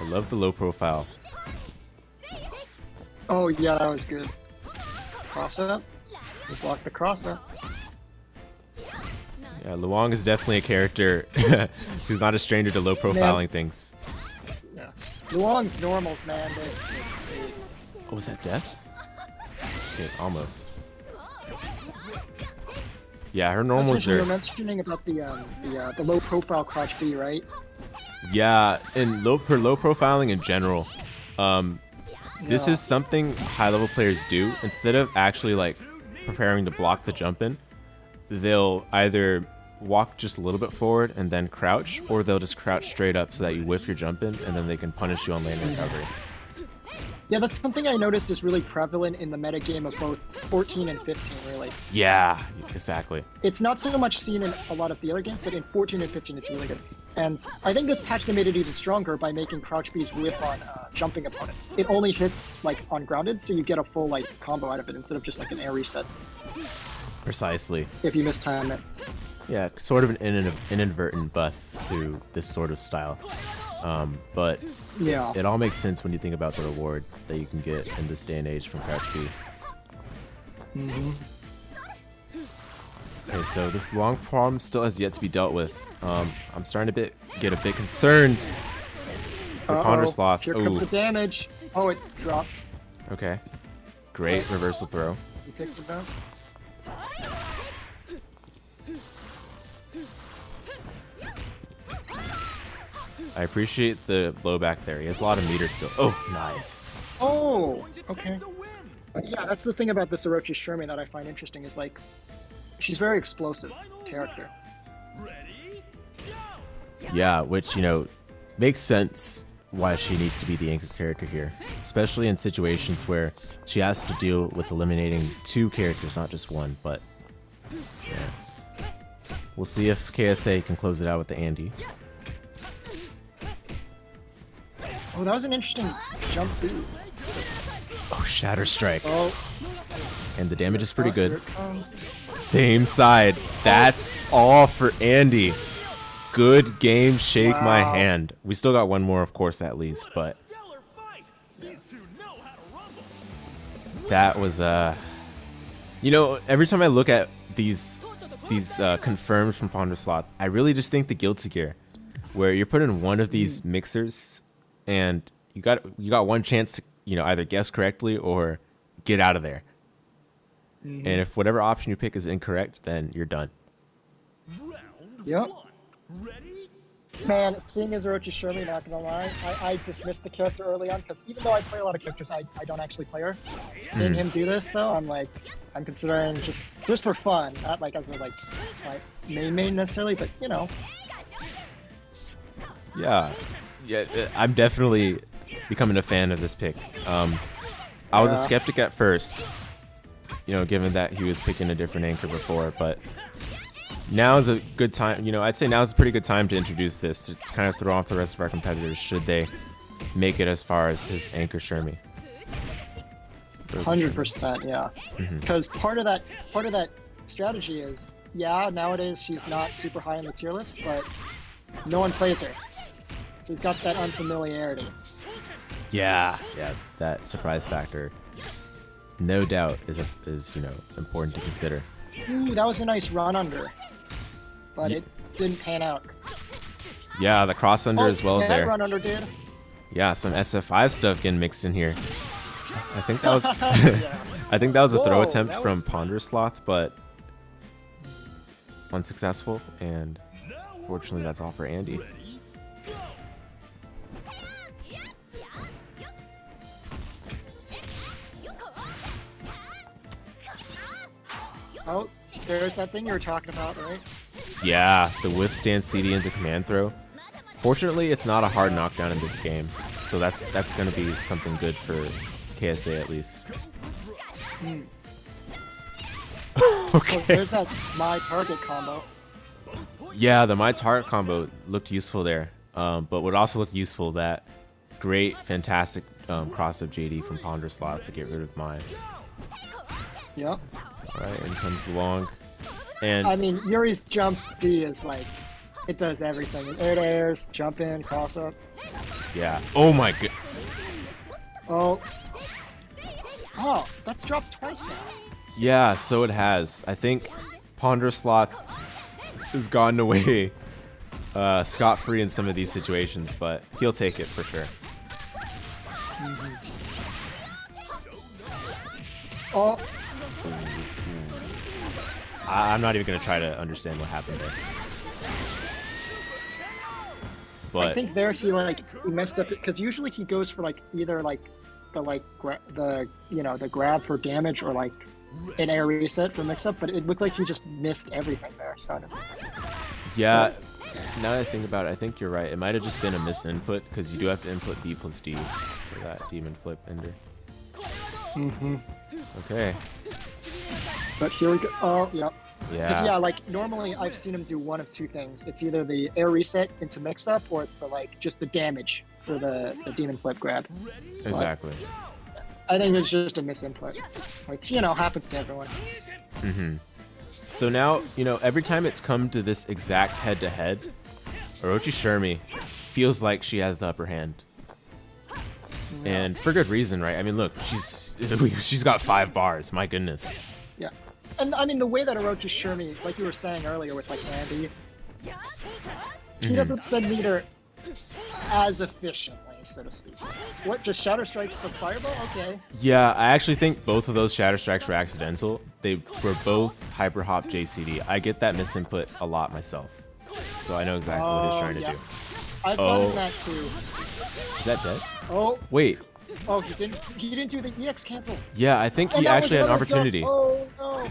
I love the low profile. Oh yeah, that was good. Cross up. We blocked the cross up. Yeah, Luong is definitely a character who's not a stranger to low profiling things. Yeah. Luong's normals, man. Oh, was that death? Okay, almost. Yeah, her normals You were are. mentioning about the low profile crouch B, right? Yeah, and for low profiling in general, this Yeah. is something high level players do. Instead of actually like preparing to block the jump in, they'll either walk just a little bit forward and then crouch, or they'll just crouch straight up so that you whiff your jump in, and then they can punish you on lane recovery. Yeah, that's something I noticed is really prevalent in the metagame of both 14 and 15, really. Yeah, exactly. It's not so much seen in a lot of the other games, but in 14 and 15 it's really good. And I think this patch they made it even stronger by making crouch B's whiff on jumping opponents. It only hits like on grounded, so you get a full like combo out of it instead of just like an air reset Precisely. if you mistime it. Yeah, sort of an inadvertent buff to this sort of style. But Yeah. it all makes sense when you think about the reward that you can get in this day and age from Crouch B. Okay, so this long problem still has yet to be dealt with. I'm starting to get a bit concerned for PonderousSloth. Here comes the damage. Oh, it dropped. Okay. Great reversal throw. You picked it up. I appreciate the blowback there. He has a lot of meters still. Oh, nice. Oh, okay. Yeah, that's the thing about this Orochi Shermie that I find interesting is like, she's very explosive character. Yeah, which, you know, makes sense why she needs to be the anchor character here, especially in situations where she has to deal with eliminating 2 characters, not just one, but yeah. We'll see if KSA can close it out with the Andy. Oh, that was an interesting jump too. Oh, Shatter Strike. Oh, And the damage is pretty here good. it comes. Same side. That's all for Andy. Good game, shake my Wow. hand. We still got one more, of course, at least, but Stellar fight. These two know how to rumble. that was you know, every time I look at these confirmed from PonderousSloth, I really just think the Guilty Gear. where you're put in one of these mixers, and you got one chance to either guess correctly or get out of there. And if whatever option you pick is incorrect, then you're done. Yep. Man, seeing as Orochi Shermie, not gonna lie, I dismissed the character early on because even though I play a lot of characters, I don't actually play her. Seeing him do this though, I'm considering just for fun, not like as a like main necessarily, but Yeah, I'm definitely becoming a fan of this pick. I was a skeptic at first, given that he was picking a different anchor before, but now is a good time. I'd say now is a pretty good time to introduce this to kind of throw off the rest of our competitors should they make it as far as his anchor Shermie. 100%, yeah. Because part of that strategy is, nowadays she's not super high in the tier list, but no one plays her. So you've got that unfamiliarity. Yeah, that surprise factor, no doubt, is important to consider. Ooh, that was a nice run under, but it didn't pan out. Yeah, the cross under as well there. That run under did. Yeah, some SF5 stuff getting mixed in here. I think that was I think that was a throw attempt from PonderousSloth, but unsuccessful, and fortunately that's all for Andy. Oh, there's that thing you were talking about, right? Yeah, the withstand CD into command throw. Fortunately, it's not a hard knockdown in this game, so that's going to be something good for KSA at least. Okay. Oh, there's that my target combo. Yeah, the my target combo looked useful there, but what also looked useful, that great, fantastic cross-up JD from PonderousSloth to get rid of mine. Yep. Alright, in comes Luong. And I mean, Yuri's jump D is like, it does everything. Air to airs, jump in, cross up. yeah. Oh my god. Oh, that's dropped twice now. Yeah, so it has. I think PonderousSloth has gotten away scot-free in some of these situations, but he'll take it for sure. Oh, I'm not even going to try to understand what happened there. But I think there he messed up because usually he goes for either the grab for damage or an air reset for mix up, but it looked like he just missed everything there. So yeah, now that I think about it, I think you're right. It might have just been a misinput because you do have to input B+D for that demon flip ender. Okay. But here we go. Oh, yep. Yeah. Because normally I've seen him do one of two things. It's either the air reset into mix up, or it's just the damage for the demon flip grab. Exactly. But I think it's just a misinput. Happens to everyone. So now, every time it's come to this exact head-to-head, Orochi Shermie feels like she has the upper hand. And for good reason, right? I mean, look, she's got 5 bars. My goodness. Yeah. And I mean, the way that Orochi Shermie, like you were saying earlier with Andy, he doesn't send meter as efficiently, so to speak. What, just Shatter Strikes the Fireball? Okay. Yeah, I actually think both of those Shatter Strikes were accidental. They were both Hyper Hop JCD. I get that misinput a lot myself. So I know exactly what he's trying to do. I've gotten that too. Is that dead? Oh. Wait. Oh, he didn't do the EX cancel. Yeah, I think he actually had an opportunity. Oh, no.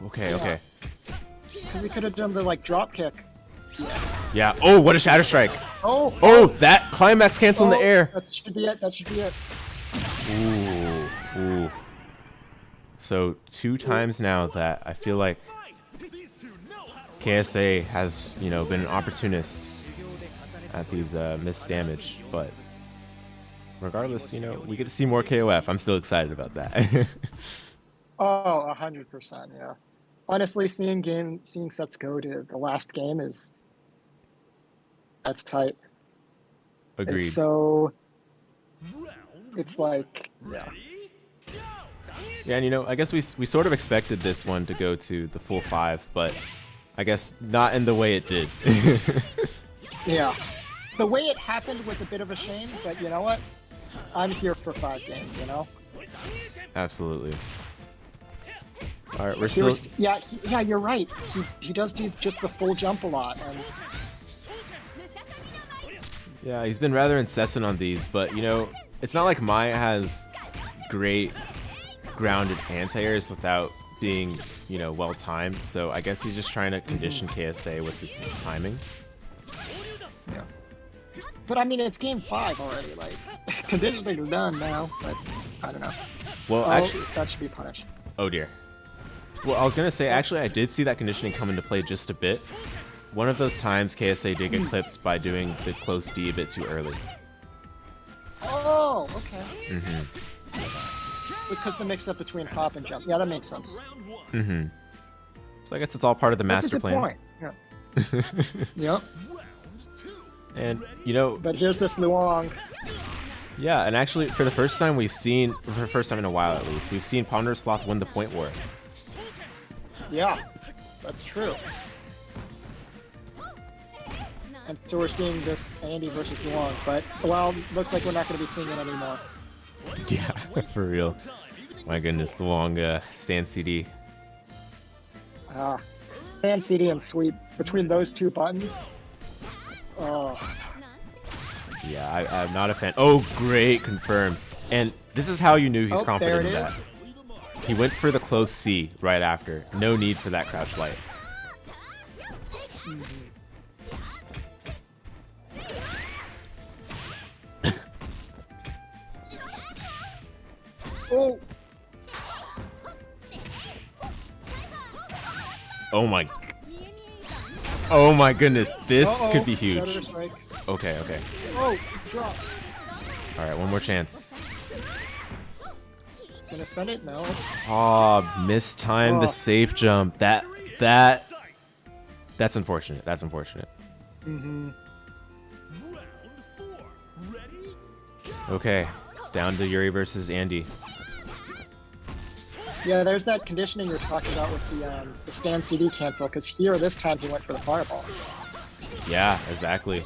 Okay, okay. Because we could have done the drop kick. Yeah. Oh, what a Shatter Strike. Oh. Oh, that climax cancel in the air. That should be it. That should be it. Ooh. So 2 times now that I feel like KSA has, been an opportunist at these missed damage, but regardless, we get to see more KOF. I'm still excited about that. Oh, 100%, yeah. Honestly, seeing sets go to the last game that's tight. Agreed. It's like, yeah. Yeah, and I guess we sort of expected this one to go to the full 5, but I guess not in the way it did. Yeah. The way it happened was a bit of a shame, but you know what? I'm here for 5 games, you know? Absolutely. All right, we're He still. was- yeah, you're right. He does do just the full jump a lot, and Yeah, he's been rather incessant on these, but you know, it's not like Maya has great grounded anti-airs without being, you know, well timed. So I guess he's just trying to condition KSA with this timing. yeah. But I mean, it's game 5 already. Like, conditioning are done now, but I don't know. Well, Oh, actually, that should be punished. oh dear. Well, I was gonna say actually I did see that conditioning come into play just a bit. One of those times KSA did get clipped by doing the close D a bit too early. Oh, okay. Mm-hmm. Because the mix-up between hop and jump. Yeah, that makes sense. Mm-hmm. So I guess it's all part of the That's master a good plan. point. Yeah. Yep. And you know, But here's this Luong. yeah, and actually for the first time we've seen, for the first time in a while at least, we've seen PonderousSloth win the point war. Yeah, that's true. And so we're seeing this Andy versus Luong, but well, looks like we're not going to be seeing it anymore. Yeah, for real. My goodness, the long stand CD. Stand CD and sweep between those 2 buttons. Oh, Yeah, I'm not a fan. Oh, great, confirmed. And this is how you knew he's Oh, confident in there it that. He went for the close C right after. No need for that crouch light. oh, Oh my. Oh my goodness, this uh-oh. could be Predator huge. strike. Okay, okay. Oh, drop. All right, one more chance. Gonna spend it? No. Oh, mistimed the Oh. safe jump. That's unfortunate. That's unfortunate. Mm-hmm. Round 4. Ready? Okay, it's down to Yuri versus Andy. Yeah, there's that conditioning you're talking about with the stand CD cancel, because here this time he went for the fireball. Yeah, exactly.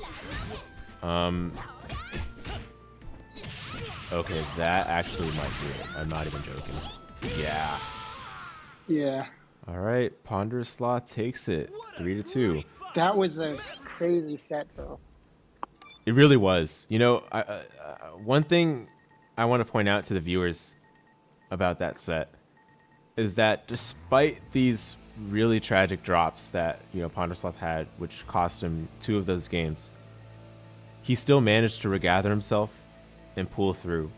Okay, that actually might do it. I'm not even joking. Yeah. Yeah, All right, PonderousSloth takes it 3-2. that was a crazy set though. It really was. You know, one thing I want to point out to the viewers about that set is that despite these really tragic drops that, you know, PonderousSloth had, which cost him 2 of those games, he still managed to regather himself and pull through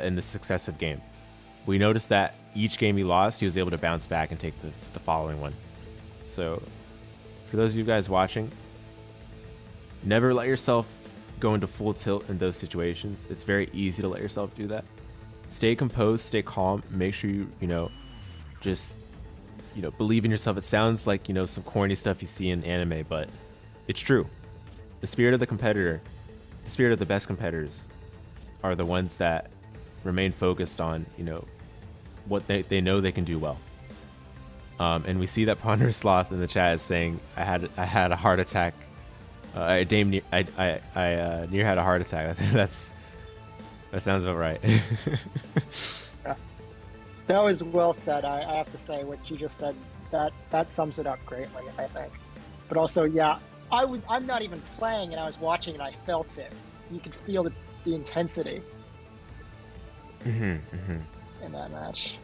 in the successive game. We noticed that each game he lost, he was able to bounce back and take the following one. So, for those of you guys watching, never let yourself go into full tilt in those situations. It's very easy to let yourself do that. Stay composed, stay calm, make sure you just, believe in yourself. It sounds like, some corny stuff you see in anime, but it's true. The spirit of the competitor, the spirit of the best competitors are the ones that remain focused on, what they know they can do well. And we see that PonderousSloth in the chat is saying, I had a heart attack. I near had a heart attack. That sounds about right. Yeah. That was well said. I have to say what you just said, that sums it up greatly, I think. But also, yeah, I'm not even playing and I was watching and I felt it. You could feel the intensity in that match.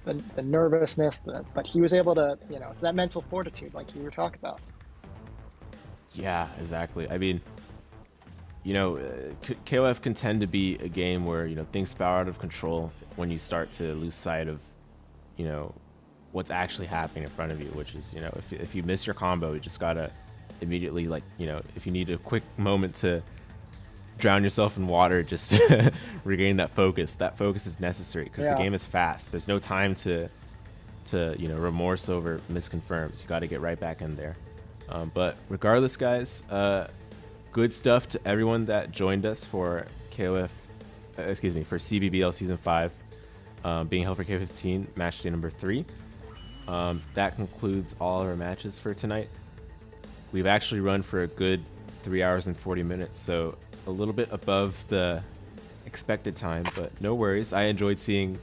The nervousness, but he was able to, it's that mental fortitude like you were talking about. Yeah, exactly. I mean, KOF can tend to be a game where, things spiral out of control when you start to lose sight of, what's actually happening in front of you, which is, if you miss your combo, you just gotta immediately, if you need a quick moment to drown yourself in water, just to regain that focus. That focus is necessary because the game is fast. There's no time to remorse over misconfirms. You got to get right back in there. But regardless, guys, good stuff to everyone that joined us for KOF, for CBBL Season 5, being held for K15, match day number 3. That concludes all of our matches for tonight. we've actually run for a good 3 hours and 40 minutes, so a little bit above the expected time, but no worries. I enjoyed seeing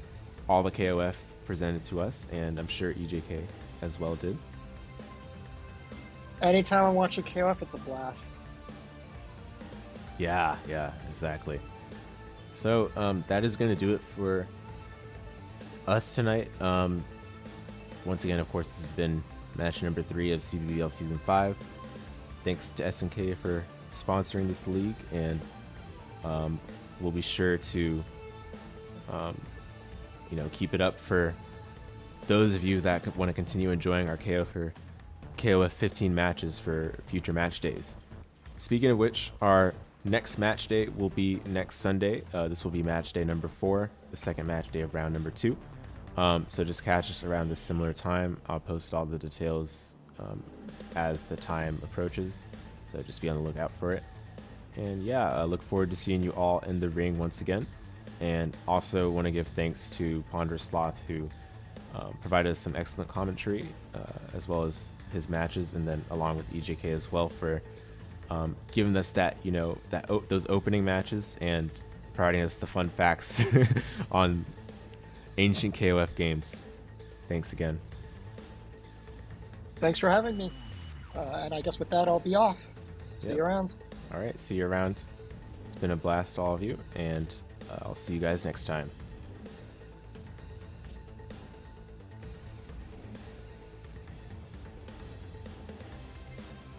all the KOF presented to us, and I'm sure EJK as well did. Anytime I watch a KOF, it's a blast. Yeah, exactly. So that is going to do it for us tonight. Once again, of course, this has been match number 3 of CBBL Season 5. Thanks to SNK for sponsoring this league, and we'll be sure to keep it up for those of you that want to continue enjoying our KOF 15 matches for future match days. Speaking of which, our next match day will be next Sunday. This will be match day number 4, the second match day of round number 2. So just catch us around this similar time. I'll post all the details as the time approaches, so just be on the lookout for it. And yeah, I look forward to seeing you all in the ring once again. And also want to give thanks to PonderousSloth, who provided us some excellent commentary, as well as his matches, and then along with EJK as well for giving us that, those opening matches and providing us the fun facts on ancient KOF games. Thanks again. Thanks for having me. And I guess with that, I'll be off. See you around. All right, see you around. It's been a blast, all of you, and I'll see you guys next time.